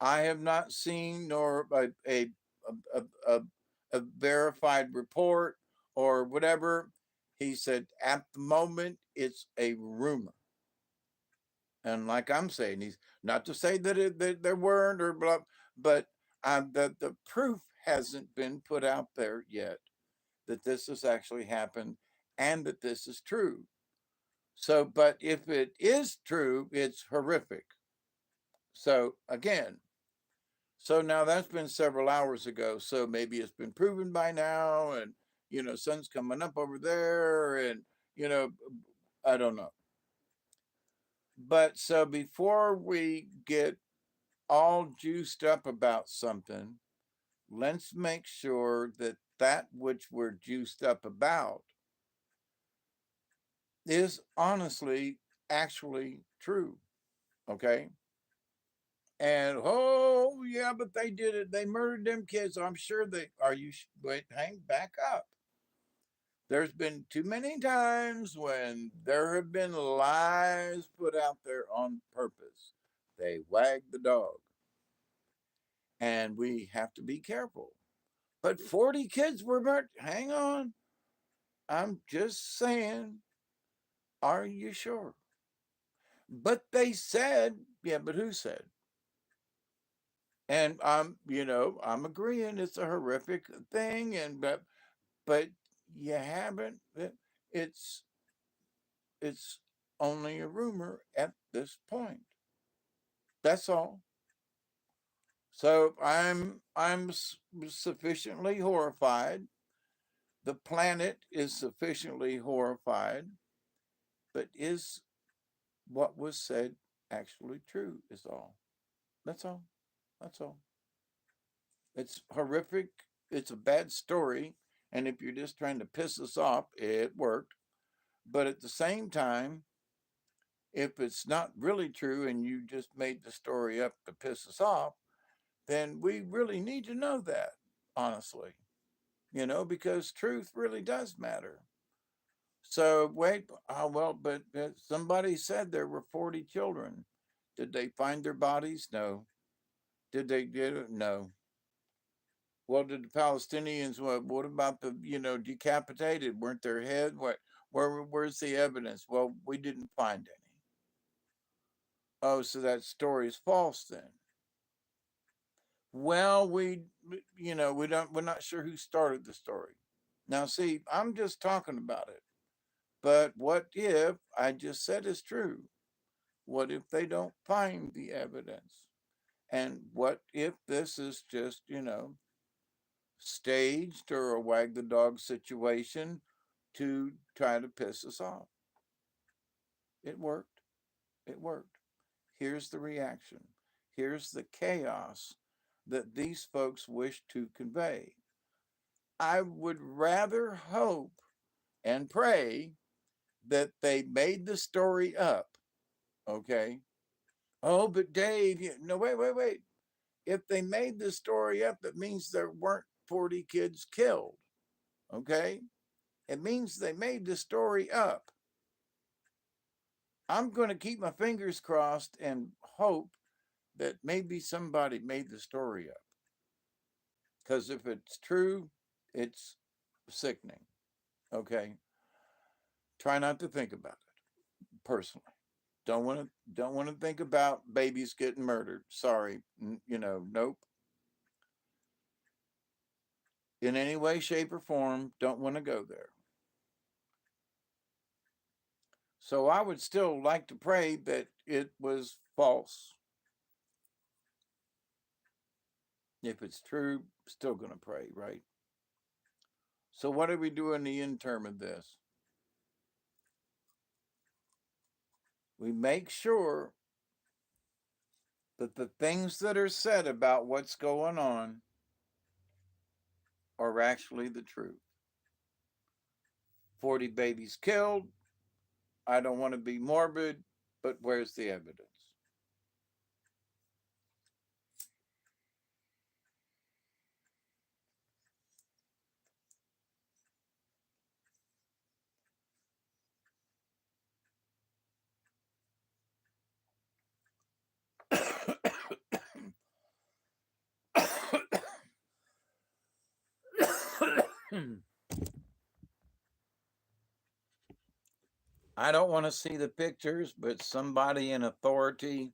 Speaker 1: I have not seen nor a, a, a verified report or whatever." He said, "At the moment, it's a rumor." And like I'm saying, he's not to say that there weren't or blah, but the proof hasn't been put out there yet that this has actually happened and that this is true. So, but if it is true, it's horrific. So again, so now that's been several hours ago. So maybe it's been proven by now, and sun's coming up over there, and you know, I don't know. But so before we get all juiced up about something, let's make sure that that which we're juiced up about is honestly actually true. Okay. And oh yeah, but they did it. They murdered them kids. I'm sure they are. Wait, hang back up. There's been too many times when there have been lies put out there on purpose. They wag the dog, and we have to be careful. But 40 kids were murdered. Hang on. I'm just saying, are you sure? But they said, yeah, but who said? And I'm agreeing it's a horrific thing, and but you haven't. It's it's only a rumor at this point. That's all. So sufficiently horrified. The planet is sufficiently horrified, but is what was said actually true? Is all. That's all. That's all. It's horrific. It's a bad story. And if you're just trying to piss us off, it worked. But at the same time, if it's not really true and you just made the story up to piss us off, then we really need to know that, honestly, because truth really does matter. So, wait, well, but somebody said there were 40 children. Did they find their bodies? No. Did they get it? No. Well, did the Palestinians, what about the, decapitated? Weren't their head? Where's the evidence? Well, we didn't find any. Oh, so that story is false then. Well, we're not sure who started the story. Now, see, I'm just talking about it. But what if I just said is true? What if they don't find the evidence? And what if this is just, staged or a wag the dog situation to try to piss us off? It worked. It worked. Here's the reaction. Here's the chaos that these folks wish to convey. I would rather hope and pray that they made the story up. Okay. Oh, but Dave, no, wait. If they made the story up, it means there weren't 40 kids killed. Okay. It means they made the story up. I'm going to keep my fingers crossed and hope that maybe somebody made the story up. Because if it's true, it's sickening. Okay. Try not to think about it personally. Don't want to think about babies getting murdered. Sorry. Nope. In any way, shape, or form, don't want to go there. So I would still like to pray that it was false. If it's true, still going to pray, right? So what do we do in the interim of this? We make sure that the things that are said about what's going on are actually the truth. 40 babies killed. I don't want to be morbid, but where's the evidence? I don't want to see the pictures, but somebody in authority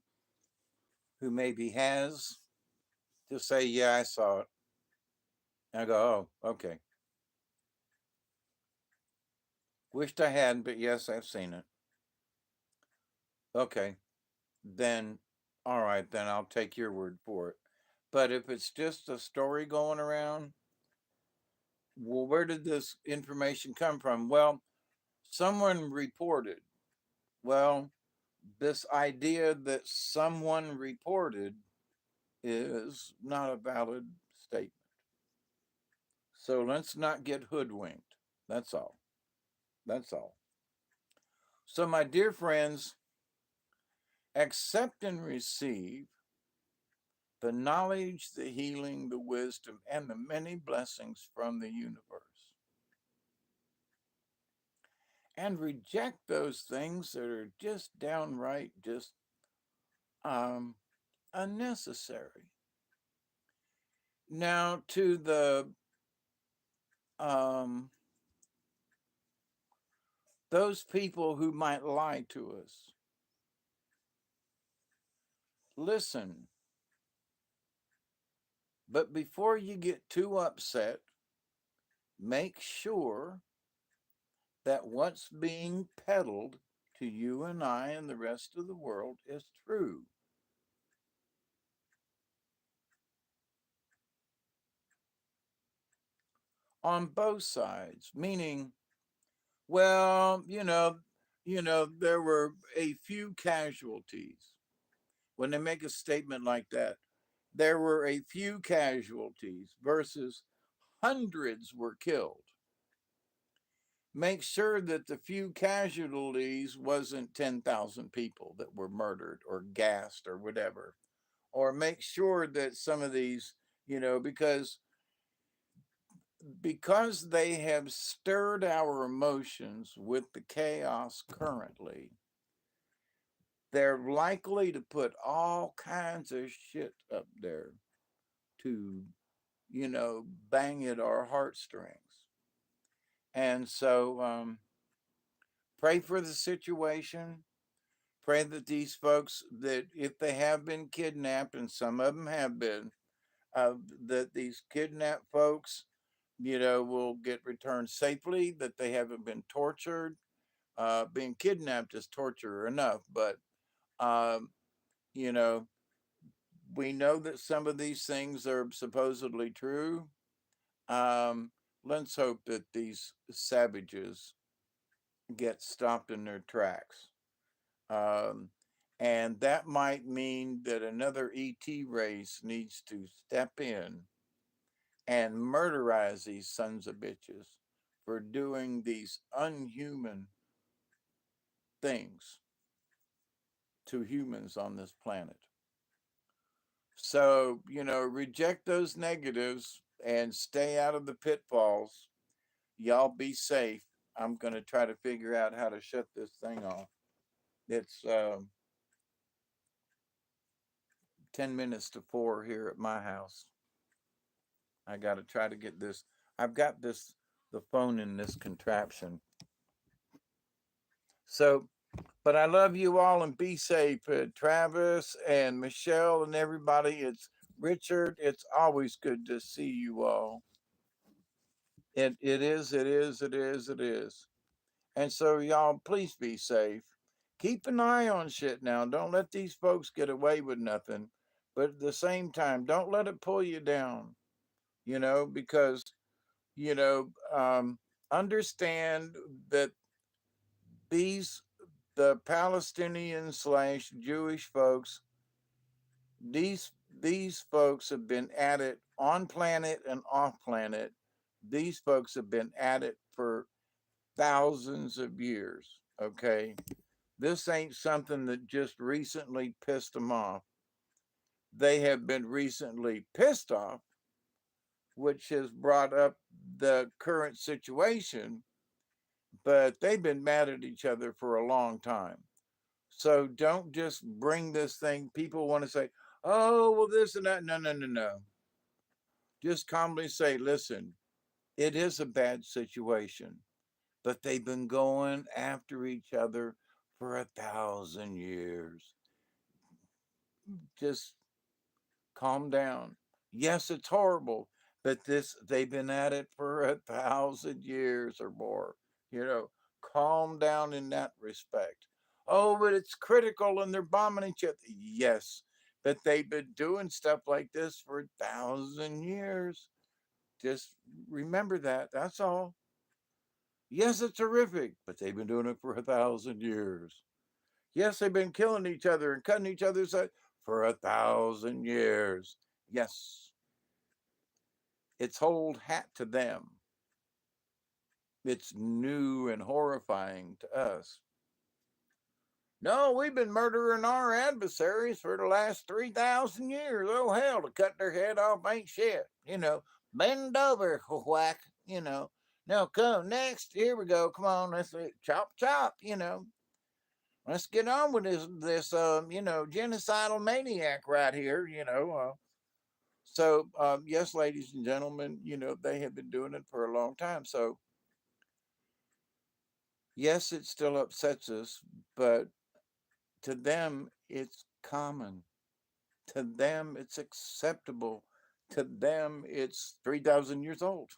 Speaker 1: who maybe has to say, yeah, I saw it. And I go, oh, okay. Wished I hadn't, but yes, I've seen it. Okay. Then, all right, then I'll take your word for it. But if it's just a story going around, well, where did this information come from? Well, someone reported. Well, this idea that someone reported is not a valid statement. So let's not get hoodwinked. That's all. That's all. So, my dear friends, accept and receive the knowledge, the healing, the wisdom, and the many blessings from the universe. And reject those things that are just downright just um, unnecessary. Now, to the um, those people who might lie to us, listen. But before you get too upset, make sure that what's being peddled to you and I and the rest of the world is true. on both sides, meaning, well, there were a few casualties. When they make a statement like that, there were a few casualties versus hundreds were killed. Make sure that the few casualties wasn't 10,000 people that were murdered or gassed or whatever. Or make sure that some of these, because they have stirred our emotions with the chaos currently, they're likely to put all kinds of shit up there to, bang at our heartstrings. And so, pray for the situation. Pray that these folks, that if they have been kidnapped, and some of them have been, that these kidnapped folks, will get returned safely, that they haven't been tortured. Being kidnapped is torture enough, but, um, you know, we know that some of these things are supposedly true. Um, let's hope that these savages get stopped in their tracks. Um, and that might mean that another ET race needs to step in and murderize these sons of bitches for doing these unhuman things to humans on this planet. So, reject those negatives and stay out of the pitfalls. Y'all be safe. I'm going to try to figure out how to shut this thing off. It's 10 minutes to 4 here at my house. I got to try to get this. I've got the phone in this contraption. So, but I love you all and be safe. Travis and Michelle and everybody. It's Richard. It's always good to see you all. It is. And so, y'all, please be safe. Keep an eye on shit now. Don't let these folks get away with nothing. But at the same time, don't let it pull you down, because, you know, um, understand that these, the Palestinian slash Jewish folks, these, these folks have been at it on planet and off planet. These folks have been at it for thousands of years. Okay. This ain't something that just recently pissed them off. They have been recently pissed off, which has brought up the current situation, but they've been mad at each other for a long time. So don't just bring this thing. People want to say, oh, well, this and that. No, no, no, no. Just calmly say, listen, it is a bad situation, but they've been going after each other for 1,000 years. Just calm down. Yes, it's horrible, but they've been at it for 1,000 years or more. You know, calm down in that respect. Oh, but it's critical and they're bombing each other. Yes, but they've been doing stuff like this for 1,000 years. Just remember that. That's all. Yes, it's horrific, but they've been doing it for 1,000 years. Yes, they've been killing each other and cutting each other's head for 1,000 years. Yes, it's old hat to them. It's new and horrifying to us. No, we've been murdering our adversaries for the last 3,000 years. Oh, hell, to cut their head off ain't shit. Bend over, whack, Now, come next. Here we go. Come on, let's chop, chop. Let's get on with this genocidal maniac right here. So, yes, ladies and gentlemen, they have been doing it for a long time. So, yes, it still upsets us, but to them, it's common. To them, it's acceptable. To them, it's 3,000 years old.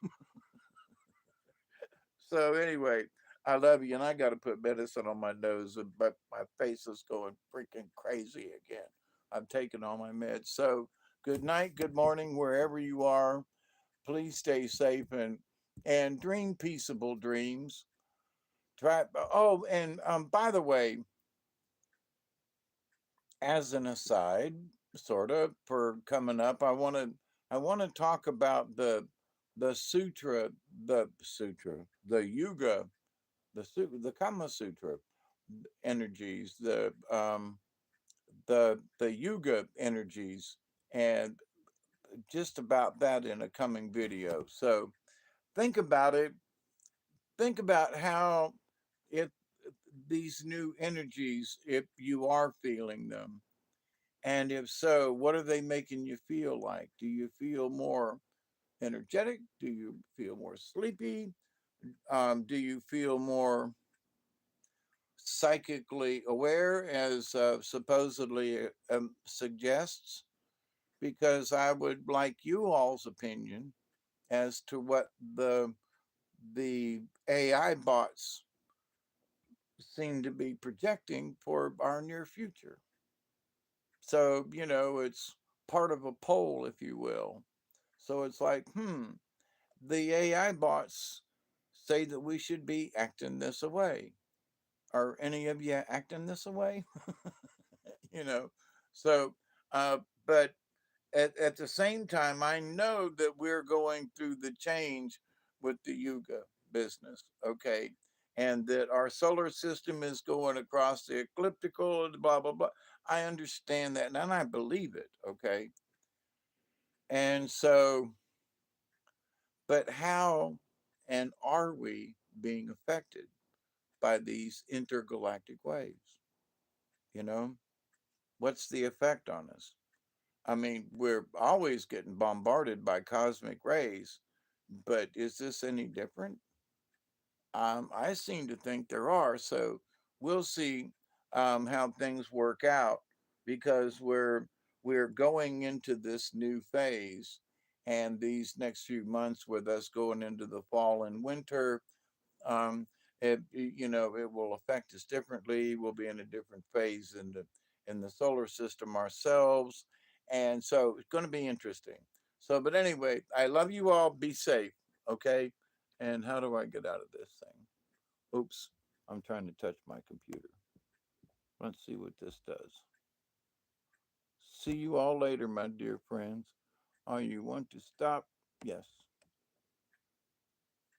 Speaker 1: So, anyway, I love you, and I got to put medicine on my nose, but my face is going freaking crazy again. I'm taking all my meds. So, good night, good morning, wherever you are. Please stay safe and and dream peaceable dreams. Try. Oh, and by the way, as an aside, sort of for coming up, I want to talk about the sutra, the yuga, the Kama Sutra energies, the yuga energies, and just about that in a coming video. So think about it. Think about how if these new energies, if you are feeling them, and if so, what are they making you feel like? Do you feel more energetic? Do you feel more sleepy? Do you feel more psychically aware, as supposedly suggests? Because I would like you all's opinion as to what the AI bots seem to be projecting for our near future. So, it's part of a poll, if you will. So it's like, the AI bots say that we should be acting this way. Are any of you acting this way? you know, so, uh, but at the same time, I know that we're going through the change with the Yuga business, okay? And that our solar system is going across the ecliptical and blah, blah, blah. I understand that and I believe it, okay? And so, but how and are we being affected by these intergalactic waves? You know, what's the effect on us? I mean, we're always getting bombarded by cosmic rays, but is this any different? I seem to think there are. So we'll see how things work out because we're going into this new phase, and these next few months with us going into the fall and winter, um, it will affect us differently. We'll be in a different phase in the solar system ourselves, and so it's going to be interesting. So, but anyway, I love you all. Be safe, okay? And how do I get out of this thing? Oops, I'm trying to touch my computer. Let's see what this does. See you all later, my dear friends. Oh, you want to stop? Yes.